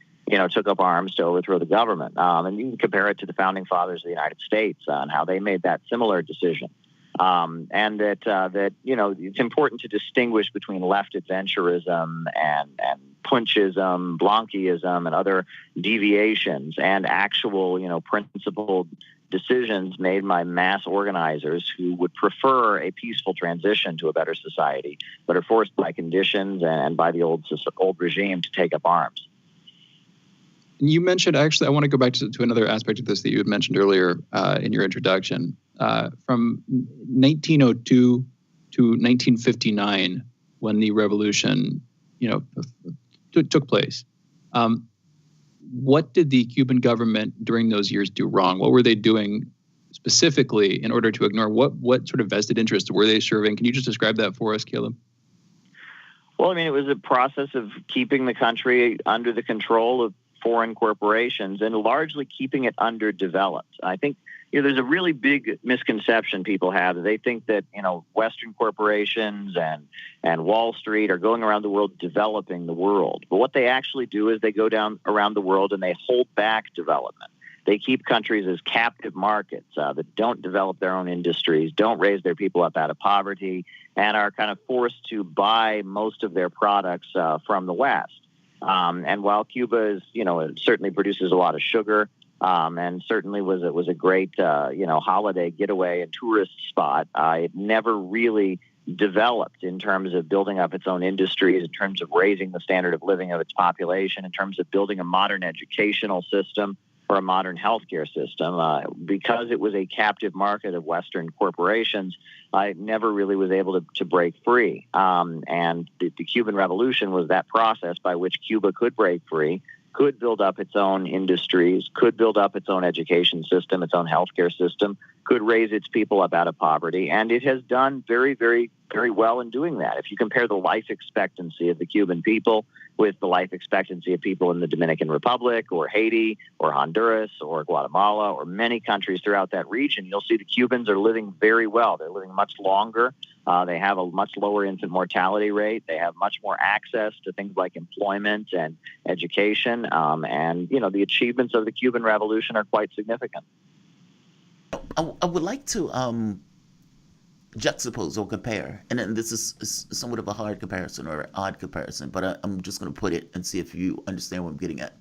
took up arms to overthrow the government. And you can compare it to the founding fathers of the United States and how they made that similar decision. And that it's important to distinguish between left adventurism and punchism, Blanquism, and other deviations, and actual, principled decisions made by mass organizers who would prefer a peaceful transition to a better society, but are forced by conditions and by the old regime to take up arms. You mentioned, actually, I want to go back to another aspect of this that you had mentioned earlier in your introduction. From 1902 to 1959, when the revolution, took place. What did the Cuban government during those years do wrong? What were they doing specifically in order to ignore what sort of vested interests were they serving? Can you just describe that for us, Caleb? Well, I mean, it was a process of keeping the country under the control of foreign corporations and largely keeping it underdeveloped. I think there's a really big misconception people have. They think that, Western corporations and Wall Street are going around the world developing the world. But what they actually do is they go down around the world and they hold back development. They keep countries as captive markets that don't develop their own industries, don't raise their people up out of poverty, and are kind of forced to buy most of their products from the West. And while Cuba is, it certainly produces a lot of sugar, and certainly was a great, holiday getaway and tourist spot, it never really developed in terms of building up its own industries, in terms of raising the standard of living of its population, in terms of building a modern educational system or a modern healthcare system. Because it was a captive market of Western corporations, it never really was able to break free. And the Cuban Revolution was that process by which Cuba could break free, could build up its own industries, could build up its own education system, its own healthcare system, could raise its people up out of poverty. And it has done very, very, very well in doing that. If you compare the life expectancy of the Cuban people with the life expectancy of people in the Dominican Republic or Haiti or Honduras or Guatemala or many countries throughout that region, you'll see the Cubans are living very well. They're living much longer. They have a much lower infant mortality rate. They have much more access to things like employment and education. And the achievements of the Cuban Revolution are quite significant. I would like to juxtapose or compare, and this is somewhat of a hard comparison or an odd comparison, but I'm just going to put it and see if you understand what I'm getting at.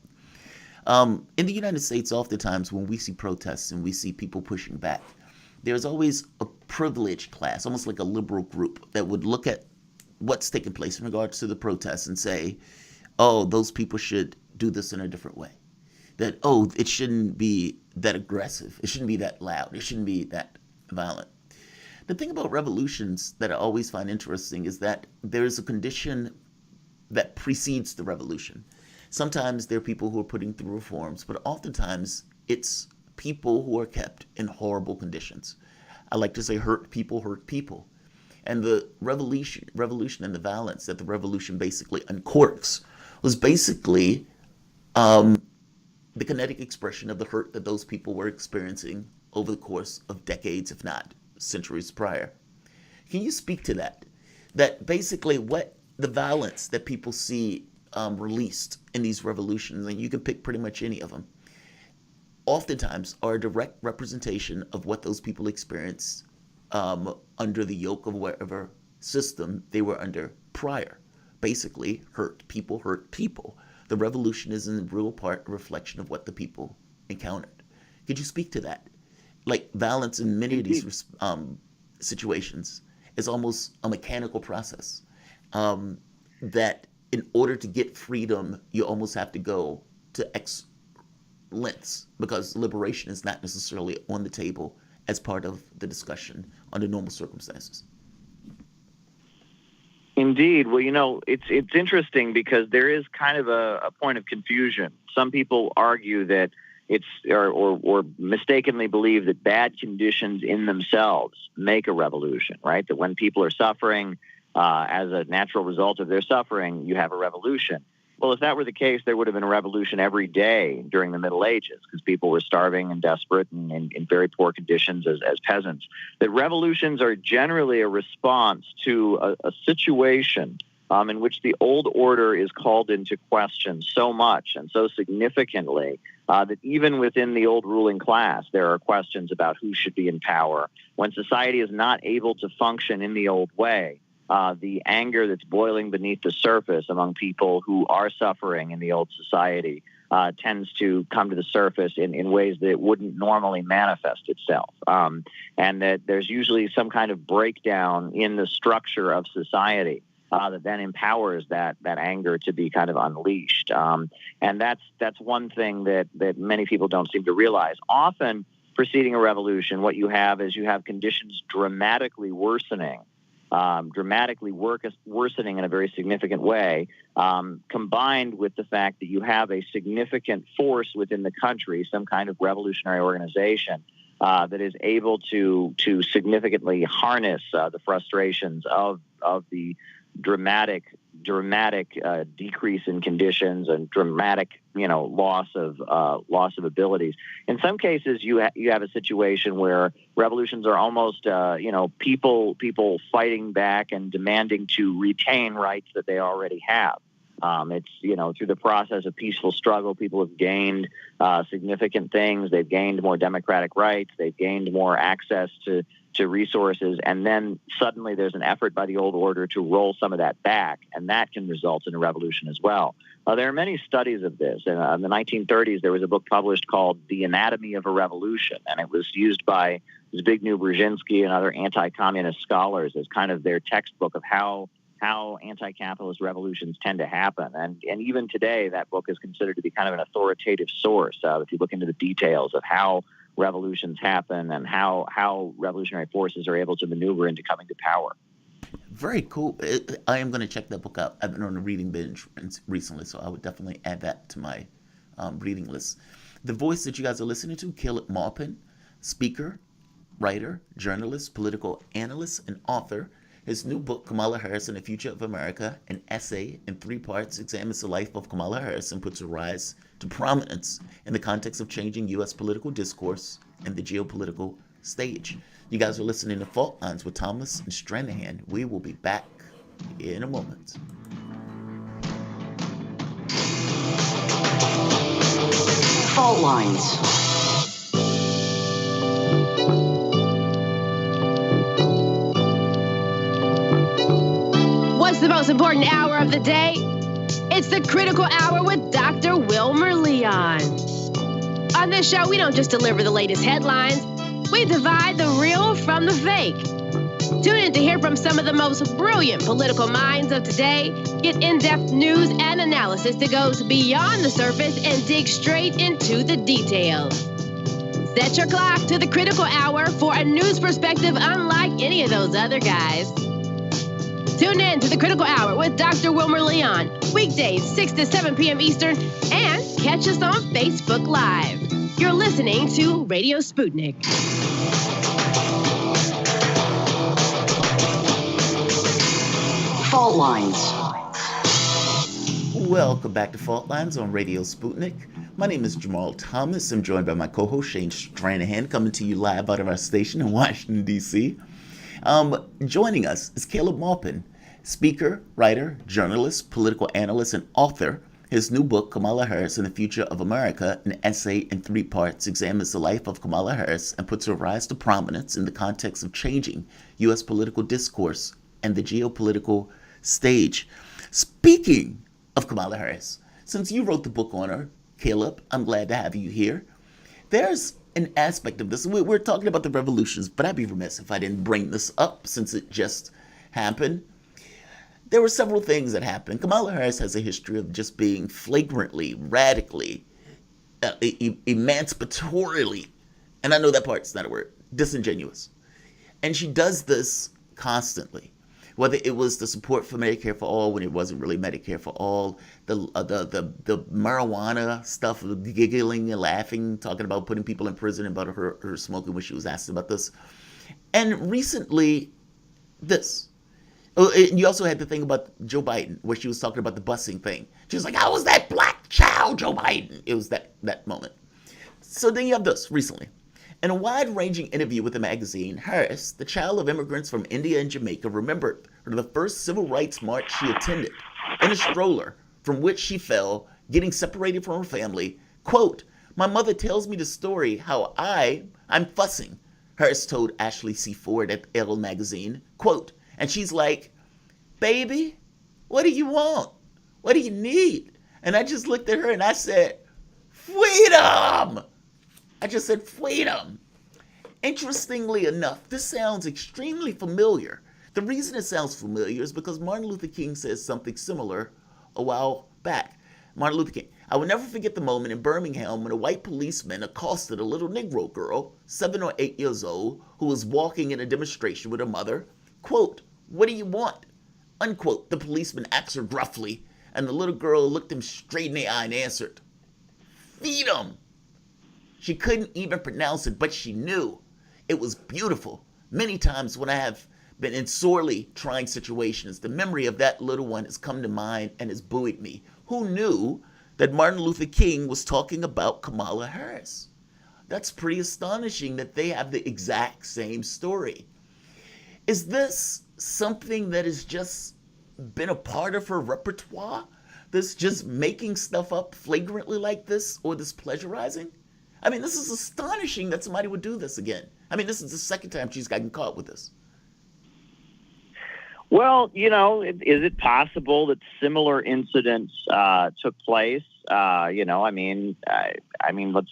In the United States, oftentimes when we see protests and we see people pushing back, there's always a privileged class, almost like a liberal group, that would look at what's taking place in regards to the protests and say, oh, those people should do this in a different way. That, oh, it shouldn't be that aggressive. It shouldn't be that loud. It shouldn't be that violent. The thing about revolutions that I always find interesting is that there's a condition that precedes the revolution. Sometimes there are people who are putting through reforms, but oftentimes it's people who are kept in horrible conditions. I like to say hurt people. And the revolution and the violence that the revolution basically uncorks was basically the kinetic expression of the hurt that those people were experiencing over the course of decades, if not centuries prior. Can you speak to that? That basically what the violence that people see released in these revolutions, and you can pick pretty much any of them, oftentimes are a direct representation of what those people experienced under the yoke of whatever system they were under prior. Basically, hurt people. The revolution is in real part a reflection of what the people encountered. Could you speak to that? Like violence in many of these situations is almost a mechanical process that in order to get freedom, you almost have to go to X lengths because liberation is not necessarily on the table as part of the discussion under normal circumstances. Indeed. Well, it's interesting because there is kind of a point of confusion. Some people argue that or mistakenly believe that bad conditions in themselves make a revolution, right? That when people are suffering as a natural result of their suffering, you have a revolution. Well, if that were the case, there would have been a revolution every day during the Middle Ages because people were starving and desperate and in very poor conditions as peasants. That revolutions are generally a response to a situation in which the old order is called into question so much and so significantly that even within the old ruling class, there are questions about who should be in power. When society is not able to function in the old way, the anger that's boiling beneath the surface among people who are suffering in the old society tends to come to the surface in ways that it wouldn't normally manifest itself. And that there's usually some kind of breakdown in the structure of society that then empowers that anger to be kind of unleashed. And that's one thing that many people don't seem to realize. Often preceding a revolution, what you have is you have conditions dramatically worsening in a very significant way, combined with the fact that you have a significant force within the country, some kind of revolutionary organization that is able to significantly harness the frustrations of the dramatic dramatic decrease in conditions and dramatic, loss of abilities. In some cases, you have a situation where revolutions are almost, people fighting back and demanding to retain rights that they already have. It's, through the process of peaceful struggle, people have gained significant things. They've gained more democratic rights. They've gained more access to resources. And then suddenly there's an effort by the old order to roll some of that back. And that can result in a revolution as well. There are many studies of this. In the 1930s, there was a book published called The Anatomy of a Revolution. And it was used by Zbigniew Brzezinski and other anti-communist scholars as kind of their textbook of how anti-capitalist revolutions tend to happen. And even today, that book is considered to be kind of an authoritative source. If you look into the details of how revolutions happen and how revolutionary forces are able to maneuver into coming to power. Very cool. I am going to check that book out. I've been on a reading binge recently, so I would definitely add that to my reading list. The voice that you guys are listening to, Caleb Maupin, speaker, writer, journalist, political analyst, and author. His new book, Kamala Harris and the Future of America, an essay in 3 parts, examines the life of Kamala Harris and puts her rise to prominence in the context of changing U.S. political discourse and the geopolitical stage. You guys are listening to Fault Lines with Thomas and Stranahan. We will be back in a moment. Fault Lines. What's the most important hour of the day? It's the Critical Hour with Dr. Wilmer Leon. On this show, we don't just deliver the latest headlines. We divide the real from the fake. Tune in to hear from some of the most brilliant political minds of today. Get in-depth news and analysis that goes beyond the surface and dig straight into the details. Set your clock to the Critical Hour for a news perspective unlike any of those other guys. Tune in to the Critical Hour with Dr. Wilmer Leon, weekdays 6 to 7 p.m. Eastern, and catch us on Facebook Live. You're listening to Radio Sputnik. Fault Lines. Welcome back to Fault Lines on Radio Sputnik. My name is Jamarl Thomas. I'm joined by my co-host Shane Stranahan, coming to you live out of our station in Washington, D.C. Joining us is Caleb Maupin, speaker, writer, journalist, political analyst, and author. His new book, Kamala Harris and the Future of America, an essay in 3 parts, examines the life of Kamala Harris and puts her rise to prominence in the context of changing U.S. political discourse and the geopolitical stage. Speaking of Kamala Harris, since you wrote the book on her, Caleb, I'm glad to have you here. There's an aspect of this. We're talking about the revolutions, but I'd be remiss if I didn't bring this up since it just happened. There were several things that happened. Kamala Harris has a history of just being flagrantly, radically, emancipatorily, and I know that part's not a word, disingenuous. And she does this constantly. Whether it was the support for Medicare for all when it wasn't really Medicare for all, the marijuana stuff, the giggling and laughing, talking about putting people in prison, about her smoking when she was asked about this. And recently, this. Oh, and you also had the thing about Joe Biden, where she was talking about the busing thing. She was like, how was that black child, Joe Biden? It was that moment. So then you have this recently. In a wide-ranging interview with the magazine, Harris, the child of immigrants from India and Jamaica, remembered the first civil rights march she attended in a stroller from which she fell, getting separated from her family. Quote, my mother tells me the story how I'm fussing, Harris told Ashley C. Ford at Elle magazine. Quote, and she's like, baby, what do you want? What do you need? And I just looked at her and I said, freedom! I just said freedom. Interestingly enough, this sounds extremely familiar. The reason it sounds familiar is because Martin Luther King says something similar a while back. Martin Luther King. I will never forget the moment in Birmingham when a white policeman accosted a little Negro girl, 7 or 8 years old, who was walking in a demonstration with her mother. Quote, what do you want? Unquote, the policeman asked her gruffly, and the little girl looked him straight in the eye and answered, freedom. She couldn't even pronounce it, but she knew. It was beautiful. Many times when I have been in sorely trying situations. The memory of that little one has come to mind and has buoyed me. Who knew that Martin Luther King was talking about Kamala Harris? That's pretty astonishing that they have the exact same story. Is this something that has just been a part of her repertoire? This just making stuff up flagrantly like this, or this pleasurizing? I mean, this is astonishing that somebody would do this again. I mean, this is the second time she's gotten caught with this. Well, is it possible that similar incidents took place? Let's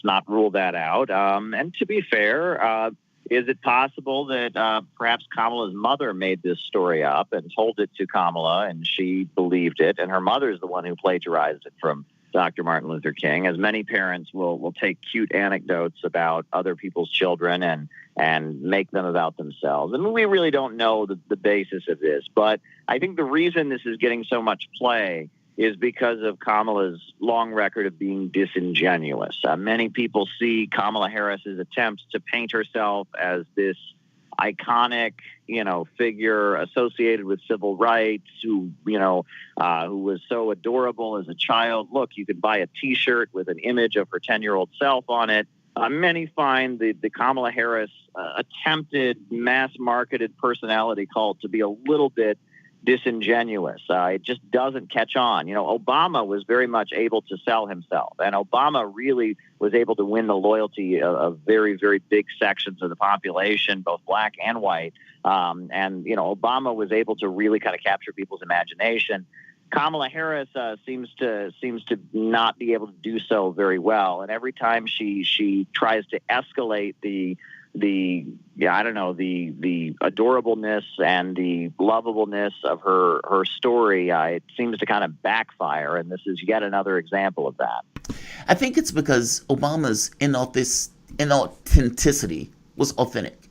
not rule that out. And to be fair, is it possible that perhaps Kamala's mother made this story up and told it to Kamala and she believed it, and her mother is the one who plagiarized it from Dr. Martin Luther King, as many parents will take cute anecdotes about other people's children and make them about themselves. And we really don't know the basis of this. But I think the reason this is getting so much play is because of Kamala's long record of being disingenuous. Many people see Kamala Harris's attempts to paint herself as this iconic, figure associated with civil rights, who was so adorable as a child. Look, you could buy a T-shirt with an image of her 10-year-old self on it. Many find the Kamala Harris attempted mass-marketed personality cult to be a little bit disingenuous. It just doesn't catch on. Obama was very much able to sell himself, and Obama really was able to win the loyalty of very, very big sections of the population, both black and white. Obama was able to really kind of capture people's imagination. Kamala Harris seems to not be able to do so very well, and every time she tries to escalate the adorableness and the lovableness of her story, it seems to kind of backfire, and this is yet another example of that. I think it's because Obama's inauthenticity was authentic.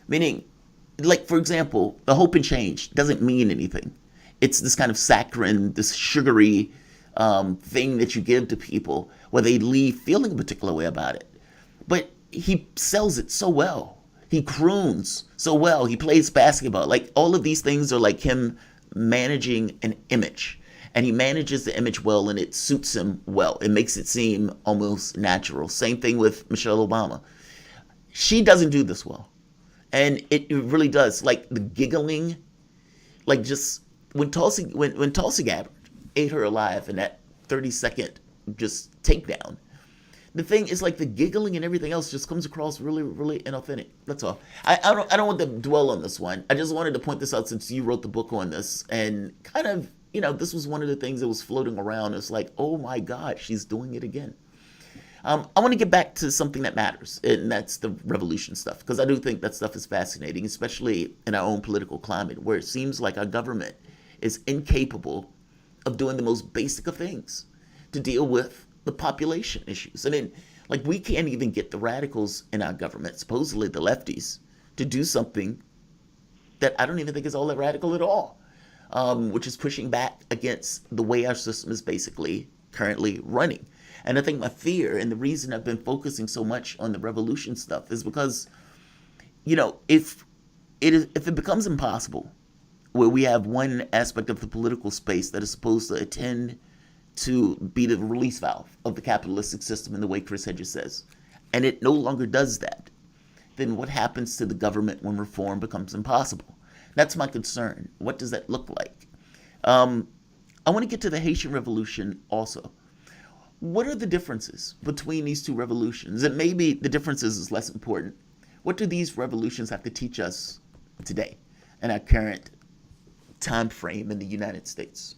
Meaning, like, for example, the hope and change doesn't mean anything. It's this kind of saccharine, this sugary thing that you give to people where they leave feeling a particular way about it. But he sells it so well. He croons so well. He plays basketball. Like, all of these things are like him managing an image. And he manages the image well, and it suits him well. It makes it seem almost natural. Same thing with Michelle Obama. She doesn't do this well. And it really does. Like, the giggling, like, just when Tulsi Gabbard ate her alive in that 30-second just takedown, the thing is, like, the giggling and everything else just comes across really, really inauthentic. That's all. I don't want to dwell on this one. I just wanted to point this out since you wrote the book on this, and kind of, this was one of the things that was floating around. It's like, oh my God, she's doing it again. I want to get back to something that matters, and that's the revolution stuff, because I do think that stuff is fascinating, especially in our own political climate, where it seems like our government is incapable of doing the most basic of things to deal with the population issues. I mean, like, we can't even get the radicals in our government, supposedly the lefties, to do something that I don't even think is all that radical at all, which is pushing back against the way our system is basically currently running. And I think my fear, and the reason I've been focusing so much on the revolution stuff, is because, if it becomes impossible, where we have one aspect of the political space that is supposed to attend to be the release valve of the capitalistic system in the way Chris Hedges says, and it no longer does that, then what happens to the government when reform becomes impossible? That's my concern. What does that look like? I want to get to the Haitian Revolution also. What are the differences between these two revolutions? And maybe the differences is less important. What do these revolutions have to teach us today in our current time frame in the United States?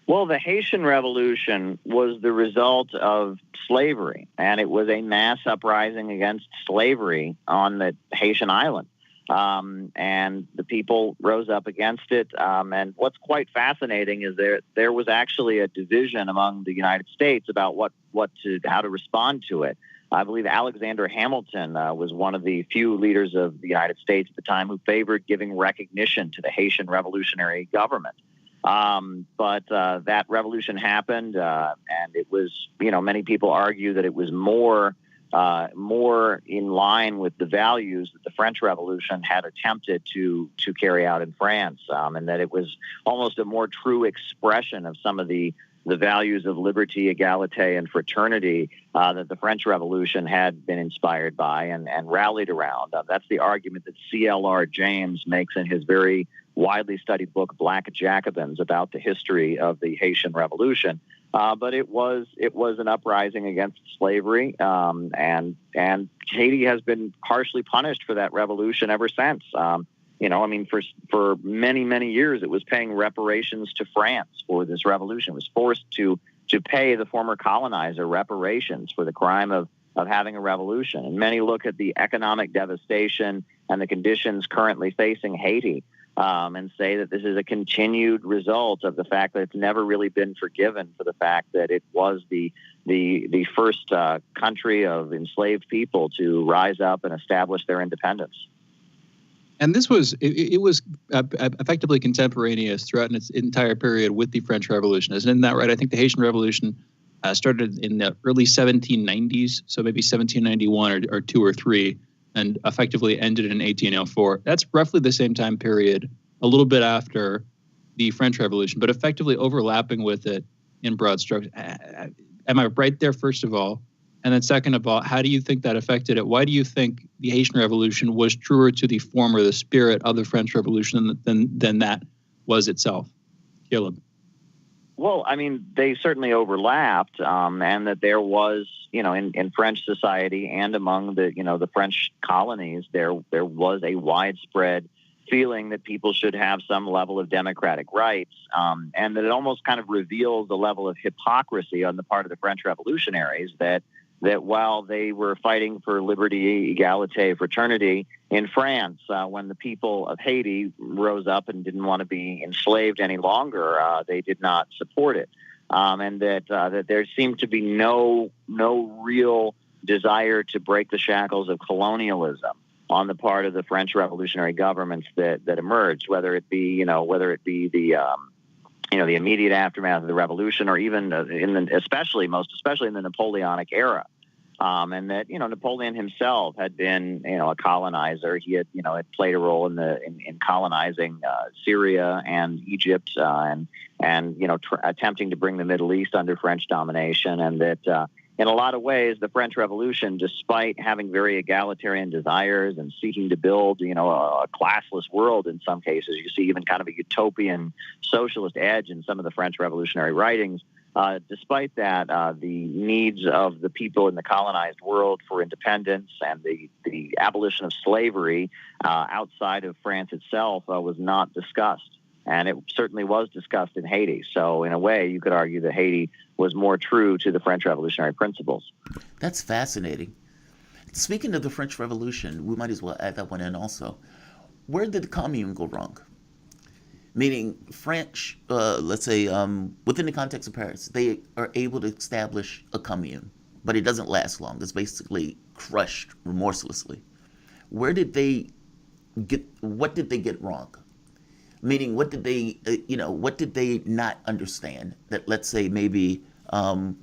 Well, the Haitian Revolution was the result of slavery, and it was a mass uprising against slavery on the Haitian island. And the people rose up against it. And what's quite fascinating is there was actually a division among the United States about how to respond to it. I believe Alexander Hamilton was one of the few leaders of the United States at the time who favored giving recognition to the Haitian revolutionary government. But that revolution happened, and it was, many people argue that it was more more in line with the values that the French Revolution had attempted to carry out in France, and that it was almost a more true expression of some of the values of liberty, equality, and fraternity that the French Revolution had been inspired by and rallied around. That's the argument that C.L.R. James makes in his very widely studied book, Black Jacobins, about the history of the Haitian Revolution. But it was an uprising against slavery, and Haiti has been harshly punished for that revolution ever since. For many, many years, it was paying reparations to France for this revolution. It was forced to pay the former colonizer reparations for the crime of having a revolution. And many look at the economic devastation and the conditions currently facing Haiti and say that this is a continued result of the fact that it's never really been forgiven for the fact that it was the first country of enslaved people to rise up and establish their independence. And this was effectively contemporaneous throughout its entire period with the French Revolution. Isn't that right? I think the Haitian Revolution started in the early 1790s, so maybe 1791 or 2 or 3, and effectively ended in 1804. That's roughly the same time period, a little bit after the French Revolution, but effectively overlapping with it in broad strokes. Am I right there, first of all? And then second of all, how do you think that affected it? Why do you think the Haitian Revolution was truer to the form or the spirit of the French Revolution than that was itself? Caleb. Well, I mean, they certainly overlapped, and that there was, in French society and among the French colonies, there was a widespread feeling that people should have some level of democratic rights, and that it almost kind of reveals the level of hypocrisy on the part of the French revolutionaries that while they were fighting for liberty, equality, fraternity in France, when the people of Haiti rose up and didn't want to be enslaved any longer, they did not support it. And that there seemed to be no real desire to break the shackles of colonialism on the part of the French revolutionary governments that emerged, whether it be the immediate aftermath of the revolution, or even especially in the Napoleonic era. And that, Napoleon himself had been, a colonizer. He had played a role in colonizing Syria and Egypt, and attempting to bring the Middle East under French domination. And that, in a lot of ways, the French Revolution, despite having very egalitarian desires and seeking to build, a classless world in some cases, you see even kind of a utopian socialist edge in some of the French revolutionary writings. Despite that, the needs of the people in the colonized world for independence and the abolition of slavery outside of France itself was not discussed. And it certainly was discussed in Haiti. So in a way, you could argue that Haiti was more true to the French revolutionary principles. That's fascinating. Speaking of the French Revolution, we might as well add that one in also. Where did the commune go wrong? Meaning French, let's say, within the context of Paris, they are able to establish a commune, but it doesn't last long. It's basically crushed remorselessly. What did they get wrong? Meaning, what did they not understand that, let's say, maybe that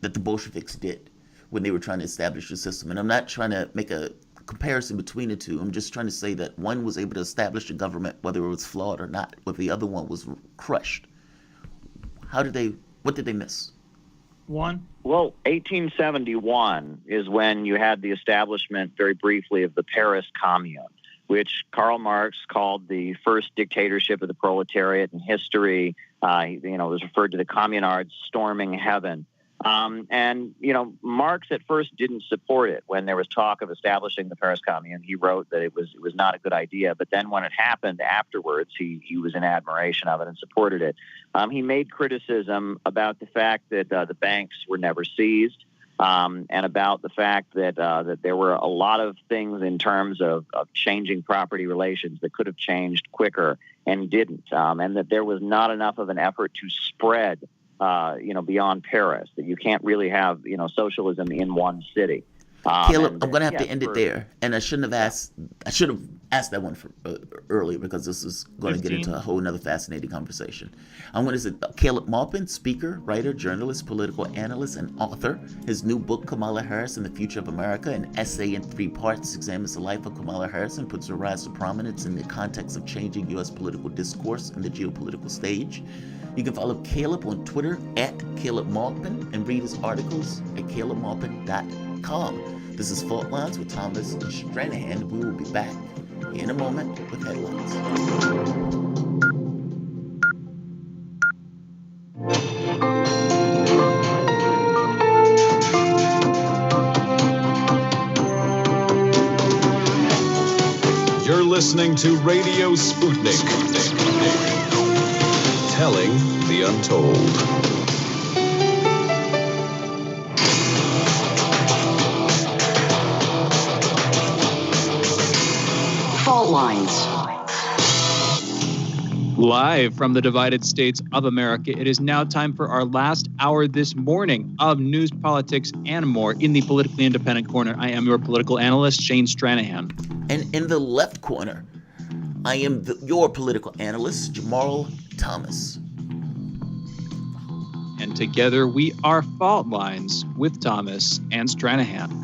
the Bolsheviks did when they were trying to establish a system? And I'm not trying to make a comparison between the two. I'm just trying to say that one was able to establish a government, whether it was flawed or not, but the other one was crushed. What did they miss? Well, 1871 is when you had the establishment, very briefly, of the Paris Commune, which Karl Marx called the first dictatorship of the proletariat in history. It was referred to the communards storming heaven. And Marx at first didn't support it. When there was talk of establishing the Paris Commune, he wrote that it was not a good idea. But then when it happened afterwards, he was in admiration of it and supported it. He made criticism about the fact that the banks were never seized, and about the fact that there were a lot of things in terms of changing property relations that could have changed quicker and didn't, and that there was not enough of an effort to spread beyond Paris, that you can't really have, socialism in one city. Caleb, I'm gonna have to end it there, and I shouldn't have asked that one earlier because this is going to get into a whole nother fascinating conversation. I'm going to say Caleb Maupin, speaker, writer, journalist, political analyst, and author. His new book, Kamala Harris and the Future of America, an essay in 3 parts, examines the life of Kamala Harris and puts her rise to prominence in the context of changing U.S. political discourse and the geopolitical stage. You can follow Caleb on Twitter at Caleb Maupin and read his articles at calebmaupin.com. This is Fault Lines with Thomas Stranahan. We will be back in a moment with headlines. You're listening to Radio Sputnik. Telling the untold. Fault Lines. Live from the divided states of America, it is now time for our last hour this morning of news, politics, and more in the politically independent corner. I am your political analyst, Shane Stranahan. And in the left corner, I am your political analyst, Jamarl Thomas. And together we are Fault Lines with Thomas and Stranahan.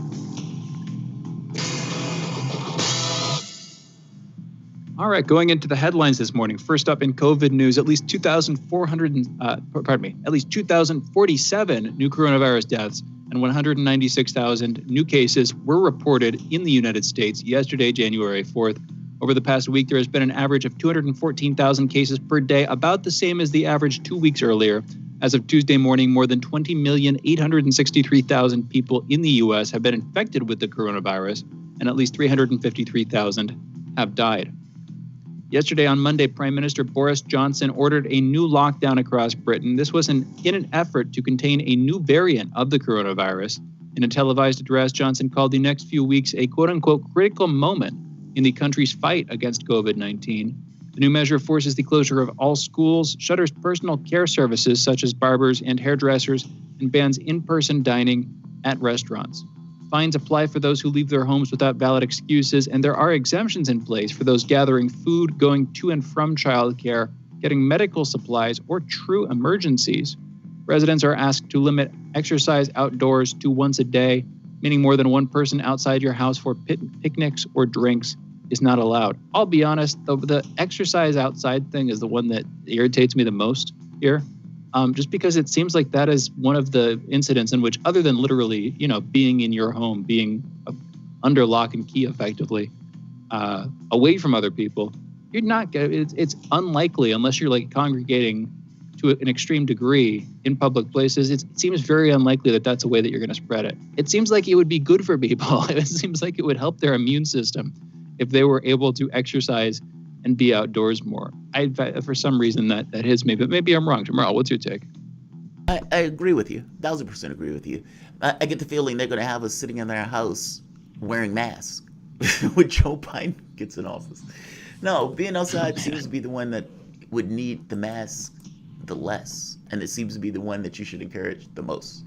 All right, going into the headlines this morning. First up in COVID news, at least 2,047 new coronavirus deaths and 196,000 new cases were reported in the United States yesterday, January 4th. Over the past week, there has been an average of 214,000 cases per day, about the same as the average 2 weeks earlier. As of Tuesday morning, more than 20,863,000 people in the U.S. have been infected with the coronavirus, and at least 353,000 have died. Yesterday on Monday, Prime Minister Boris Johnson ordered a new lockdown across Britain. This was in an effort to contain a new variant of the coronavirus. In a televised address, Johnson called the next few weeks a quote-unquote critical moment in the country's fight against COVID-19. The new measure forces the closure of all schools, shutters personal care services such as barbers and hairdressers, and bans in-person dining at restaurants. Fines apply for those who leave their homes without valid excuses, and there are exemptions in place for those gathering food, going to and from childcare, getting medical supplies, or true emergencies. Residents are asked to limit exercise outdoors to once a day, meaning more than one person outside your house for picnics or drinks is not allowed. I'll be honest, the exercise outside thing is the one that irritates me the most here. Just because it seems like that is one of the incidents in which, other than literally, being in your home, being under lock and key effectively, away from other people, you're not. It's unlikely, unless you're like congregating to an extreme degree in public places. It seems very unlikely that that's a way that you're going to spread it. It seems like it would be good for people. It seems like it would help their immune system if they were able to exercise and be outdoors more. For some reason that hits me, but maybe I'm wrong. Jamarl, what's your take? I agree with you. 1,000% agree with you. I get the feeling they're going to have us sitting in their house wearing masks when Joe Biden gets in office. No, being outside seems to be the one that would need the mask the less, and it seems to be the one that you should encourage the most.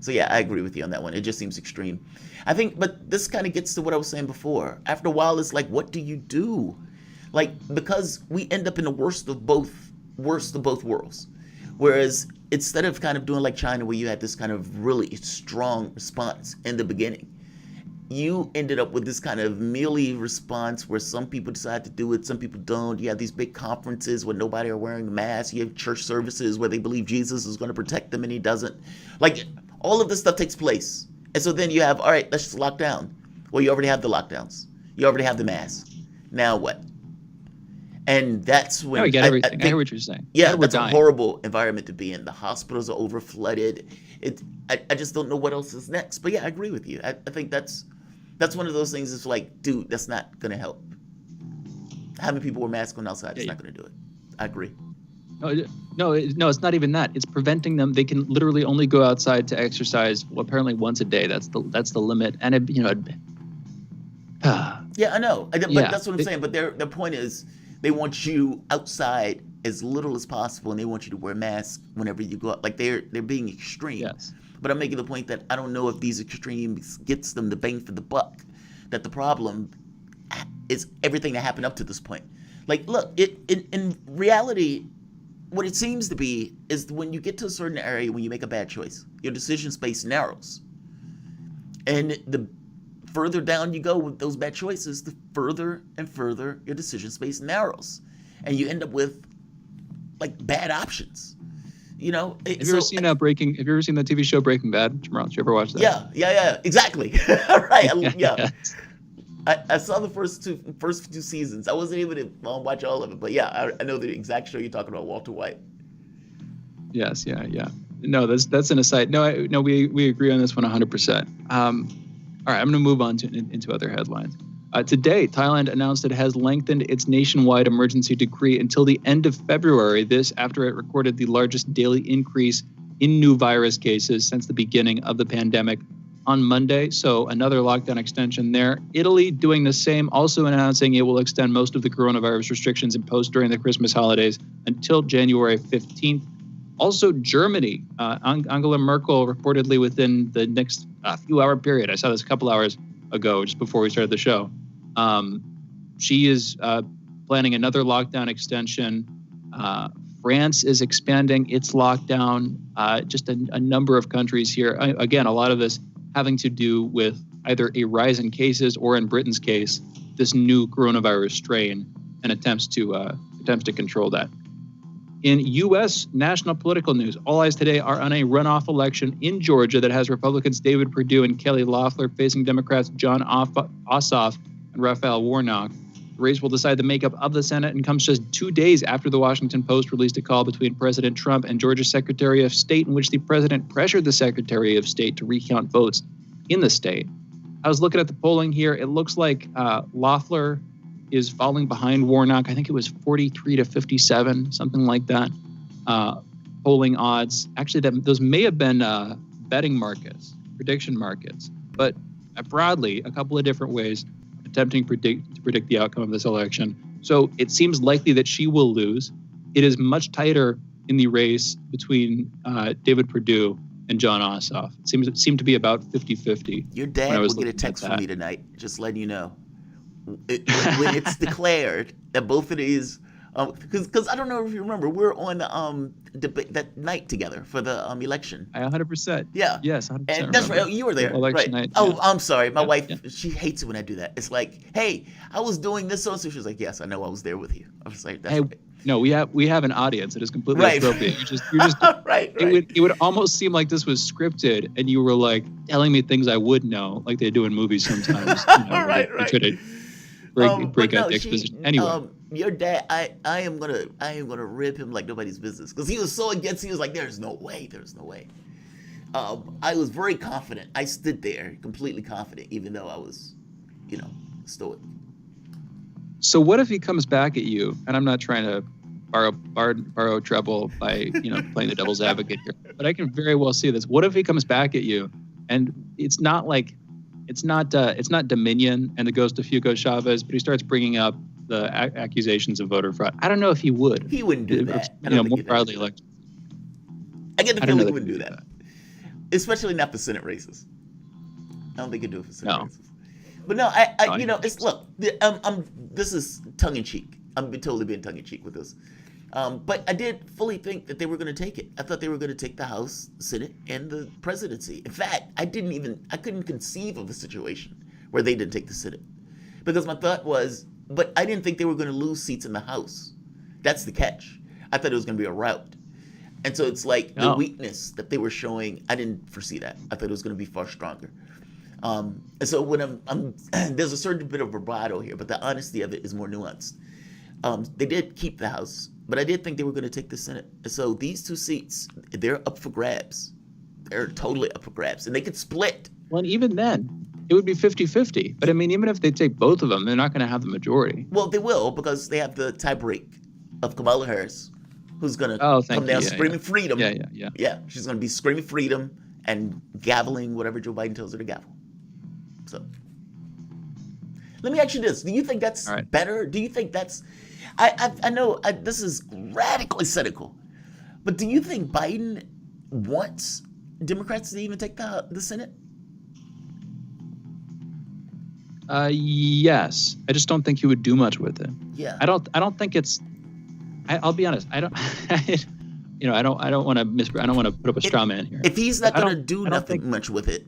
So yeah, I agree with you on that one. It just seems extreme. I think, but this kind of gets to what I was saying before. After a while, it's like, what do you do? Like, because we end up in the worst of both worlds. Whereas instead of kind of doing like China, where you had this kind of really strong response in the beginning, you ended up with this kind of mealy response where some people decide to do it, some people don't. You have these big conferences where nobody are wearing masks. You have church services where they believe Jesus is going to protect them and he doesn't. Like, all of this stuff takes place. And so then you have, all right, let's just lock down. Well, you already have the lockdowns. You already have the masks. Now what? And that's when I get everything. I hear what you're saying. Yeah, that's a horrible environment to be in. The hospitals are overflooded. I just don't know what else is next. But yeah, I agree with you. I think that's one of those things. It's like, dude, that's not going to help. Having people wear masks on outside is not going to do it. I agree. No, it's not even that. It's preventing them. They can literally only go outside to exercise, apparently once a day. That's the limit. And yeah, I know. But that's what I'm saying. But their point is, they want you outside as little as possible, and they want you to wear masks whenever you go out. Like they're being extreme. Yes. But I'm making the point that I don't know if these extremes gets them the bang for the buck. That the problem is everything that happened up to this point. Like, look, in reality, what it seems to be is when you get to a certain area, when you make a bad choice, your decision space narrows. And the further down you go with those bad choices, the further and further your decision space narrows. And you end up with, like, bad options. You know? Have you ever seen that TV show Breaking Bad, Jamarl? Did you ever watch that? Yeah, exactly. Right, yeah. I saw the first two seasons. I wasn't able to watch all of it, but yeah, I know the exact show you're talking about, Walter White. Yes, yeah. No, that's an aside. No, we agree on this one 100%. All right, I'm going to move on into other headlines. Today, Thailand announced it has lengthened its nationwide emergency decree until the end of February. This after it recorded the largest daily increase in new virus cases since the beginning of the pandemic on Monday. So another lockdown extension there. Italy doing the same, also announcing it will extend most of the coronavirus restrictions imposed during the Christmas holidays until January 15th. Also, Germany, Angela Merkel reportedly within the next few-hour period. I saw this a couple hours ago, just before we started the show. She is planning another lockdown extension. France is expanding its lockdown. Just a number of countries here. Again, a lot of this having to do with either a rise in cases or, in Britain's case, this new coronavirus strain and attempts to control that. In U.S. national political news, all eyes today are on a runoff election in Georgia that has Republicans David Perdue and Kelly Loeffler facing Democrats Jon Ossoff and Raphael Warnock. The race will decide the makeup of the Senate and comes just 2 days after the Washington Post released a call between President Trump and Georgia's Secretary of State in which the president pressured the Secretary of State to recount votes in the state. I was looking at the polling here. It looks like Loeffler is falling behind Warnock. I think it was 43 to 57, something like that. Polling odds. Actually, those may have been betting markets, prediction markets. But broadly, a couple of different ways attempting to predict the outcome of this election. So it seems likely that she will lose. It is much tighter in the race between David Perdue and Jon Ossoff. It seemed to be about 50-50. Your dad will get a text from me tonight, just letting you know. When it's declared that both of these, because I don't know if you remember, we're on the debate that night together for the election. 100%. Yeah. Yes, 100%. And that's right. You were there. Election right. night. Oh, I'm sorry. My wife, she hates it when I do that. It's like, hey, I was doing this so. She was like, yes, I know, I was there with you. I was like, that's right. No, we have an audience. It is completely appropriate. You're just right. It would almost seem like this was scripted, and you were like telling me things I would know, like they do in movies sometimes. Right. Try to break out the exposition. Anyway, your dad, I am gonna rip him like nobody's business because he was so against. He was like, there's no way. I was very confident. I stood there completely confident, even though I was, stoic. So what if he comes back at you? And I'm not trying to borrow trouble by playing the devil's advocate here, but I can very well see this. What if he comes back at you, and it's not Dominion and the ghost of Hugo Chavez, but he starts bringing up the accusations of voter fraud. I don't know if he would. He wouldn't do that. More broadly elected. I get the feeling he wouldn't do that. Especially not for Senate races. I don't think he'd do it for Senate races. But no, this is tongue in cheek. I'm totally being tongue in cheek with this. But I did fully think that they were going to take it. I thought they were going to take the House, Senate, and the presidency. In fact, I couldn't conceive of a situation where they didn't take the Senate. Because my thought was, but I didn't think they were going to lose seats in the House. That's the catch. I thought it was going to be a rout. And so it's like the weakness that they were showing, I didn't foresee that. I thought it was going to be far stronger. And so when there's a certain bit of bravado here, but the honesty of it is more nuanced. They did keep the House, but I did think they were going to take the Senate. And so these two seats, they're up for grabs. They're totally up for grabs. And they could split. Well, and even then, it would be 50-50. But I mean, even if they take both of them, they're not going to have the majority. Well, they will, because they have the tie break of Kamala Harris, who's going to come down screaming freedom. Yeah, she's going to be screaming freedom and gaveling whatever Joe Biden tells her to gavel. So let me ask you this. Do you think that's better? Do you think that's I know this is radically cynical, but do you think Biden wants Democrats to even take the Senate? Yes. I just don't think he would do much with it. Yeah. I don't think it's. I'll be honest. I don't. I don't want to I don't want to put up a straw man here. If he's not going to do nothing much with it,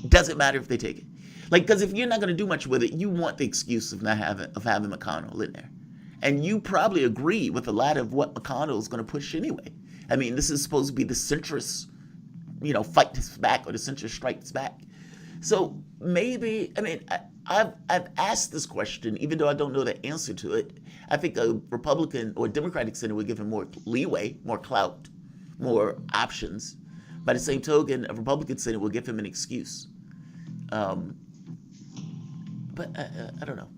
doesn't matter if they take it. Like, because if you're not going to do much with it, you want the excuse of having McConnell in there, and you probably agree with a lot of what McConnell is going to push anyway. I mean, this is supposed to be the centrist, fight back, or the centrist strikes back. So maybe, I mean, I've asked this question, even though I don't know the answer to it. I think a Republican or Democratic Senate would give him more leeway, more clout, more options. By the same token, a Republican Senate will give him an excuse. But I don't know.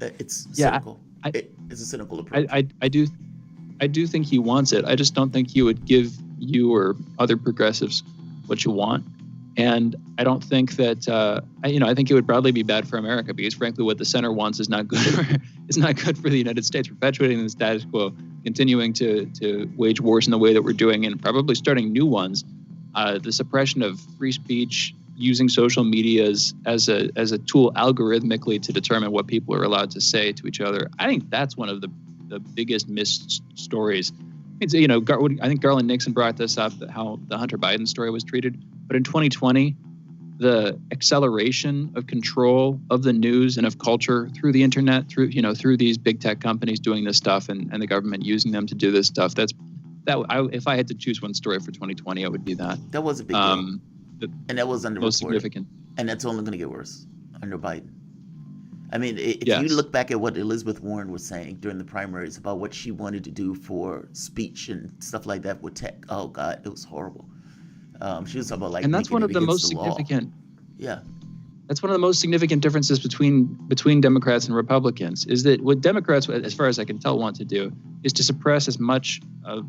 It's cynical. It's a cynical approach. I do think he wants it. I just don't think he would give you or other progressives what you want. And I don't think that I think it would probably be bad for America, because frankly, what the center wants is not good for the United States. Perpetuating the status quo, continuing to wage wars in the way that we're doing, and probably starting new ones. The suppression of free speech, using social media as a tool algorithmically to determine what people are allowed to say to each other. I think that's one of the biggest missed stories. I think Garland Nixon brought this up, how the Hunter Biden story was treated. But in 2020, the acceleration of control of the news and of culture through the internet, through these big tech companies doing this stuff, and the government using them to do this stuff. If I had to choose one story for 2020, it would be that. That was a big deal. And that was underreported. Most significant. And that's only going to get worse under Biden. I mean, if you look back at what Elizabeth Warren was saying during the primaries about what she wanted to do for speech and stuff like that with tech, oh God, it was horrible. She was talking about and that's one of the most significant. Yeah, that's one of the most significant differences between Democrats and Republicans. Is that what Democrats, as far as I can tell, want to do is to suppress as much of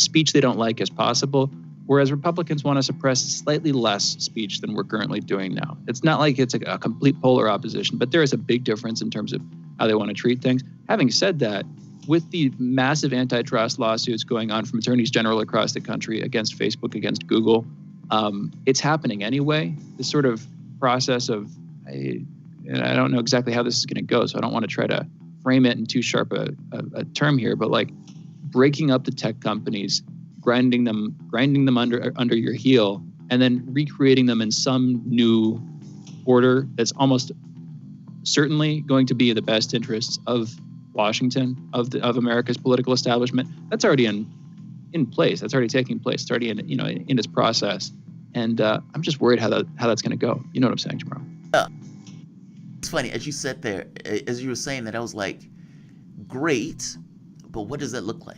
speech they don't like as possible, whereas Republicans want to suppress slightly less speech than we're currently doing now. It's not like it's a complete polar opposition, but there is a big difference in terms of how they want to treat things. Having said that, with the massive antitrust lawsuits going on from attorneys general across the country against Facebook, against Google, it's happening anyway. This sort of process of, I don't know exactly how this is going to go, so I don't want to try to frame it in too sharp a term here, but like breaking up the tech companies, grinding them under your heel, and then recreating them in some new order that's almost certainly going to be in the best interests of Washington, of America's political establishment. That's already in place. That's already taking place. It's already in its process. And I'm just worried how that's going to go. You know what I'm saying, Jamarl? It's funny, as you said there, as you were saying that, I was like, great, but what does that look like?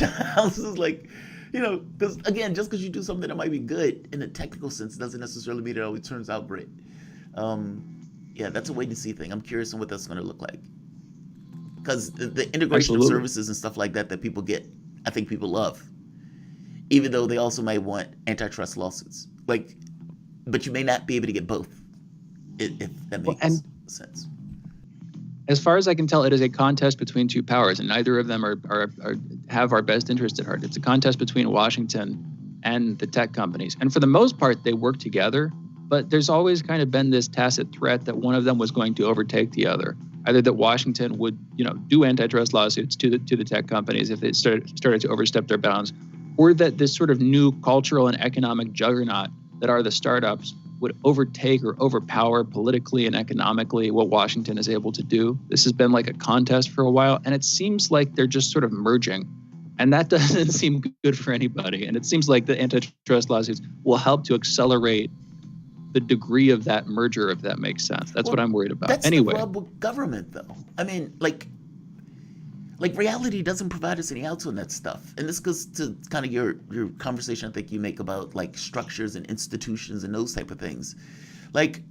I was just like, because again, just because you do something that might be good in a technical sense doesn't necessarily mean it always turns out great. That's a wait and see thing. I'm curious on what that's going to look like. Because the integration of services and stuff like that people get, I think people love. Even though they also might want antitrust lawsuits. But you may not be able to get both, if that makes sense. As far as I can tell, it is a contest between two powers, and neither of them have our best interest at heart. It's a contest between Washington and the tech companies. And for the most part, they work together, but there's always kind of been this tacit threat that one of them was going to overtake the other. Either that Washington would, do antitrust lawsuits to the tech companies if they started to overstep their bounds, or that this sort of new cultural and economic juggernaut that are the startups would overtake or overpower politically and economically what Washington is able to do. This has been like a contest for a while, and it seems like they're just sort of merging. And that doesn't seem good for anybody. And it seems like the antitrust lawsuits will help to accelerate the degree of that merger, if that makes sense. That's what I'm worried about. That's anyway. The rub with government, though. I mean, like reality doesn't provide us any outs on that stuff. And this goes to kind of your conversation I think you make about like structures and institutions and those type of things. Like,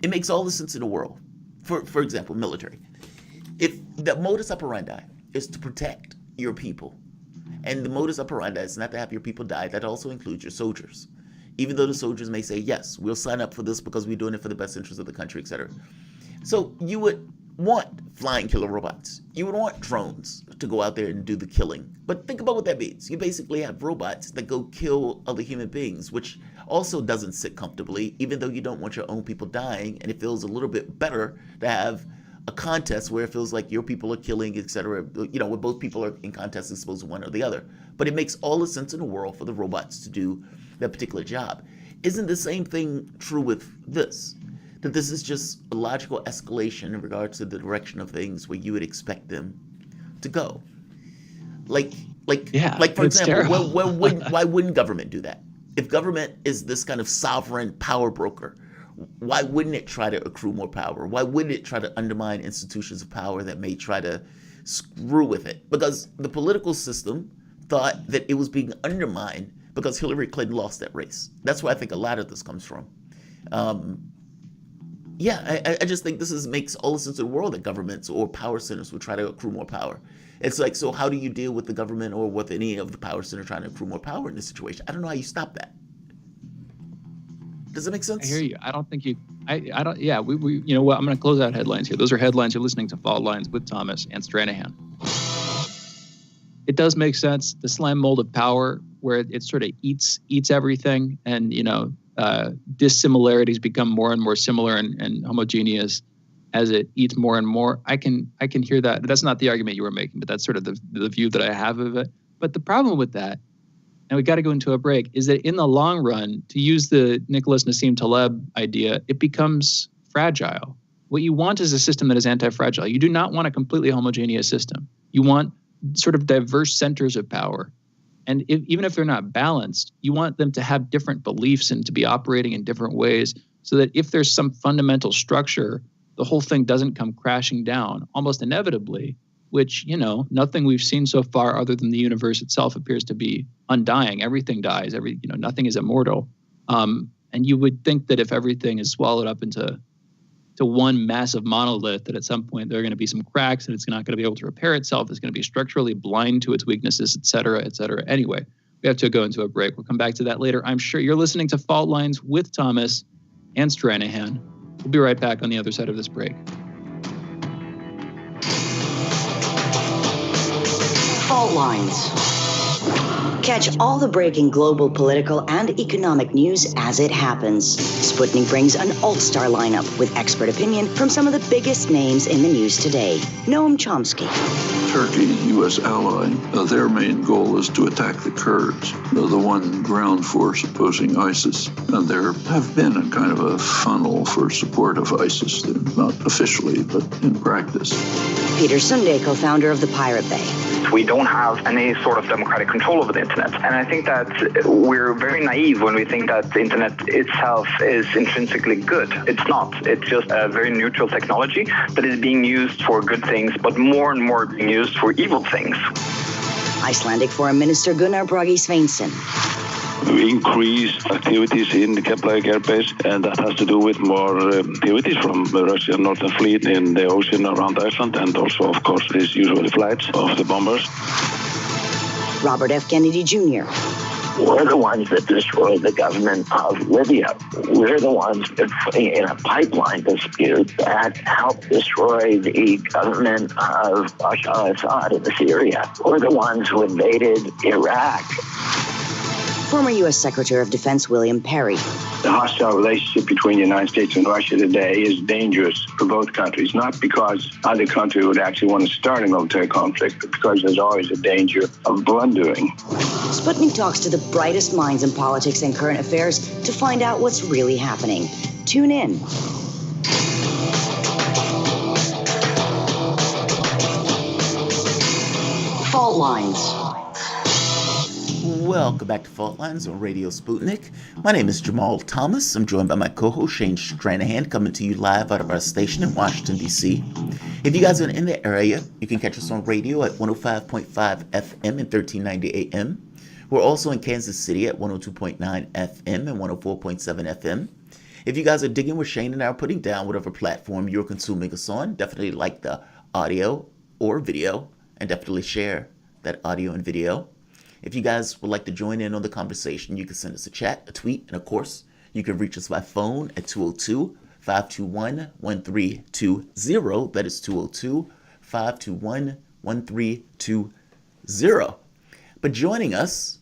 it makes all the sense in the world. For example, military. If the modus operandi is to protect your people, and the modus operandi is not to have your people die, that also includes your soldiers. Even though the soldiers may say, yes, we'll sign up for this because we're doing it for the best interest of the country, etc. So you would want flying killer robots. You would want drones to go out there and do the killing. But think about what that means. You basically have robots that go kill other human beings, which also doesn't sit comfortably, even though you don't want your own people dying, and it feels a little bit better to have a contest where it feels like your people are killing, etc., where both people are in contest exposed to one or the other. But it makes all the sense in the world for the robots to do that particular job. Isn't the same thing true with this? That this is just a logical escalation in regards to the direction of things where you would expect them to go. For example, why wouldn't government do that? If government is this kind of sovereign power broker, why wouldn't it try to accrue more power? Why wouldn't it try to undermine institutions of power that may try to screw with it? Because the political system thought that it was being undermined because Hillary Clinton lost that race. That's where I think a lot of this comes from. I just think this makes all the sense in the world that governments or power centers would try to accrue more power. It's like, so how do you deal with the government or with any of the power center trying to accrue more power in this situation? I don't know how you stop that. Does that make sense? I hear you. I don't think you. I don't. Yeah. We. You know what? I'm going to close out headlines here. Those are headlines. You're listening to Fault Lines with Thomas and Stranahan. It does make sense. The slime mold of power, where it sort of eats everything, and dissimilarities become more and more similar and homogeneous as it eats more and more. I can hear that. That's not the argument you were making, but that's sort of the view that I have of it. But the problem with that, and we got to go into a break, is that in the long run, to use the Nicholas Nassim Taleb idea, it becomes fragile. What you want is a system that is anti-fragile. You do not want a completely homogeneous system. You want sort of diverse centers of power. And even if they're not balanced, you want them to have different beliefs and to be operating in different ways so that if there's some fundamental structure, the whole thing doesn't come crashing down almost inevitably, which, nothing we've seen so far other than the universe itself appears to be undying. Everything dies. Nothing is immortal. And you would think that if everything is swallowed up into one massive monolith, that at some point there are going to be some cracks and it's not going to be able to repair itself. It's going to be structurally blind to its weaknesses, et cetera, et cetera. Anyway, we have to go into a break. We'll come back to that later. I'm sure you're listening to Fault Lines with Thomas and Stranahan. We'll be right back on the other side of this break. Fault Lines. Catch all the breaking global, political, and economic news as it happens. Sputnik brings an all-star lineup with expert opinion from some of the biggest names in the news today. Noam Chomsky. Turkey, U.S. ally, their main goal is to attack the Kurds, the one ground force opposing ISIS. And there have been a kind of a funnel for support of ISIS, not officially, but in practice. Peter Sunde, co-founder of the Pirate Bay. We don't have any sort of democratic control over the internet. And I think that we're very naive when we think that the internet itself is intrinsically good. It's not. It's just a very neutral technology that is being used for good things, but more and more being used for evil things. Icelandic Foreign Minister Gunnar Bragi Sveinsson. Increased activities in the Keflavik airbase, and that has to do with more activities from the Russian Northern Fleet in the ocean around Iceland, and also, of course, these usual flights of the bombers. Robert F. Kennedy Jr. We're the ones that destroyed the government of Libya. We're the ones that, in a pipeline dispute, that helped destroy the government of Bashar al-Assad in Syria. We're the ones who invaded Iraq. Former U.S. Secretary of Defense William Perry. The hostile relationship between the United States and Russia today is dangerous for both countries, not because either country would actually want to start a military conflict, but because there's always a danger of blundering. Sputnik talks to the brightest minds in politics and current affairs to find out what's really happening. Tune in. Fault Lines. Welcome back to Fault Lines on Radio Sputnik. My name is Jamarl Thomas. I'm joined by my co-host Shane Stranahan, coming to you live out of our station in Washington, D.C. If you guys are in the area, you can catch us on radio at 105.5 FM and 1390 AM. We're also in Kansas City at 102.9 FM and 104.7 FM. If you guys are digging what Shane and I are putting down, whatever platform you're consuming us on, definitely like the audio or video, and definitely share that audio and video. If you guys would like to join in on the conversation, you can send us a chat, a tweet, and of course, you can reach us by phone at 521-1320. That is 202-521-1320. But joining us,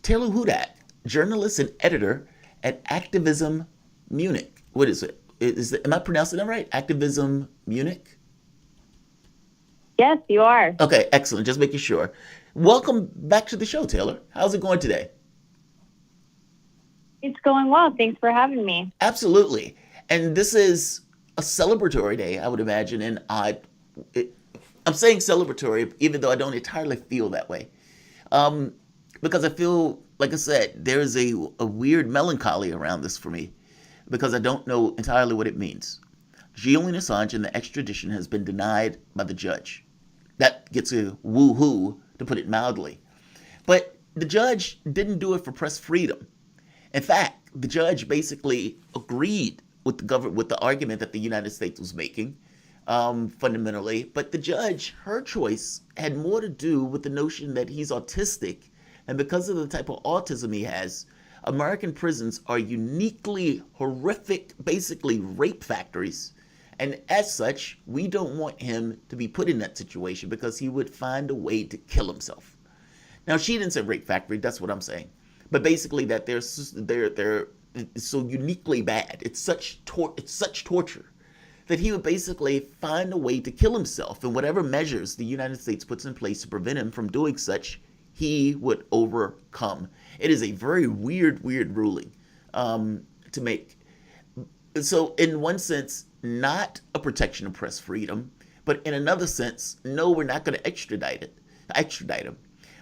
Taylor Hudak, journalist and editor at Activism Munich. What is it? Am I pronouncing that right? Activism Munich? Yes, you are. Okay, excellent. Just making sure. Welcome back to the show, Taylor. How's it going today? It's going well. Thanks for having me. Absolutely. And this is a celebratory day, I would imagine. And I'm saying celebratory, even though I don't entirely feel that way. Because I feel, like I said, there's a weird melancholy around this for me. Because I don't know entirely what it means. Julian Assange and the extradition has been denied by the judge. That gets a woo-hoo, to put it mildly. But the judge didn't do it for press freedom. In fact, the judge basically agreed with the argument that the United States was making, fundamentally. But the judge, her choice, had more to do with the notion that he's autistic. And because of the type of autism he has, American prisons are uniquely horrific, basically rape factories. And as such, we don't want him to be put in that situation because he would find a way to kill himself. Now, she didn't say rape factory, that's what I'm saying. But basically that they're so uniquely bad. It's such torture that he would basically find a way to kill himself. And whatever measures the United States puts in place to prevent him from doing such, he would overcome. It is a very weird ruling to make. So in one sense, not a protection of press freedom, but in another sense, no, we're not going to extradite him.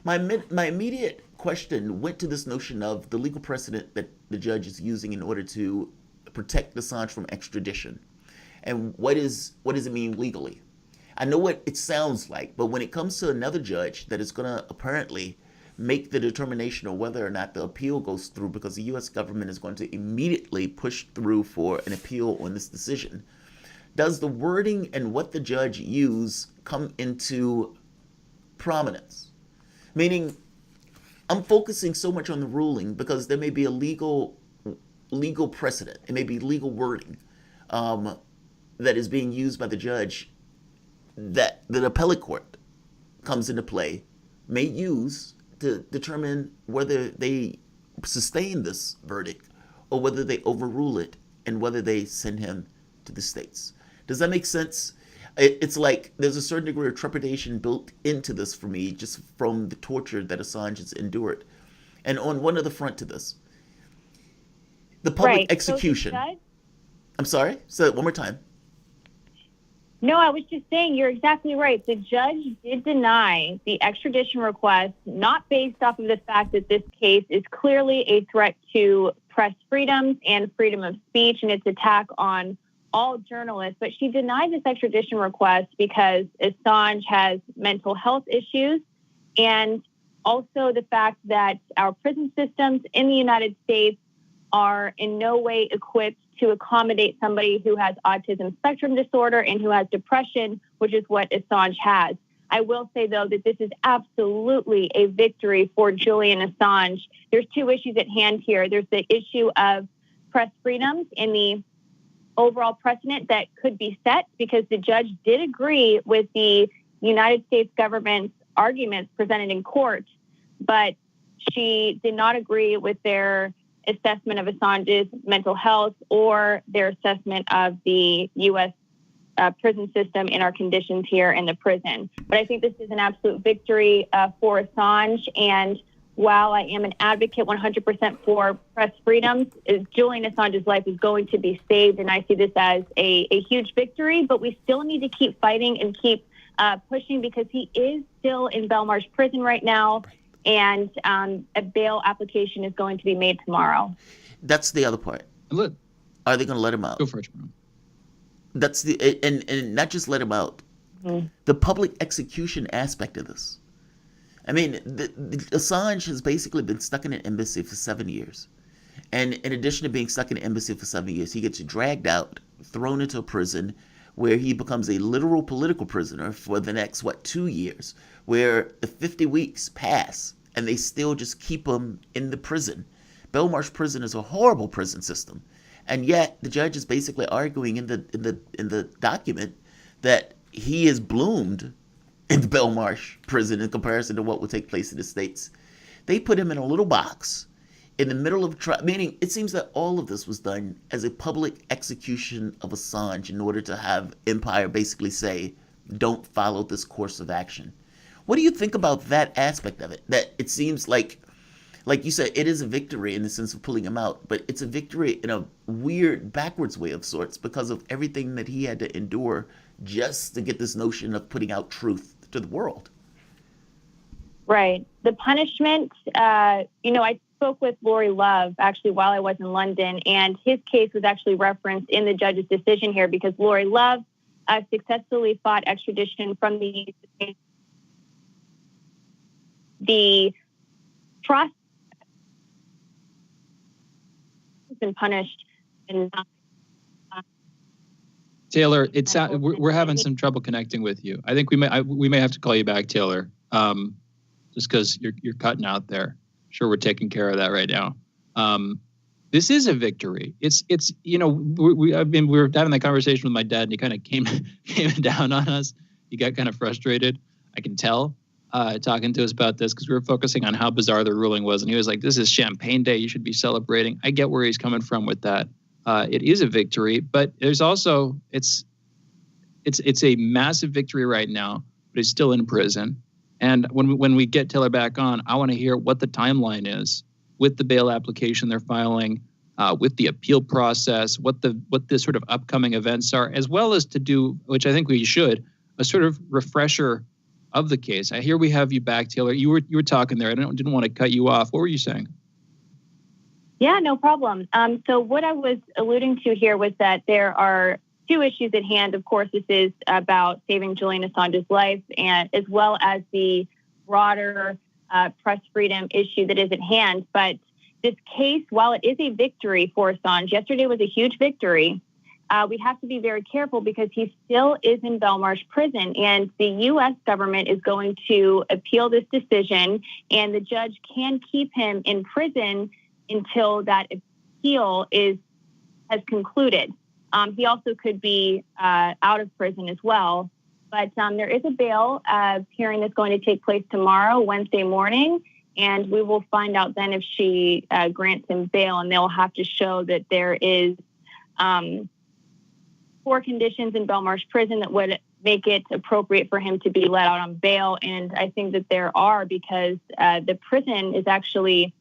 My immediate question went to this notion of the legal precedent that the judge is using in order to protect Assange from extradition. And what does it mean legally? I know what it sounds like, but when it comes to another judge that is going to apparently make the determination of whether or not the appeal goes through, because the U.S. government is going to immediately push through for an appeal on this decision, does the wording and what the judge used come into prominence? Meaning, I'm focusing so much on the ruling because there may be a legal precedent. It may be legal wording that is being used by the judge that the appellate court comes into play, may use to determine whether they sustain this verdict or whether they overrule it and whether they send him to the States. Does that make sense? It's like there's a certain degree of trepidation built into this for me just from the torture that Assange has endured. And on one other front to this, the public execution. So I'm sorry? Say it one more time. No, I was just saying you're exactly right. The judge did deny the extradition request, not based off of the fact that this case is clearly a threat to press freedoms and freedom of speech and its attack on all journalists, but she denied this extradition request because Assange has mental health issues and also the fact that our prison systems in the United States are in no way equipped to accommodate somebody who has autism spectrum disorder and who has depression, which is what Assange has. I will say, though, that this is absolutely a victory for Julian Assange. There's two issues at hand here. There's the issue of press freedoms and the overall precedent that could be set because the judge did agree with the United States government's arguments presented in court, but she did not agree with their assessment of Assange's mental health or their assessment of the U.S. Prison system and our conditions here in the prison. But I think this is an absolute victory for Assange. And while I am an advocate 100% for press freedoms, Julian Assange's life is going to be saved. And I see this as a huge victory, but we still need to keep fighting and keep pushing because he is still in Belmarsh prison right now. And a bail application is going to be made tomorrow. That's the other part. Look, are they going to let him out? Go for it tomorrow. That's the and not just let him out. Mm-hmm. The public execution aspect of this. I mean, Assange has basically been stuck in an embassy for 7 years, and in addition to being stuck in an embassy for 7 years, he gets dragged out, thrown into a prison, where he becomes a literal political prisoner for the next 2 years, where the 50 weeks pass and they still just keep him in the prison. Belmarsh prison is a horrible prison system. And yet the judge is basically arguing in the document that he is bloomed in the Belmarsh prison in comparison to what would take place in the States. They put him in a little box in the middle of trial, meaning it seems that all of this was done as a public execution of Assange in order to have Empire basically say, don't follow this course of action. What do you think about that aspect of it? That it seems like you said, it is a victory in the sense of pulling him out, but it's a victory in a weird backwards way of sorts because of everything that he had to endure just to get this notion of putting out truth to the world. Right. The punishment, I spoke with Lori Love actually while I was in London, and his case was actually referenced in the judge's decision here because Lori Love successfully fought extradition from the process has been punished. Taylor, we're having some trouble connecting with you. I think we may have to call you back, Taylor, just because you're cutting out there. Sure, we're taking care of that right now. This is a victory. It's we were having that conversation with my dad, and he kind of came down on us. He got kind of frustrated. I can tell talking to us about this because we were focusing on how bizarre the ruling was, and he was like, "This is Champagne Day. You should be celebrating." I get where he's coming from with that. It is a victory, but there's also it's a massive victory right now, but he's still in prison. And when we get Taylor back on, I want to hear what the timeline is with the bail application they're filing, with the appeal process, what the sort of upcoming events are, as well as to do, which I think we should, a sort of refresher of the case. I hear we have you back, Taylor. You were talking there. I didn't want to cut you off. What were you saying? Yeah, no problem. So what I was alluding to here was that there are two issues at hand. Of course, this is about saving Julian Assange's life, and as well as the broader press freedom issue that is at hand. But this case, while it is a victory for Assange, yesterday was a huge victory. We have to be very careful because he still is in Belmarsh prison, and the U.S. government is going to appeal this decision, and the judge can keep him in prison until that appeal has concluded. He also could be out of prison as well. But there is a bail hearing that's going to take place tomorrow, Wednesday morning, and we will find out then if she grants him bail, and they'll have to show that there is 4 conditions in Belmarsh prison that would make it appropriate for him to be let out on bail. And I think that there are, because the prison is actually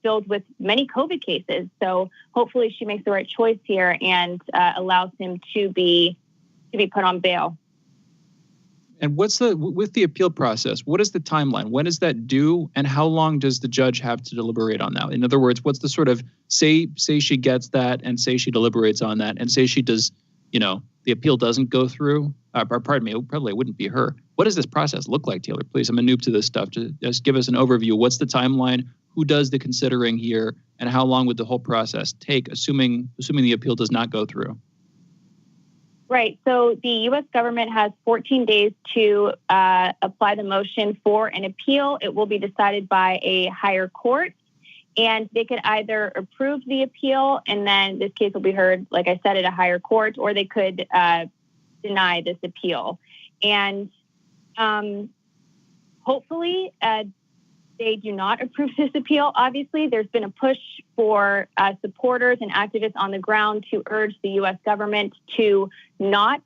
filled with many COVID cases. So hopefully she makes the right choice here and allows him to be put on bail. And with the appeal process, what is the timeline? When is that due, and how long does the judge have to deliberate on that? In other words, what's the sort of say she gets that, and say she deliberates on that, and say she does, the appeal doesn't go through? Pardon me, it probably wouldn't be her. What does this process look like, Taylor? Please, I'm a noob to this stuff. Just give us an overview. What's the timeline? Who does the considering here, and how long would the whole process take, assuming the appeal does not go through? Right. So the U.S. government has 14 days to apply the motion for an appeal. It will be decided by a higher court, and they could either approve the appeal, and then this case will be heard, like I said, at a higher court, or they could deny this appeal. And hopefully they do not approve this appeal. Obviously, there's been a push for supporters and activists on the ground to urge the U.S. government to not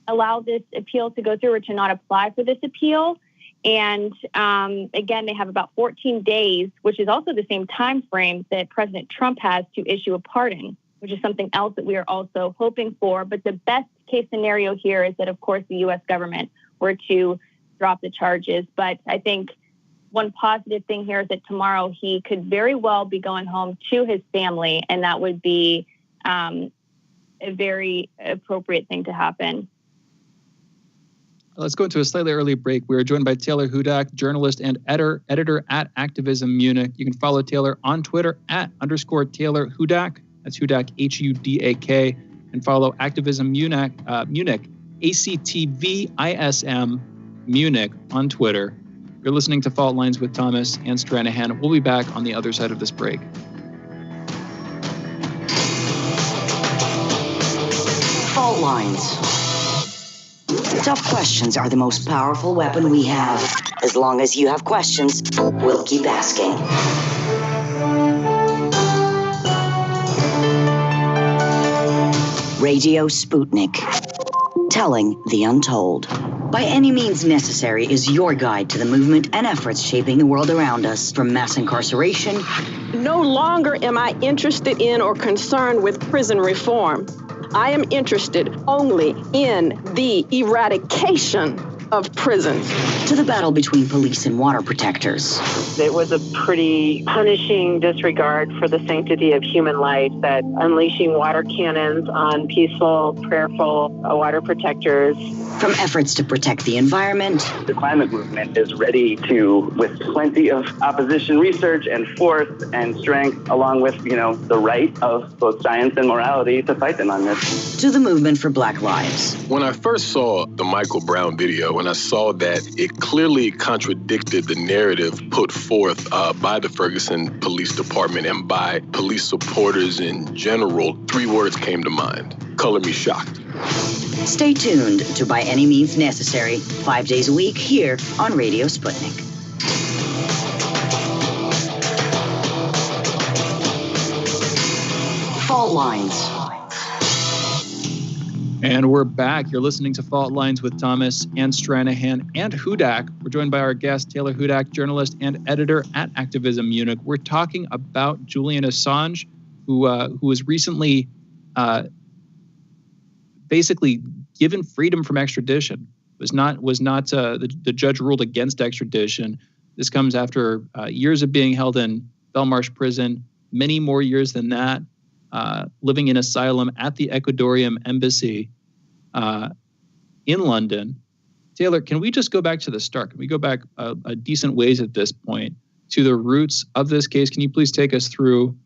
allow this appeal to go through, or to not apply for this appeal. And again, they have about 14 days, which is also the same time frame that President Trump has to issue a pardon, which is something else that we are also hoping for. But the best case scenario here is that, of course, the U.S. government were to drop the charges. But I think one positive thing here is that tomorrow he could very well be going home to his family, and that would be a very appropriate thing to happen. Let's go into a slightly early break. We are joined by Taylor Hudak, journalist and editor at Activism Munich. You can follow Taylor on Twitter @_Taylor Hudak. That's Hudak, Hudak, and follow Activism Munich, ACTVISM Munich on Twitter. You're listening to Fault Lines with Thomas and Stranahan. We'll be back on the other side of this break. Fault lines. Tough questions are the most powerful weapon we have. As long as you have questions, we'll keep asking. Radio Sputnik. Telling the untold. By Any Means Necessary is your guide to the movement and efforts shaping the world around us, from mass incarceration. No longer am I interested in or concerned with prison reform. I am interested only in the eradication of prisons. To the battle between police and water protectors. It was a pretty punishing disregard for the sanctity of human life, that unleashing water cannons on peaceful, prayerful water protectors. From efforts to protect the environment. The climate movement is ready to, with plenty of opposition research and force and strength, along with, the right of both science and morality, to fight them on this. To the movement for Black lives. When I first saw the Michael Brown video, and I saw that it clearly contradicted the narrative put forth by the Ferguson Police Department and by police supporters in general, 3 words came to mind. Color me shocked. Stay tuned to By Any Means Necessary, 5 days a week here on Radio Sputnik. Fault lines. And we're back. You're listening to Fault Lines with Thomas and Stranahan and Hudak. We're joined by our guest, Taylor Hudak, journalist and editor at Activism Munich. We're talking about Julian Assange, who was recently basically given freedom from extradition. The judge ruled against extradition. This comes after years of being held in Belmarsh prison, many more years than that, living in asylum at the Ecuadorian embassy in London. Taylor, can we just go back to the start? Can we go back a decent ways at this point to the roots of this case? Can you please take us through,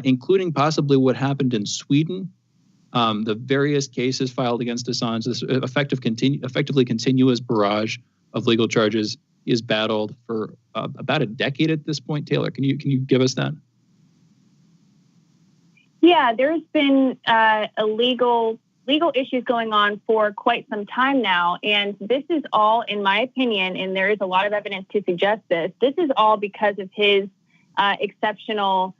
including possibly what happened in Sweden, the various cases filed against Assange, this effectively continuous barrage of legal charges is battled for about a decade at this point? Taylor, can you give us that? Yeah, there's been legal issues going on for quite some time now. And this is all, in my opinion, and there is a lot of evidence to suggest this is all because of his exceptional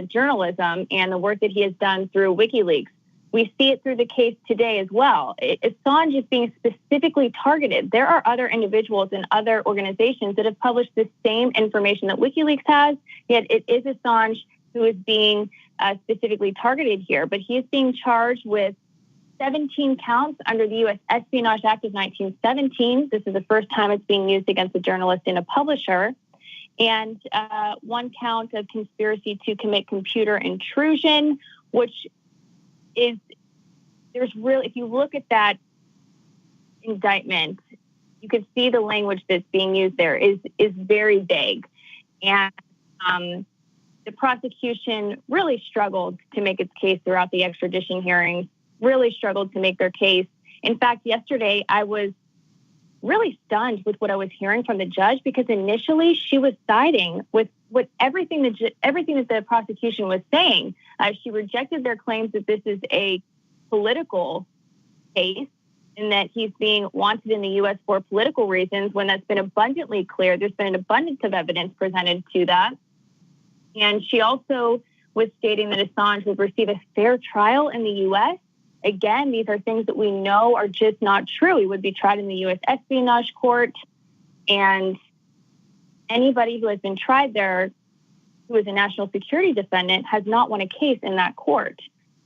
journalism and the work that he has done through WikiLeaks. We see it through the case today as well. Assange is being specifically targeted. There are other individuals and other organizations that have published the same information that WikiLeaks has, yet it is Assange who is being specifically targeted here. But he is being charged with 17 counts under the U.S. Espionage Act of 1917. This is the first time it's being used against a journalist and a publisher. And 1 count of conspiracy to commit computer intrusion, which is, if you look at that indictment, you can see the language that's being used there is very vague. And the prosecution really struggled to make its case throughout the extradition hearings, really struggled to make their case. In fact, yesterday I was really stunned with what I was hearing from the judge, because initially she was siding with everything that the prosecution was saying. She rejected their claims that this is a political case and that he's being wanted in the U.S. for political reasons, when that's been abundantly clear. There's been an abundance of evidence presented to that. And she also was stating that Assange would receive a fair trial in the U.S. Again, these are things that we know are just not true. He would be tried in the U.S. Espionage Court, and anybody who has been tried there who is a national security defendant has not won a case in that court.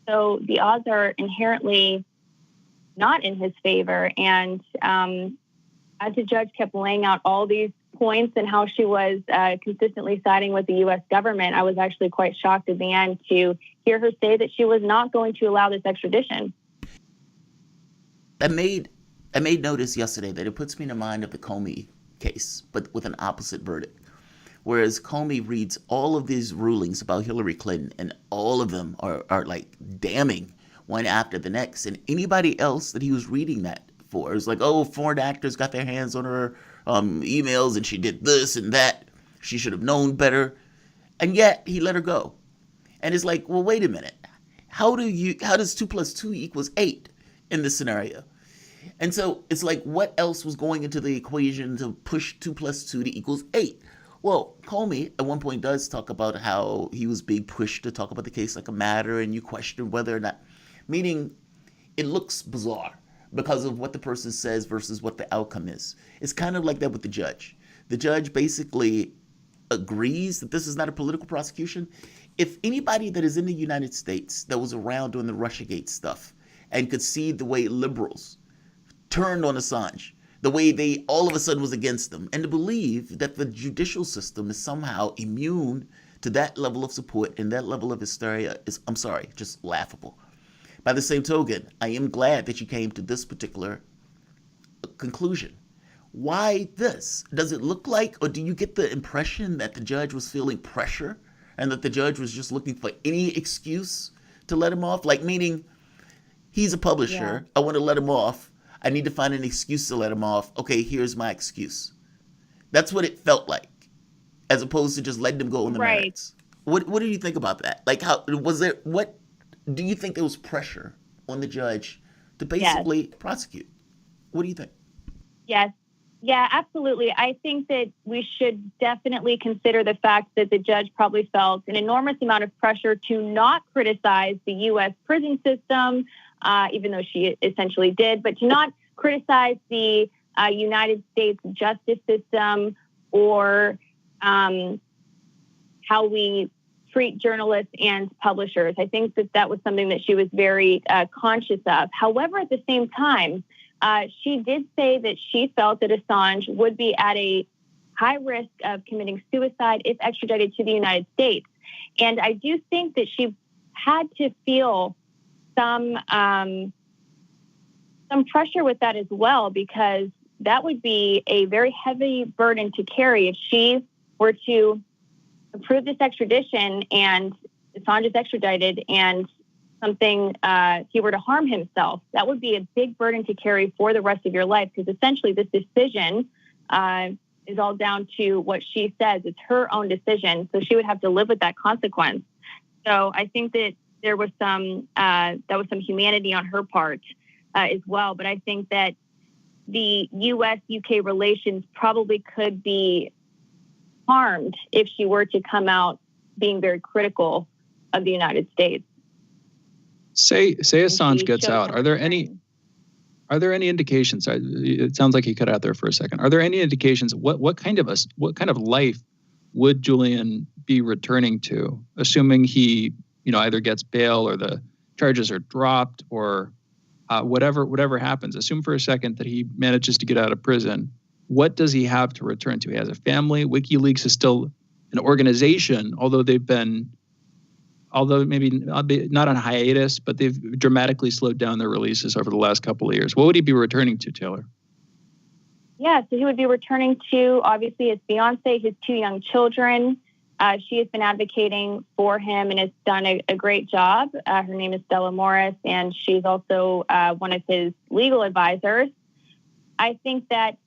So the odds are inherently not in his favor. And as the judge kept laying out all these points and how she was consistently siding with the U.S. government, I was actually quite shocked at the end to hear her say that she was not going to allow this extradition. I made notice yesterday that it puts me in the mind of the Comey case, but with an opposite verdict. Whereas Comey reads all of these rulings about Hillary Clinton, and all of them are like damning one after the next. And anybody else that he was reading that for is like, oh, foreign actors got their hands on her emails and she did this and that. She should have known better. And yet he let her go. And it's like, well, wait a minute. How does 2 + 2 = 8? in this scenario. And so it's like, what else was going into the equation to push 2 + 2 = 8? Well, Comey at one point does talk about how he was being pushed to talk about the case like a matter, and you question whether or not, meaning it looks bizarre because of what the person says versus what the outcome is. It's kind of like that with the judge. The judge basically agrees that this is not a political prosecution. If anybody that is in the United States that was around during the Russiagate stuff and could see the way liberals turned on Assange, the way they all of a sudden was against them, and to believe that the judicial system is somehow immune to that level of support and that level of hysteria is, I'm sorry, just laughable. By the same token, I am glad that you came to this particular conclusion. Why this? Does it look like, or do you get the impression that the judge was feeling pressure and that the judge was just looking for any excuse to let him off? Like, meaning, he's a publisher, I want to let him off, I need to find an excuse to let him off. Okay, here's my excuse. That's what it felt like, as opposed to just letting him go on the merits. What do you think about that? Like, how was there? What do you think there was pressure on the judge to basically prosecute? What do you think? Yes. Yeah, absolutely. I think that we should definitely consider the fact that the judge probably felt an enormous amount of pressure to not criticize the U.S. prison system, even though she essentially did, but to not criticize the United States justice system or how we treat journalists and publishers. I think that that was something that she was very conscious of. However, at the same time, she did say that she felt that Assange would be at a high risk of committing suicide if extradited to the United States. And I do think that she had to feel some pressure with that as well, because that would be a very heavy burden to carry if she were to approve this extradition and Assange is extradited and something he were to harm himself. That would be a big burden to carry for the rest of your life, because essentially this decision is all down to what she says. It's her own decision, so she would have to live with that consequence. So I think that there was some humanity on her part as well. But I think that the U.S.-UK relations probably could be harmed if she were to come out being very critical of the United States. Say Assange gets out. Are there any indications? It sounds like he cut out there for a second. Are there any indications? What kind of life would Julian be returning to, assuming he either gets bail or the charges are dropped or whatever happens? Assume for a second that he manages to get out of prison. What does he have to return to? He has a family. WikiLeaks is still an organization, although maybe not on hiatus, but they've dramatically slowed down their releases over the last couple of years. What would he be returning to, Taylor? Yeah, so he would be returning to, obviously, his fiance, his 2 young children. She has been advocating for him and has done a great job. Her name is Stella Morris, and she's also one of his legal advisors. I think that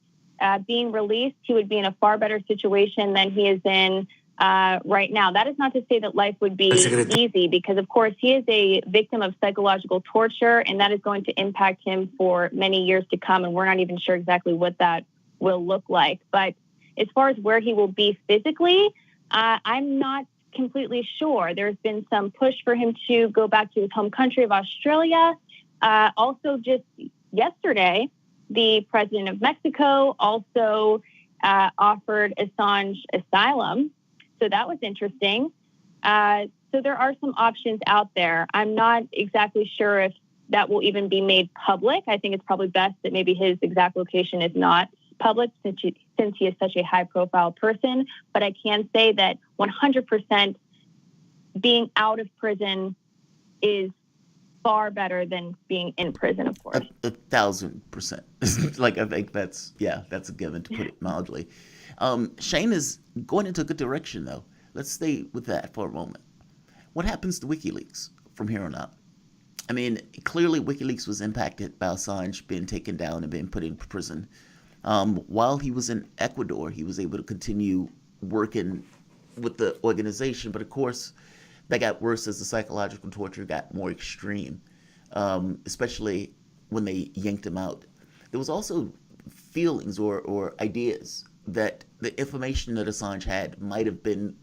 being released, he would be in a far better situation than he is in right now. That is not to say that life would be easy, because, of course, he is a victim of psychological torture, and that is going to impact him for many years to come, and we're not even sure exactly what that will look like. But as far as where he will be physically, I'm not completely sure. There's been some push for him to go back to his home country of Australia. Also, just yesterday, the president of Mexico also offered Assange asylum. So that was interesting. So there are some options out there. I'm not exactly sure if that will even be made public. I think it's probably best that maybe his exact location is not public since he is such a high-profile person. But I can say that 100% being out of prison is far better than being in prison, of course. 1,000%. Like, I think that's a given, to put it mildly. Shane is going into a good direction, though. Let's stay with that for a moment. What happens to WikiLeaks from here on out? I mean, clearly WikiLeaks was impacted by Assange being taken down and being put in prison. While he was in Ecuador, he was able to continue working with the organization. But, of course, that got worse as the psychological torture got more extreme, especially when they yanked him out, there was also feelings or ideas that the information that Assange had might have been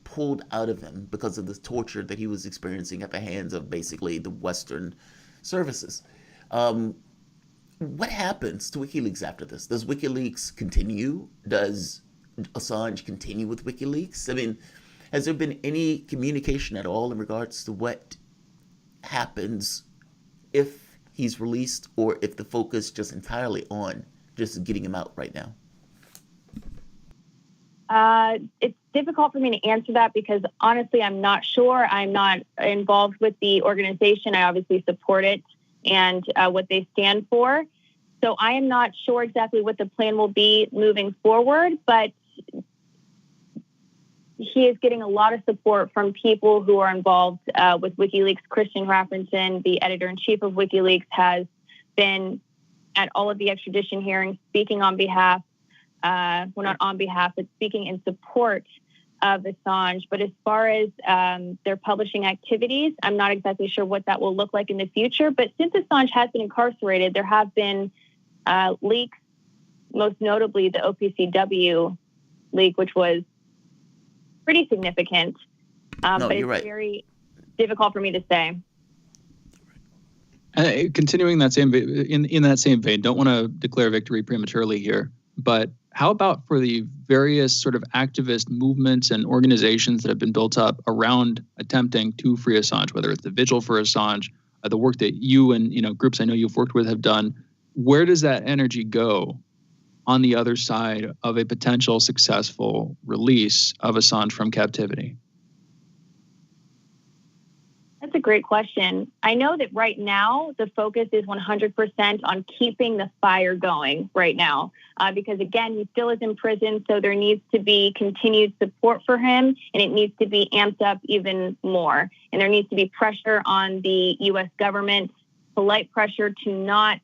pulled out of him because of the torture that he was experiencing at the hands of basically the Western services. What happens to WikiLeaks after this? Does WikiLeaks continue? Does Assange continue with WikiLeaks? I mean, has there been any communication at all in regards to what happens if he's released, or if the focus just entirely on just getting him out right now? It's difficult for me to answer that because honestly, I'm not sure. I'm not involved with the organization. I obviously support it and what they stand for. So I am not sure exactly what the plan will be moving forward, but he is getting a lot of support from people who are involved with WikiLeaks. Christian Rapperson, the editor-in-chief of WikiLeaks, has been at all of the extradition hearings speaking on behalf, well, not on behalf, but speaking in support of Assange. But as far as their publishing activities, I'm not exactly sure what that will look like in the future. But since Assange has been incarcerated, there have been leaks, most notably the OPCW leak, which was pretty significant. But it's right. very difficult for me to say. Continuing that same in that same vein, don't want to declare victory prematurely here, but how about for the various sort of activist movements and organizations that have been built up around attempting to free Assange, whether it's the Vigil for Assange, the work that you and groups I know you've worked with have done? Where does that energy go on the other side of a potential successful release of Assange from captivity? That's a great question. I know that right now the focus is 100% on keeping the fire going right now because, again, he still is in prison, so there needs to be continued support for him, and it needs to be amped up even more. And there needs to be pressure on the U.S. government, polite pressure to not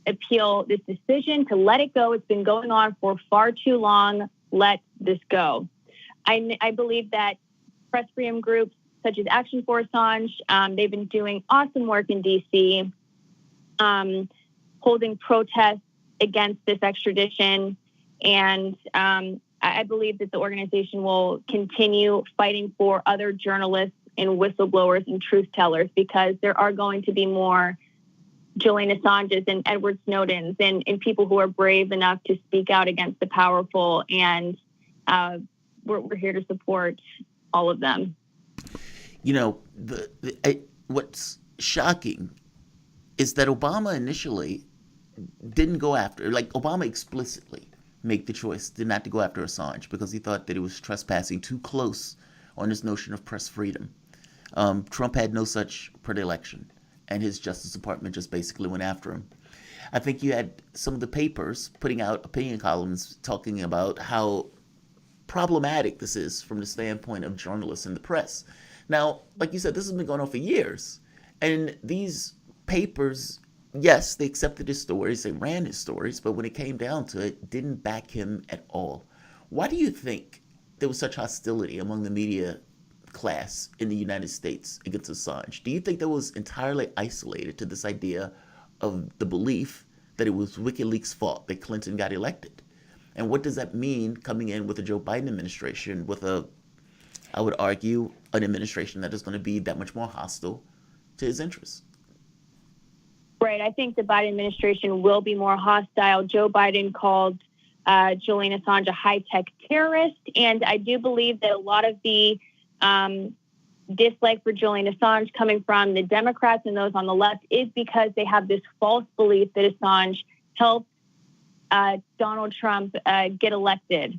appeal this decision, to let it go. It's been going on for far too long. Let this go. I believe that press freedom groups such as Action for Assange, they've been doing awesome work in D.C., holding protests against this extradition. And I believe that the organization will continue fighting for other journalists and whistleblowers and truth tellers, because there are going to be more Julian Assanges and Edward Snowdens and people who are brave enough to speak out against the powerful. And we're here to support all of them. What's shocking is that Obama initially didn't go after, Obama explicitly made the choice not to go after Assange because he thought that it was trespassing too close on this notion of press freedom. Trump had no such predilection, and his Justice Department just basically went after him. I think you had some of the papers putting out opinion columns talking about how problematic this is from the standpoint of journalists and the press. Now, like you said, this has been going on for years. And these papers, yes, they accepted his stories, they ran his stories, but when it came down to it, didn't back him at all. Why do you think there was such hostility among the media class in the United States against Assange? Do you think that was entirely isolated to this idea of the belief that it was WikiLeaks' fault that Clinton got elected? And what does that mean coming in with the Joe Biden administration, with I would argue, an administration that is going to be that much more hostile to his interests? Right. I think the Biden administration will be more hostile. Joe Biden called Julian Assange a high-tech terrorist. And I do believe that a lot of the dislike for Julian Assange coming from the Democrats and those on the left is because they have this false belief that Assange helped Donald Trump get elected.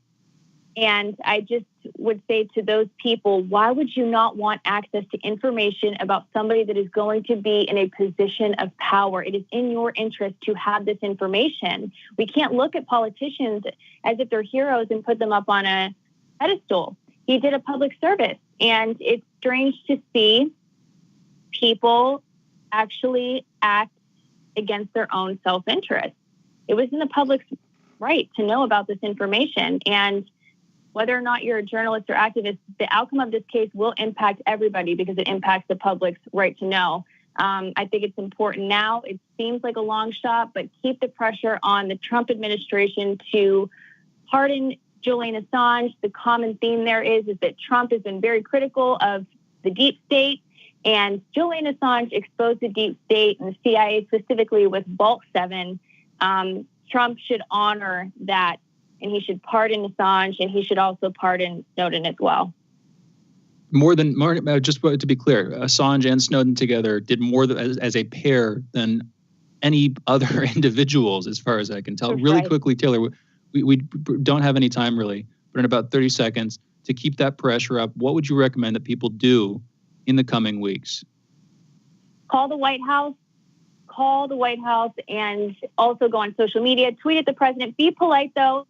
And I just would say to those people, why would you not want access to information about somebody that is going to be in a position of power? It is in your interest to have this information. We can't look at politicians as if they're heroes and put them up on a pedestal. He did a public service, and it's strange to see people actually act against their own self-interest. It was in the public's right to know about this information, and whether or not you're a journalist or activist, the outcome of this case will impact everybody because it impacts the public's right to know. I think it's important now. It seems like a long shot, but keep the pressure on the Trump administration to pardon Julian Assange. The common theme there is that Trump has been very critical of the deep state, and Julian Assange exposed the deep state and the CIA specifically with Vault 7. Trump should honor that, and he should pardon Assange, and he should also pardon Snowden as well. Just to be clear, Assange and Snowden together did more as a pair than any other individuals, as far as I can tell. That's really right. Quickly, Taylor, we don't have any time really, but in about 30 seconds, to keep that pressure up, what would you recommend that people do in the coming weeks? Call the White House, and also go on social media, tweet at the president. Be polite, though.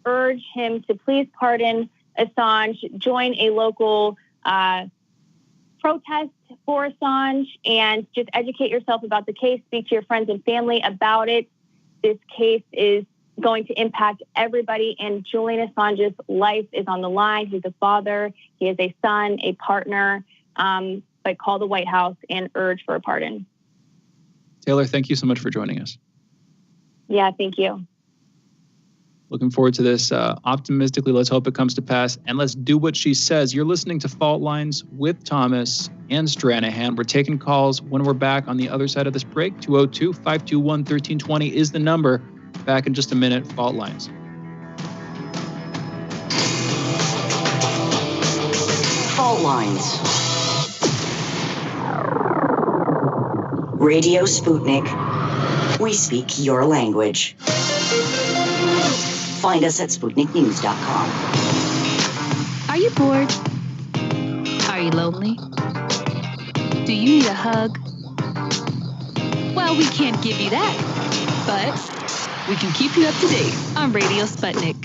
Urge him to please pardon Assange. Join a local protest for Assange, and just educate yourself about the case. Speak to your friends and family about it. This case is going to impact everybody, and Julian Assange's life is on the line. He's a father, he is a son, a partner, but call the White House and urge for a pardon. Taylor, thank you so much for joining us. Yeah, thank you. Looking forward to this. Optimistically, let's hope it comes to pass, and let's do what she says. You're listening to Fault Lines with Thomas and Stranahan. We're taking calls when we're back on the other side of this break. 202-521-1320 is the number. Back in just a minute. Fault Lines. Fault Lines. Radio Sputnik. We speak your language. Find us at SputnikNews.com. Are you bored? Are you lonely? Do you need a hug? Well, we can't give you that, but we can keep you up to date on Radio Sputnik.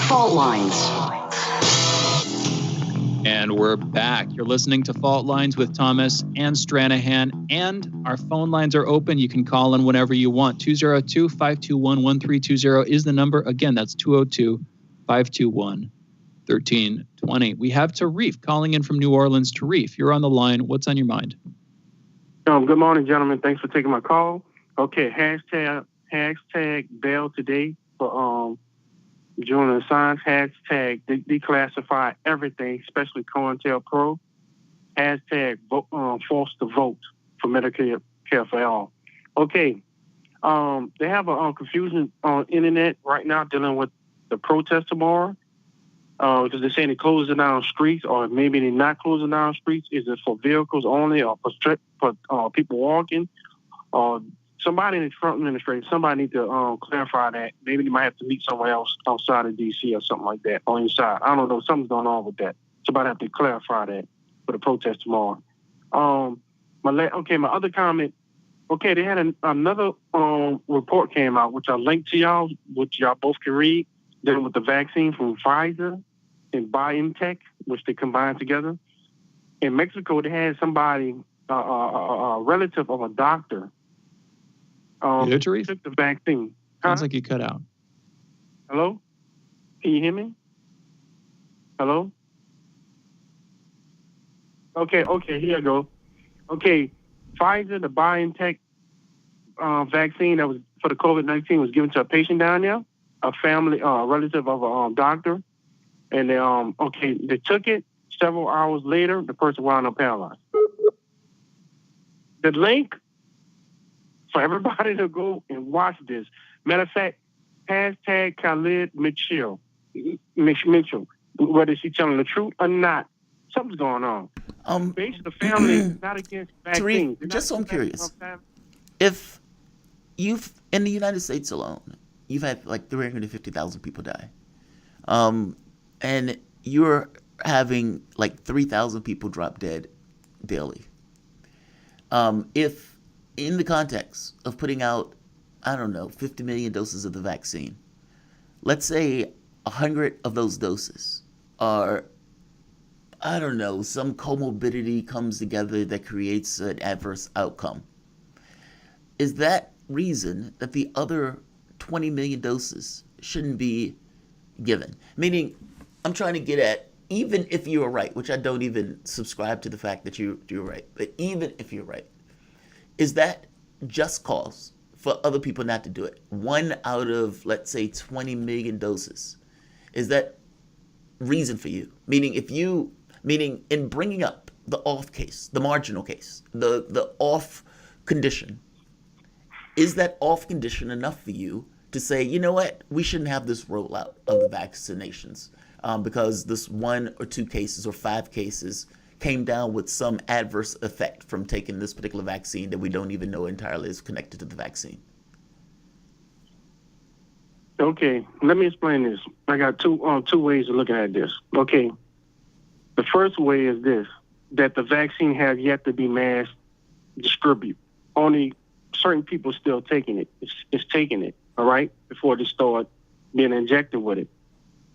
Fault Lines. And we're back. You're listening to Fault Lines with Thomas and Stranahan, and our phone lines are open. You can call in whenever you want. 202-521-1320 is the number. Again, that's 202-521-1320. We have Tarif calling in from New Orleans. Tarif, you're on the line. What's on your mind? Good morning, gentlemen. Thanks for taking my call. Okay, hashtag bail today for Julian Assange. Hashtag declassify everything, especially COINTELPRO. Hashtag force the vote for Medicare for all. Okay, they have a confusion on internet right now dealing with the protest tomorrow. Because they're saying they're closing down streets, or maybe they're not closing down streets. Is it for vehicles only, or for people walking? Somebody in the Trump administration, somebody need to clarify that. Maybe they might have to meet somewhere else outside of D.C. or something like that on inside. I don't know. Something's going on with that. Somebody have to clarify that for the protest tomorrow. My other comment. Okay, they had another report came out, which I linked to y'all, which y'all both can read, dealing with the vaccine from Pfizer and BioNTech, which they combined together. In Mexico, they had somebody, a relative of a doctor, took the vaccine. Sounds like you cut out. Hello? Can you hear me? Hello? Okay, here I go. Okay, Pfizer, the BioNTech vaccine that was for the COVID-19 was given to a patient down there, a family, relative of a doctor. And they took it. Several hours later, the person wound up paralyzed. The link for everybody to go and watch this. Matter of fact, hashtag Khalid Mitchell, whether she's telling the truth or not, something's going on. Basically, the family is not against vaccines. Tarif, just so I'm curious, if you've, in the United States alone, you've had like 350,000 people die, and you're having like 3,000 people drop dead daily. If in the context of putting out, 50 million doses of the vaccine, let's say 100 of those doses are, some comorbidity comes together that creates an adverse outcome. Is that reason that the other 20 million doses shouldn't be given. Meaning, I'm trying to get at, even if you're right, which I don't even subscribe to the fact that you're right, but even if you're right, is that just cause for other people not to do it? 1 out of, let's say, 20 million doses. Is that reason for you? Meaning in bringing up the off case, the marginal case, the off condition, is that off condition enough for you to say, you know what, we shouldn't have this rollout of the vaccinations because this 1 or 2 cases or 5 cases came down with some adverse effect from taking this particular vaccine that we don't even know entirely is connected to the vaccine? Okay, let me explain this. I got two ways of looking at this. Okay, the first way is this, that the vaccine has yet to be mass distributed. Only certain people still taking it. It's taking it, all right, before they start being injected with it.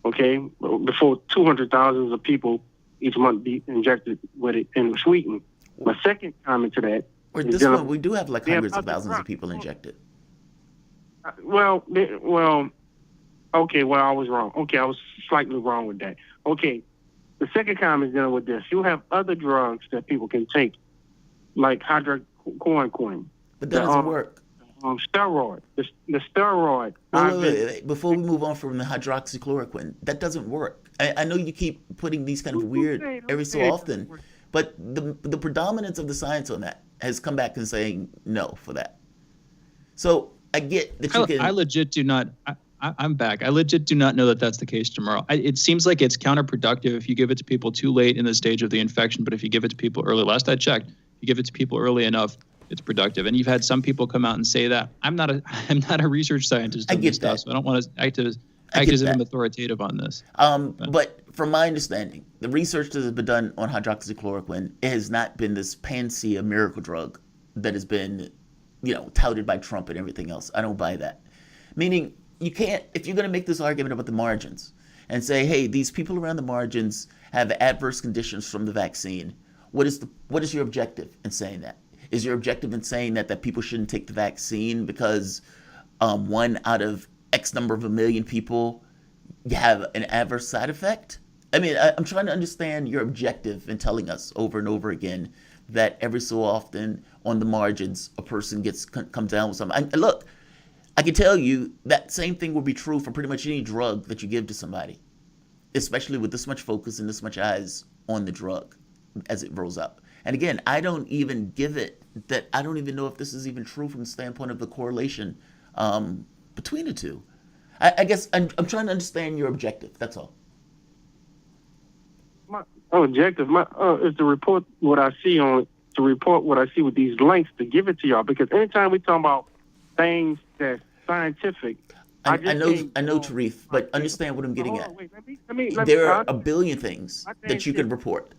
Okay, before 200,000 of people each month be injected with it in Sweden. My second comment to that. This one, we do have like hundreds of thousands of people injected. Okay, I was wrong. Okay, I was slightly wrong with that. Okay, the second comment is dealing with this. You have other drugs that people can take, like hydroxychloroquine. But that doesn't work. Steroid. The steroid. Wait. Before we move on from the hydroxychloroquine, that doesn't work. I know you keep putting these kind of weird every so often, but the predominance of the science on that has come back and saying no for that. So I get that you can. I legit do not. I'm back. I legit do not know that that's the case, Jamarl. It seems like it's counterproductive if you give it to people too late in the stage of the infection, but if you give it to people early, last I checked, if you give it to people early enough, it's productive. And you've had some people come out and say that. I'm not a research scientist on this stuff, so I don't want to act as if I'm authoritative on this. But from my understanding, the research that has been done on hydroxychloroquine, it has not been this panacea miracle drug that has been, touted by Trump and everything else. I don't buy that. Meaning, you can't, if you're going to make this argument about the margins and say, hey, these people around the margins have adverse conditions from the vaccine, what is your objective in saying that? Is your objective in saying that people shouldn't take the vaccine because 1 out of X number of a million people have an adverse side effect? I mean, I'm trying to understand your objective in telling us over and over again that every so often on the margins a person comes down with something. Look, I can tell you that same thing will be true for pretty much any drug that you give to somebody, especially with this much focus and this much eyes on the drug as it rolls up. And again, I don't even know if this is even true from the standpoint of the correlation between the two. I guess I'm trying to understand your objective. That's all. My objective is to report what I see with these links to give it to y'all. Because anytime we talk about things that's scientific, I know, Tarif, but understand what I'm getting at. There are a billion things that you can report.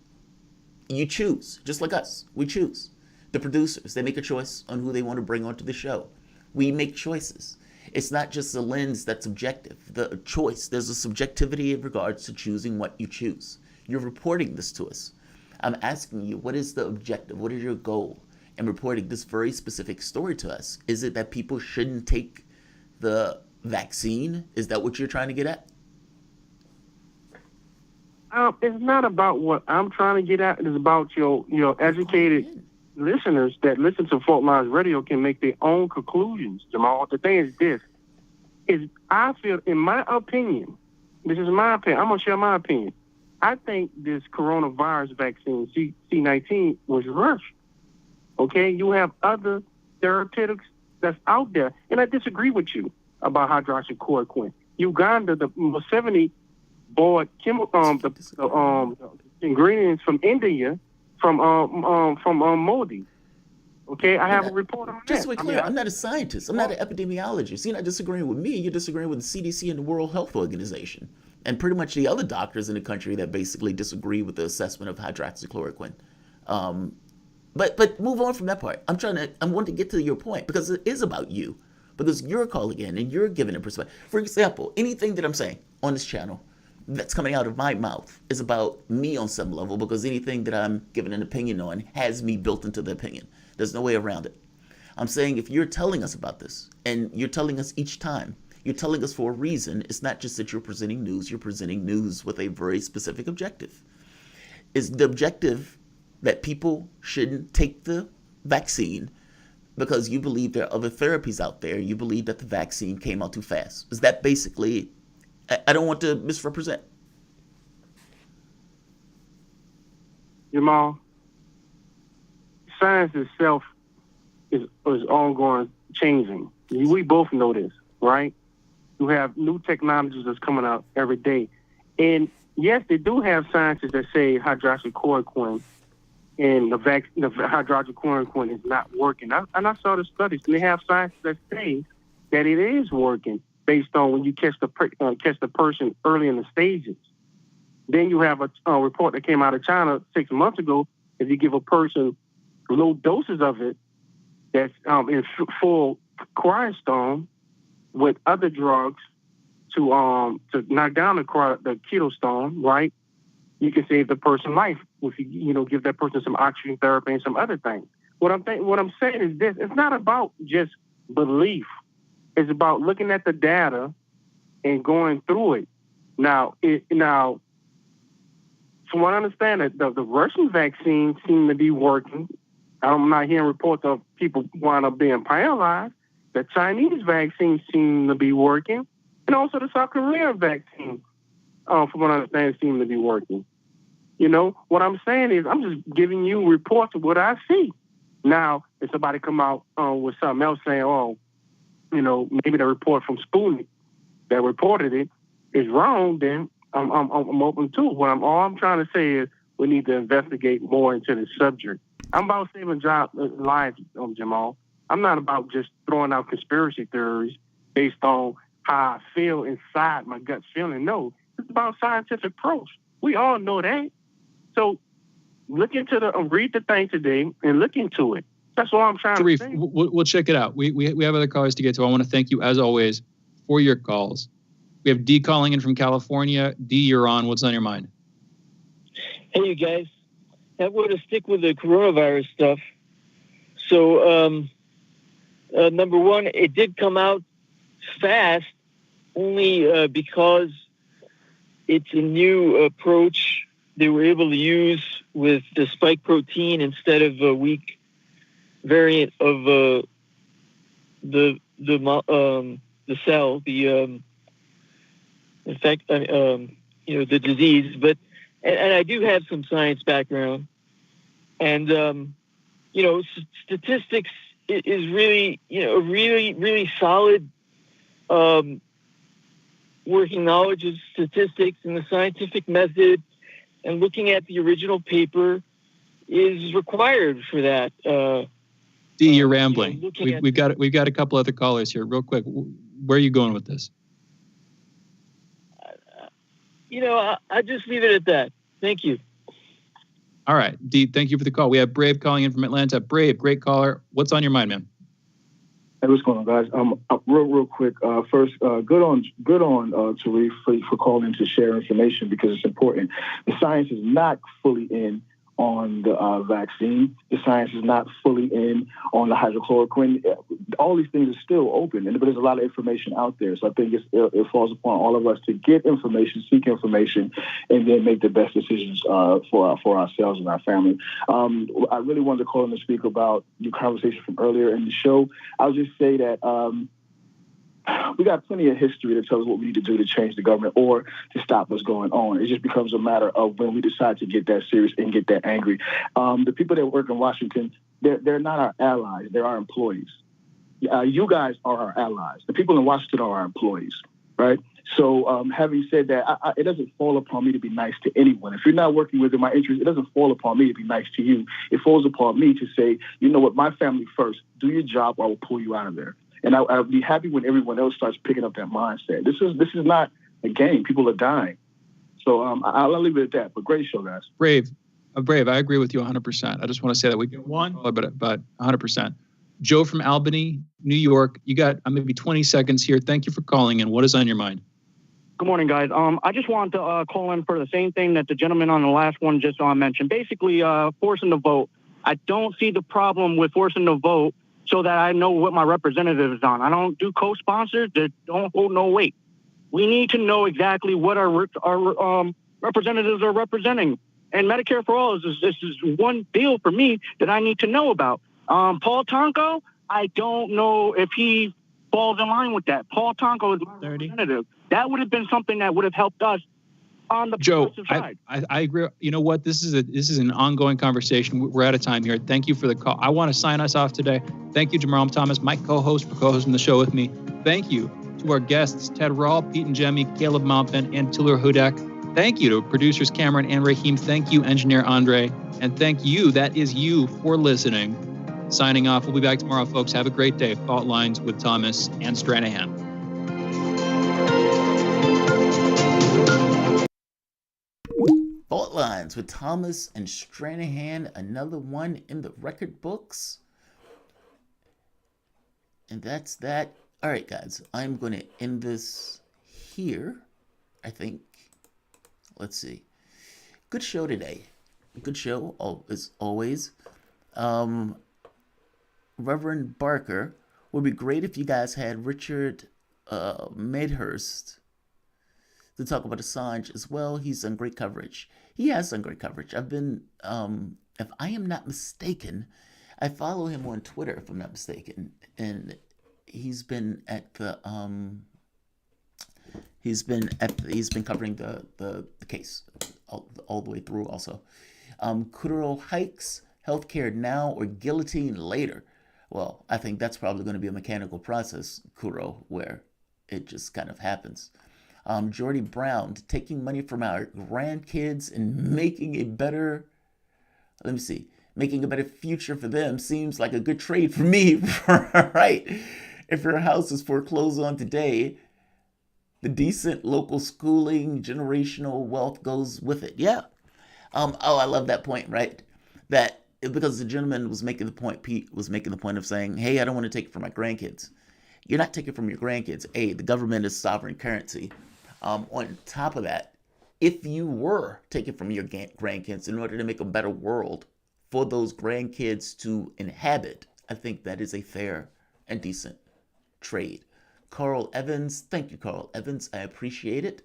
You choose, just like us. We choose. The producers, they make a choice on who they want to bring onto the show. We make choices. It's not just a lens that's objective. The choice, there's a subjectivity in regards to choosing what you choose. You're reporting this to us. I'm asking you, what is the objective? What is your goal in reporting this very specific story to us? Is it that people shouldn't take the vaccine? Is that what you're trying to get at? It's not about what I'm trying to get at. It's about your educated listeners that listen to Fault Lines Radio can make their own conclusions, Jamarl. The thing is this, I feel, in my opinion, this is my opinion, I'm going to share my opinion. I think this coronavirus vaccine, C19, was rushed. Okay? You have other therapeutics that's out there, and I disagree with you about hydroxychloroquine. Uganda, the Museveni bought the ingredients from India from Modi. Okay, I have a report on that. Just to be clear, I'm not a scientist. I'm not an epidemiologist. You're not disagreeing with me. You're disagreeing with the CDC and the World Health Organization and pretty much the other doctors in the country that basically disagree with the assessment of hydroxychloroquine. But move on from that part. I want to get to your point because it is about you. Because you're calling in and you're giving a perspective. For example, anything that I'm saying on this channel that's coming out of my mouth is about me on some level, because anything that I'm giving an opinion on has me built into the opinion. There's no way around it. I'm saying if you're telling us about this, and you're telling us each time, you're telling us for a reason. It's not just that you're presenting news with a very specific objective. Is the objective that people shouldn't take the vaccine because you believe there are other therapies out there, you believe that the vaccine came out too fast? Is that basically, I don't want to misrepresent. Jamal, science itself is ongoing changing. We both know this, right? You have new technologies that's coming out every day. And yes, they do have scientists that say hydroxychloroquine and the hydroxychloroquine is not working. And I saw the studies, and they have scientists that say that it is working based on when you catch the person early in the stages. Then you have a report that came out of China 6 months ago. If you give a person low doses of it, that's in full cornerstone with other drugs to knock down the ketostone, right? You can save the person's life if you give that person some oxygen therapy and some other things. What I'm saying is this: it's not about just belief. It's about looking at the data and going through it. Now, from what I understand, the Russian vaccine seemed to be working. I'm not hearing reports of people wind up being paralyzed. The Chinese vaccine seemed to be working. And also the South Korean vaccine, from what I understand, seemed to be working. What I'm saying is I'm just giving you reports of what I see. Now, if somebody come out with something else saying, maybe the report from Sputnik that reported it is wrong, then I'm open to it. All I'm trying to say is we need to investigate more into this subject. I'm about saving lives, Jamal. I'm not about just throwing out conspiracy theories based on how I feel inside my gut feeling. No, it's about scientific approach. We all know that. So look into read the thing today and look into it. That's all I'm trying to say. We'll check it out. We have other callers to get to. I want to thank you, as always, for your calls. We have D calling in from California. D, you're on. What's on your mind? Hey, you guys. I want to stick with the coronavirus stuff. So, number one, it did come out fast only because it's a new approach they were able to use with the spike protein instead of a weak variant of the cell, the disease. But and I do have some science background, and statistics is really really solid working knowledge of statistics and the scientific method, and looking at the original paper is required for that. D, you're rambling. We've got a couple other callers here. Real quick, where are you going with this? I just leave it at that. Thank you. All right, D, thank you for the call. We have Brave calling in from Atlanta. Brave, great caller. What's on your mind, man? Hey, what's going on, guys? Real quick. First, good on Tariq for calling to share information because it's important. The science is not fully in on the vaccine. The science is not fully in on the hydrochloroquine. All these things are still open, but there's a lot of information out there. So I think it falls upon all of us to get information, seek information, and then make the best decisions for ourselves and our family. I really wanted to call in to speak about your conversation from earlier in the show. I'll just say that we got plenty of history that tells us what we need to do to change the government or to stop what's going on. It just becomes a matter of when we decide to get that serious and get that angry. The people that work in Washington, they're not our allies. They're our employees. You guys are our allies. The people in Washington are our employees, right? So having said that, it doesn't fall upon me to be nice to anyone. If you're not working within my interest, it doesn't fall upon me to be nice to you. It falls upon me to say, you know what, my family first. Do your job or I will pull you out of there. And I'll be happy when everyone else starts picking up that mindset. This is not a game. People are dying. So I'll leave it at that. But great show, guys. Brave. I agree with you 100%. I just want to say that we get one, but 100%. Joe from Albany, New York. You got maybe 20 seconds here. Thank you for calling in. What is on your mind? Good morning, guys. I just wanted to call in for the same thing that the gentleman on the last one just mentioned. Basically, forcing the vote. I don't see the problem with forcing the vote so that I know what my representative is on. I don't do co-sponsors that don't hold no weight. We need to know exactly what our representatives are representing. And Medicare for All is one deal for me that I need to know about. Paul Tonko, I don't know if he falls in line with that. Paul Tonko is my representative. That would have been something that would have helped us on the progressive side. I agree. You know what? This is an ongoing conversation. We're out of time here. Thank you for the call. I want to sign us off today. Thank you, Jamarl Thomas, my co-host, for co-hosting the show with me. Thank you to our guests, Ted Rall, Pete Ingemi, Caleb Maupin, and Taylor Hudak. Thank you to producers Cameron and Raheem. Thank you, engineer Andre. And thank you, that is you, for listening. Signing off. We'll be back tomorrow, folks. Have a great day. Fault Lines with Thomas and Stranahan. Fault Lines with Thomas and Stranahan, another one in the record books. And that's that. All right, guys, I'm going to end this here, I think. Let's see. Good show today. Good show, as always. Reverend Barker, would be great if you guys had Richard Medhurst to talk about Assange as well. He's done great coverage. He has done great coverage. I've been, if I am not mistaken, I follow him on Twitter, if I'm not mistaken, and he's been at the he's been covering the case all the way through. Also, Kudrow hikes, healthcare now or guillotine later. Well, I think that's probably going to be a mechanical process, Kudrow, where it just kind of happens. Jordy Brown, taking money from our grandkids and making a better future for them seems like a good trade for me, right? If your house is foreclosed on today, the decent local schooling, generational wealth goes with it. Yeah. I love that point, right? That because the gentleman was making the point, Pete was making the point of saying, hey, I don't want to take it from my grandkids. You're not taking it from your grandkids. The government is sovereign currency. On top of that, if you were taking from your grandkids in order to make a better world for those grandkids to inhabit, I think that is a fair and decent trade. Carl Evans, thank you, Carl Evans. I appreciate it.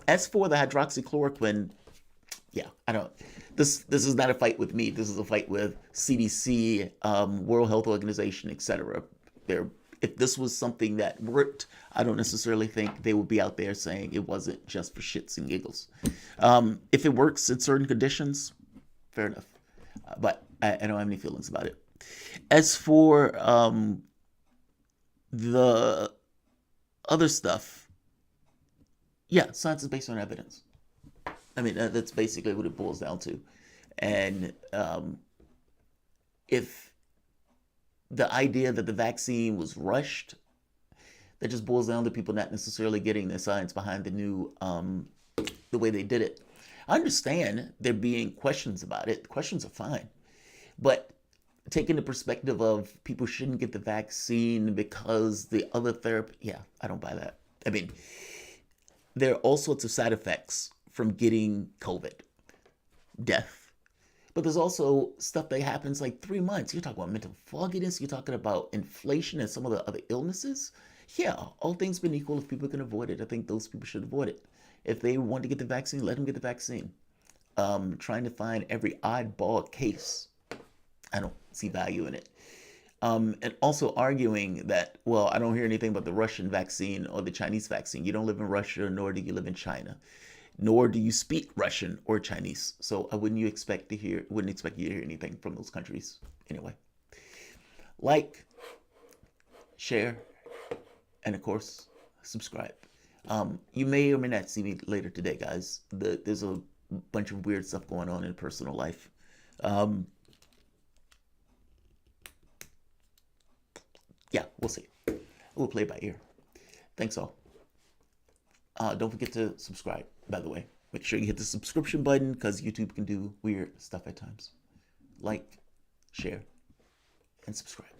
As for the hydroxychloroquine, yeah, I don't. This is not a fight with me. This is a fight with CDC, World Health Organization, etc. If this was something that worked, I don't necessarily think they would be out there saying it wasn't just for shits and giggles. If it works in certain conditions, fair enough. But I don't have any feelings about it. As for the other stuff, yeah, science is based on evidence. I mean, that's basically what it boils down to. And if the idea that the vaccine was rushed, that just boils down to people not necessarily getting the science behind the way they did it. I understand there being questions about it. Questions are fine. But taking the perspective of people shouldn't get the vaccine because the other therapy, yeah, I don't buy that. I mean, there are all sorts of side effects from getting COVID. Death. But there's also stuff that happens like 3 months. You're talking about mental fogginess. You're talking about inflation and some of the other illnesses. Yeah, all things being equal, if people can avoid it, I think those people should avoid it. If they want to get the vaccine, let them get the vaccine. Trying to find every oddball case, I don't see value in it. And also arguing that, well, I don't hear anything about the Russian vaccine or the Chinese vaccine. You don't live in Russia, nor do you live in China, nor do you speak Russian or Chinese. So I wouldn't expect you to hear anything from those countries anyway. Like, share, and of course, subscribe. You may or may not see me later today, guys. There's a bunch of weird stuff going on in personal life. Yeah, we'll see. We'll play by ear. Thanks all. Don't forget to subscribe, by the way. Make sure you hit the subscription button because YouTube can do weird stuff at times. Like, share, and subscribe.